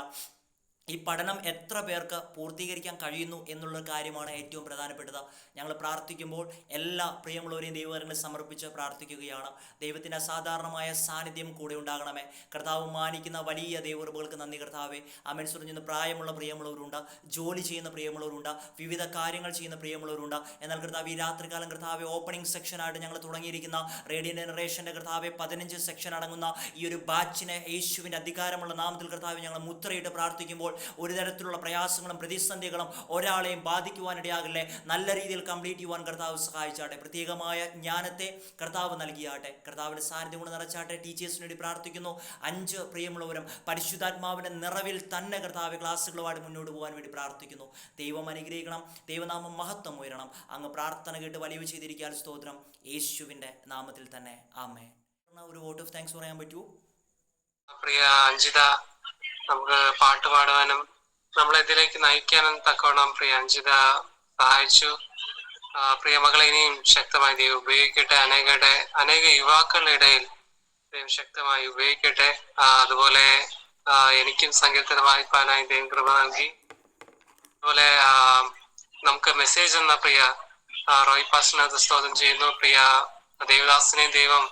ഈ പഠനം എത്ര പേർക്ക് പൂർത്തീകരിക്കാൻ കഴിയുന്നു എന്നുള്ള കാര്യമാണ് ഏറ്റവും പ്രധാനപ്പെട്ടത്. ഞങ്ങൾ പ്രാർത്ഥിക്കുമ്പോൾ എല്ലാ പ്രിയമുള്ളവരെയും ദൈവകരങ്ങളിൽ സമർപ്പിച്ച് പ്രാർത്ഥിക്കുകയാണ്. ദൈവത്തിൻ്റെ അസാധാരണമായ സാന്നിധ്യം കൂടെ ഉണ്ടാകണമേ. കർത്താവ് മാനിക്കുന്ന വലിയ ദൈവകൃപകൾക്ക് നന്ദി കർത്താവേ. ആമേൻ. സുറിഞ്ഞുന്ന പ്രായമുള്ള പ്രിയമുള്ളവരുണ്ട്, ജോലി ചെയ്യുന്ന പ്രിയമുള്ളവരുണ്ട്, വിവിധ കാര്യങ്ങൾ ചെയ്യുന്ന പ്രിയമുള്ളവരുണ്ട്. എന്നാൽ കർത്താവ് ഈ രാത്രികാലം കർത്താവെ ഓപ്പണിംഗ് സെക്ഷനായിട്ട് ഞങ്ങൾ തുടങ്ങിയിരിക്കുന്ന റേഡിയൻ ജനറേഷൻ്റെ കർത്താവെ 15 സെക്ഷൻ അടങ്ങുന്ന ഈ ഒരു ബാച്ചിനെ യേശുവിൻ്റെ അധികാരമുള്ള നാമത്തിൽ കർത്താവ് ഞങ്ങൾ മുദ്രയിട്ട് പ്രാർത്ഥിക്കുമ്പോൾ ഒരു തരത്തിലുള്ള പ്രയാസങ്ങളും പ്രതിസന്ധികളും ഒരാളെയും ബാധിക്കുവാനിടയാകില്ലേ. നല്ല രീതിയിൽ കംപ്ലീറ്റ് ചെയ്യുവാൻ കർത്താവ് സഹായിച്ചാട്ടെ. പ്രത്യേകമായ ജ്ഞാനത്തെ കർത്താവ് നൽകിയാട്ടെ. കർത്താവിൻ്റെ സാന്നിധ്യം കൊണ്ട് നിറച്ചാട്ടെ. ടീച്ചേഴ്സിന് വേണ്ടി പ്രാർത്ഥിക്കുന്നു. 5 പ്രിയമുള്ളവരും പരിശുദ്ധാത്മാവിൻ്റെ നിറവിൽ തന്നെ കർത്താവ് ക്ലാസ്സുകളുമായിട്ട് മുന്നോട്ട് പോകാൻ വേണ്ടി പ്രാർത്ഥിക്കുന്നു. ദൈവം അനുഗ്രഹിക്കണം. ദൈവനാമം മഹത്വം ഉയരണം. അങ്ങ് പ്രാർത്ഥന കേട്ട് വലിയ ചെയ്തിരിക്കാൻ സ്തോത്രം. യേശുവിൻ്റെ നാമത്തിൽ തന്നെ ആമേൻ. ഒരു വോട്ട് ഓഫ് താങ്ക്സ് പറയാൻ പറ്റുമോ? പ്രിയ അഞ്ജിത, നമുക്ക് പാട്ട് പാടുവാനും നമ്മളെ ഇതിലേക്ക് നയിക്കാനും തക്കവണ്ണം പ്രിയ അഞ്ജിത സഹായിച്ചു. പ്രിയ മകളെ ഇനിയും ശക്തമായി ദൈവം ഉപയോഗിക്കട്ടെ. അനേക യുവാക്കളുടെ ഇടയിൽ ദൈവം ശക്തമായി ഉപയോഗിക്കട്ടെ. അതുപോലെ എനിക്കും സങ്കീർത്തനം വായിപ്പാനായി ദൈവം കൃപ നൽകി. അതുപോലെ നമുക്ക് മെസ്സേജ് എന്ന പ്രിയ റോയ് പാസ്റ്ററിനെ സ്തോത്രം ചെയ്യുന്നു. പ്രിയ ദേവദാസിനെയും ദൈവം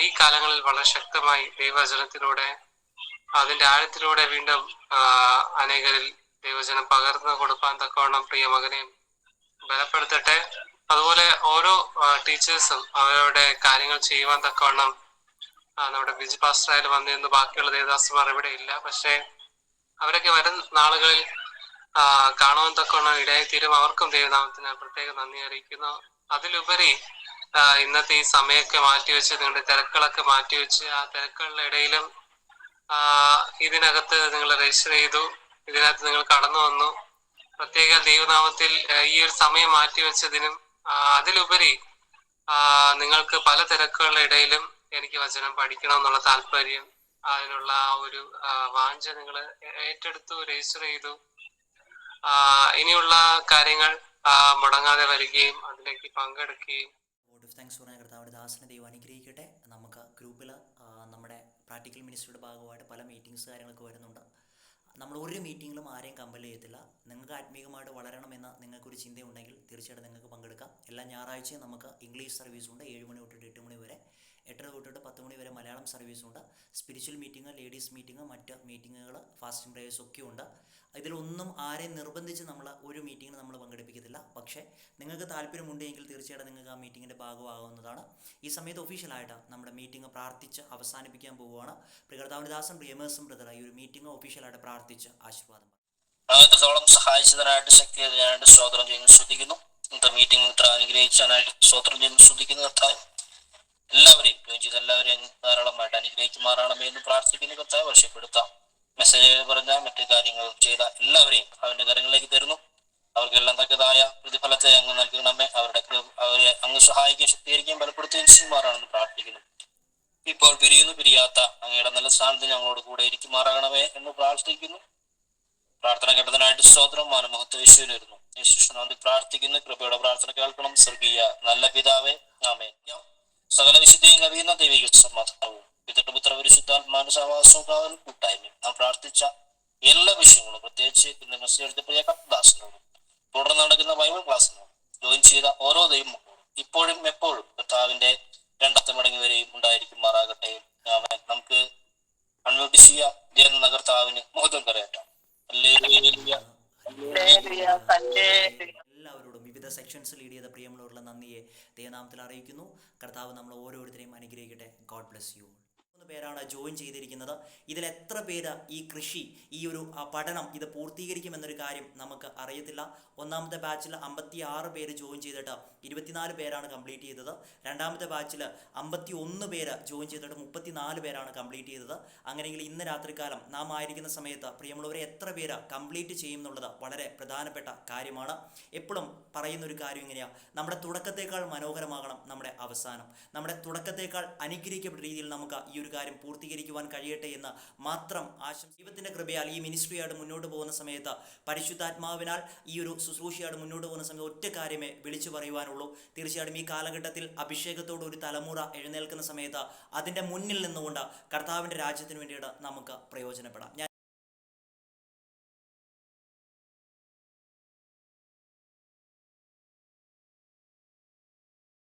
ഈ കാലങ്ങളിൽ വളരെ ശക്തമായി ദൈവവചനത്തിലൂടെ അതിന്റെ ആഴത്തിലൂടെ വീണ്ടും അനേകരിൽ ദൈവജനം പകർന്നു കൊടുക്കാൻ തക്കവണ്ണം പ്രിയ മകനെയും ബലപ്പെടുത്തട്ടെ. അതുപോലെ ഓരോ ടീച്ചേഴ്സും അവരുടെ കാര്യങ്ങൾ ചെയ്യുവാൻ തക്കവണ്ണം നമ്മുടെ ബിജി പാസ്റ്ററായാലും വന്നിരുന്നു. ബാക്കിയുള്ള ദേവദാസന്മാർ ഇവിടെ ഇല്ല. പക്ഷെ അവരൊക്കെ വരും നാളുകളിൽ കാണുവാൻ തക്കവണ്ണം ഇടയായിത്തീരും. അവർക്കും ദൈവനാമത്തിന് പ്രത്യേക നന്ദി അറിയിക്കുന്നു. അതിലുപരി ഇന്നത്തെ ഈ സമയമൊക്കെ മാറ്റിവെച്ച് നിങ്ങളുടെ തിരക്കുകളൊക്കെ മാറ്റിവെച്ച് ആ തിരക്കുകളുടെ ഇടയിലും ഇതിനകത്ത് നിങ്ങൾ രജിസ്റ്റർ ചെയ്തു, ഇതിനകത്ത് നിങ്ങൾ കടന്നു വന്നു. പ്രത്യേക ദൈവനാമത്തിൽ ഈ ഒരു സമയം മാറ്റിവെച്ചതിനും അതിലുപരി നിങ്ങൾക്ക് പല തിരക്കുകളുടെ ഇടയിലും എനിക്ക് വചനം പഠിക്കണം എന്നുള്ള താല്പര്യം, അതിനുള്ള ഒരു വാഞ്ച നിങ്ങൾ ഏറ്റെടുത്തു, രജിസ്റ്റർ ചെയ്തു. ഇനിയുള്ള കാര്യങ്ങൾ മുടങ്ങാതെ വരികയും അതിലേക്ക് പങ്കെടുക്കുകയും. വോട്ട് ഓഫ് താങ്ക്സ് പറഞ്ഞ കർത്താവിൻ്റെ ദാസനെ ദൈവം അനുഗ്രഹിക്കട്ടെ. നമുക്ക് ഗ്രൂപ്പിൽ നമ്മുടെ പ്രാക്ടിക്കൽ മിനിസ്ട്രിയുടെ ഭാഗമായിട്ട് പല മീറ്റിങ്സ് കാര്യങ്ങളൊക്കെ വരുന്നുണ്ട്. നമ്മൾ ഒരു മീറ്റിങ്ങിലും ആരെയും കമ്പൽ ചെയ്യത്തില്ല. നിങ്ങൾക്ക് ആത്മീയമായിട്ട് വളരണമെന്ന് നിങ്ങൾക്കൊരു ചിന്തയുണ്ടെങ്കിൽ തീർച്ചയായിട്ടും നിങ്ങൾക്ക് പങ്കെടുക്കാം. എല്ലാ ഞായറാഴ്ചയും നമുക്ക് ഇംഗ്ലീഷ് സർവീസുണ്ട്. 7 മണി തൊട്ടിട്ട് 8 മണി വരെ, 8:30 തൊട്ടിട്ട് 10 മണി വരെ മലയാളം സർവീസുണ്ട്. സ്പിരിച്വൽ മീറ്റിംഗ്, ലേഡീസ് മീറ്റിംഗ്, മറ്റ് മീറ്റിങ്ങുകൾ, ഫാസ്റ്റിംഗ് പ്രേയേഴ്സ് ഒക്കെ ഉണ്ട്. ഇതിലൊന്നും ആരെയും നിർബന്ധിച്ച് നമ്മൾ ഒരു മീറ്റിങ്ങിന് നമ്മൾ പങ്കെടുപ്പിക്കത്തില്ല. പക്ഷേ നിങ്ങൾക്ക് താല്പര്യമുണ്ടെങ്കിൽ തീർച്ചയായിട്ടും നിങ്ങൾക്ക് ആ മീറ്റിങ്ങിൻ്റെ ഭാഗമാകുന്നതാണ്. ഈ സമയത്ത് ഒഫീഷ്യലായിട്ട് നമ്മുടെ മീറ്റിംഗ് പ്രാർത്ഥിച്ച് അവസാനിപ്പിക്കാൻ പോവുകയാണ്. കർത്താവിൻ്റെ ദാസൻ പ്രിയമേഴ്സും ബ്രദർ ഈ ഒരു മീറ്റിംഗ് ഒഫീഷ്യലായിട്ട് പ്രാർത്ഥിച്ച് ആശീർവാദം എത്രത്തോളം സഹായിച്ചതിനായിട്ട് ശക്തിയായിട്ട് സ്തോത്രം ചെയ്യുന്നു, ശ്രദ്ധിക്കുന്നു. ഇന്നത്തെ മീറ്റിംഗ് ഇത്ര അനുഗ്രഹിച്ചതിനായിട്ട് സ്തോത്രം ചെയ്യുന്നു, ശ്രദ്ധിക്കുന്നു. കർത്താവ് എല്ലാവരെയും എല്ലാവരെയും ധാരാളമായിട്ട് അനുഗ്രഹിക്കുമാറാണമേ എന്ന് പ്രാർത്ഥിക്കുന്നു. കർത്താവ് വർഷപ്പെടുത്താം. മെസ്സേജ് പറഞ്ഞ മറ്റു കാര്യങ്ങൾ ചെയ്ത എല്ലാവരെയും അവന്റെ കരങ്ങളിലേക്ക് തരുന്നു. അവർക്കെല്ലാം തക്കതായ പ്രതിഫലത്തെ അങ്ങ് നൽകണമേ. അവരെ അങ്ങ് സഹായിക്കുകയും ശക്തീകരിക്കുകയും ബലപ്പെടുത്തുകയും ചെയ്യുമാറാണെന്ന് പ്രാർത്ഥിക്കുന്നു. ഇപ്പോൾ പിരിയാത്ത അങ്ങയുടെ നല്ല സ്ഥാനത്ത് ഞങ്ങളോട് കൂടെ ഇരിക്കുമാറാകണമേ എന്ന് പ്രാർത്ഥിക്കുന്നു. പ്രാർത്ഥന കേട്ടതിനായിട്ട് സ്തോത്രം. മാനമഹത്വ യേശുവിന് വരുന്നു. യേശുനാമത്തിൽ പ്രാർത്ഥിക്കുന്നു. കൃപയുടെ പ്രാർത്ഥന കേൾക്കണം. സ്വർഗീയ നല്ല പിതാവേ, ആമേൻ. സകല വിശുദ്ധിയും കവിയുന്ന ദൈവിക സമാധാനവും പിതൃപുത്ര പരിശുദ്ധാത്മാവിന്റെ സഹവാസവും കൂട്ടായ്മയും നാം പ്രാർത്ഥിച്ച എല്ലാ വിഷയങ്ങളും, പ്രത്യേകിച്ച് ഇന്ന് മെസ്സേജ് എടുത്ത പ്രിയ കർത്താവിനോടും തുടർന്ന് നടക്കുന്ന ബൈബിൾ ക്ലാസ്സിനോടും ജോയിൻ ചെയ്ത ഓരോ ദൈവമക്കളോടും ഇപ്പോഴും എപ്പോഴും കർത്താവിന്റെ രണ്ടാമത്തെ മടങ്ങി വരെയും ഉണ്ടായിരിക്കുമാറാകട്ടെ. നമുക്ക് അൺമ്യൂട്ട് ചെയ്യാം. എന്ന കർത്താവിന് മഹത്വം കരയറ്റാം. എല്ലാവരോടും വിവിധ സെക്ഷൻസ് ലീഡ് ചെയ്ത പ്രിയമുള്ളവരുടെ നന്ദിയെ ദൈവനാമത്തിൽ അറിയിക്കുന്നു. കർത്താവ് നമ്മൾ ഓരോരുത്തരെയും അനുഗ്രഹിക്കട്ടെ. God bless you. 3 പേരാണ് ജോയിൻ ചെയ്തിരിക്കുന്നത്. ഇതിൽ എത്ര പേര് ഈ കൃഷി, ഈ ഒരു പഠനം ഇത് പൂർത്തീകരിക്കുമെന്നൊരു കാര്യം നമുക്ക് അറിയത്തില്ല. ഒന്നാമത്തെ ബാച്ചിൽ 56 പേര് ജോയിൻ ചെയ്തിട്ട് 24 പേരാണ് കംപ്ലീറ്റ് ചെയ്തത്. രണ്ടാമത്തെ ബാച്ചിൽ 51 പേര് ജോയിൻ ചെയ്തിട്ട് 34 പേരാണ് കംപ്ലീറ്റ് ചെയ്തത്. അങ്ങനെയെങ്കിൽ ഇന്ന് രാത്രികാലം നാം ആയിരിക്കുന്ന സമയത്ത് പ്രിയമുള്ളവരെ എത്ര പേര് കംപ്ലീറ്റ് ചെയ്യും എന്നുള്ളത് വളരെ പ്രധാനപ്പെട്ട കാര്യമാണ്. എപ്പോഴും പറയുന്നൊരു കാര്യം ഇങ്ങനെയാണ്, നമ്മുടെ തുടക്കത്തേക്കാൾ മനോഹരമാകണം നമ്മുടെ അവസാനം. നമ്മുടെ തുടക്കത്തേക്കാൾ അനുഗ്രഹിക്കപ്പെട്ട രീതിയിൽ നമുക്ക് ഈ ഒരു കാര്യം പൂർത്തീകരിക്കുവാൻ കഴിയട്ടെ എന്ന് മാത്രം ദൈവത്തിൻ്റെ കൃപയാൽ ഈ മിനിസ്ട്രിയായിട്ട് മുന്നോട്ട് പോകുന്ന സമയത്ത്, പരിശുദ്ധാത്മാവിനാൽ ഈ ഒരു ശുശ്രൂഷയായിട്ട് മുന്നോട്ട് പോകുന്ന സമയത്ത് ഒറ്റ കാര്യമേ വിളിച്ചു പറയുവാനുള്ളൂ. തീർച്ചയായിട്ടും ഈ കാലഘട്ടത്തിൽ അഭിഷേകത്തോട് ഒരു തലമുറ എഴുന്നേൽക്കുന്ന സമയത്ത് അതിൻ്റെ മുന്നിൽ നിന്നുകൊണ്ട് കർത്താവിൻ്റെ രാജ്യത്തിന് വേണ്ടിയിട്ട് നമുക്ക് പ്രയോജനപ്പെടാം. ഞാൻ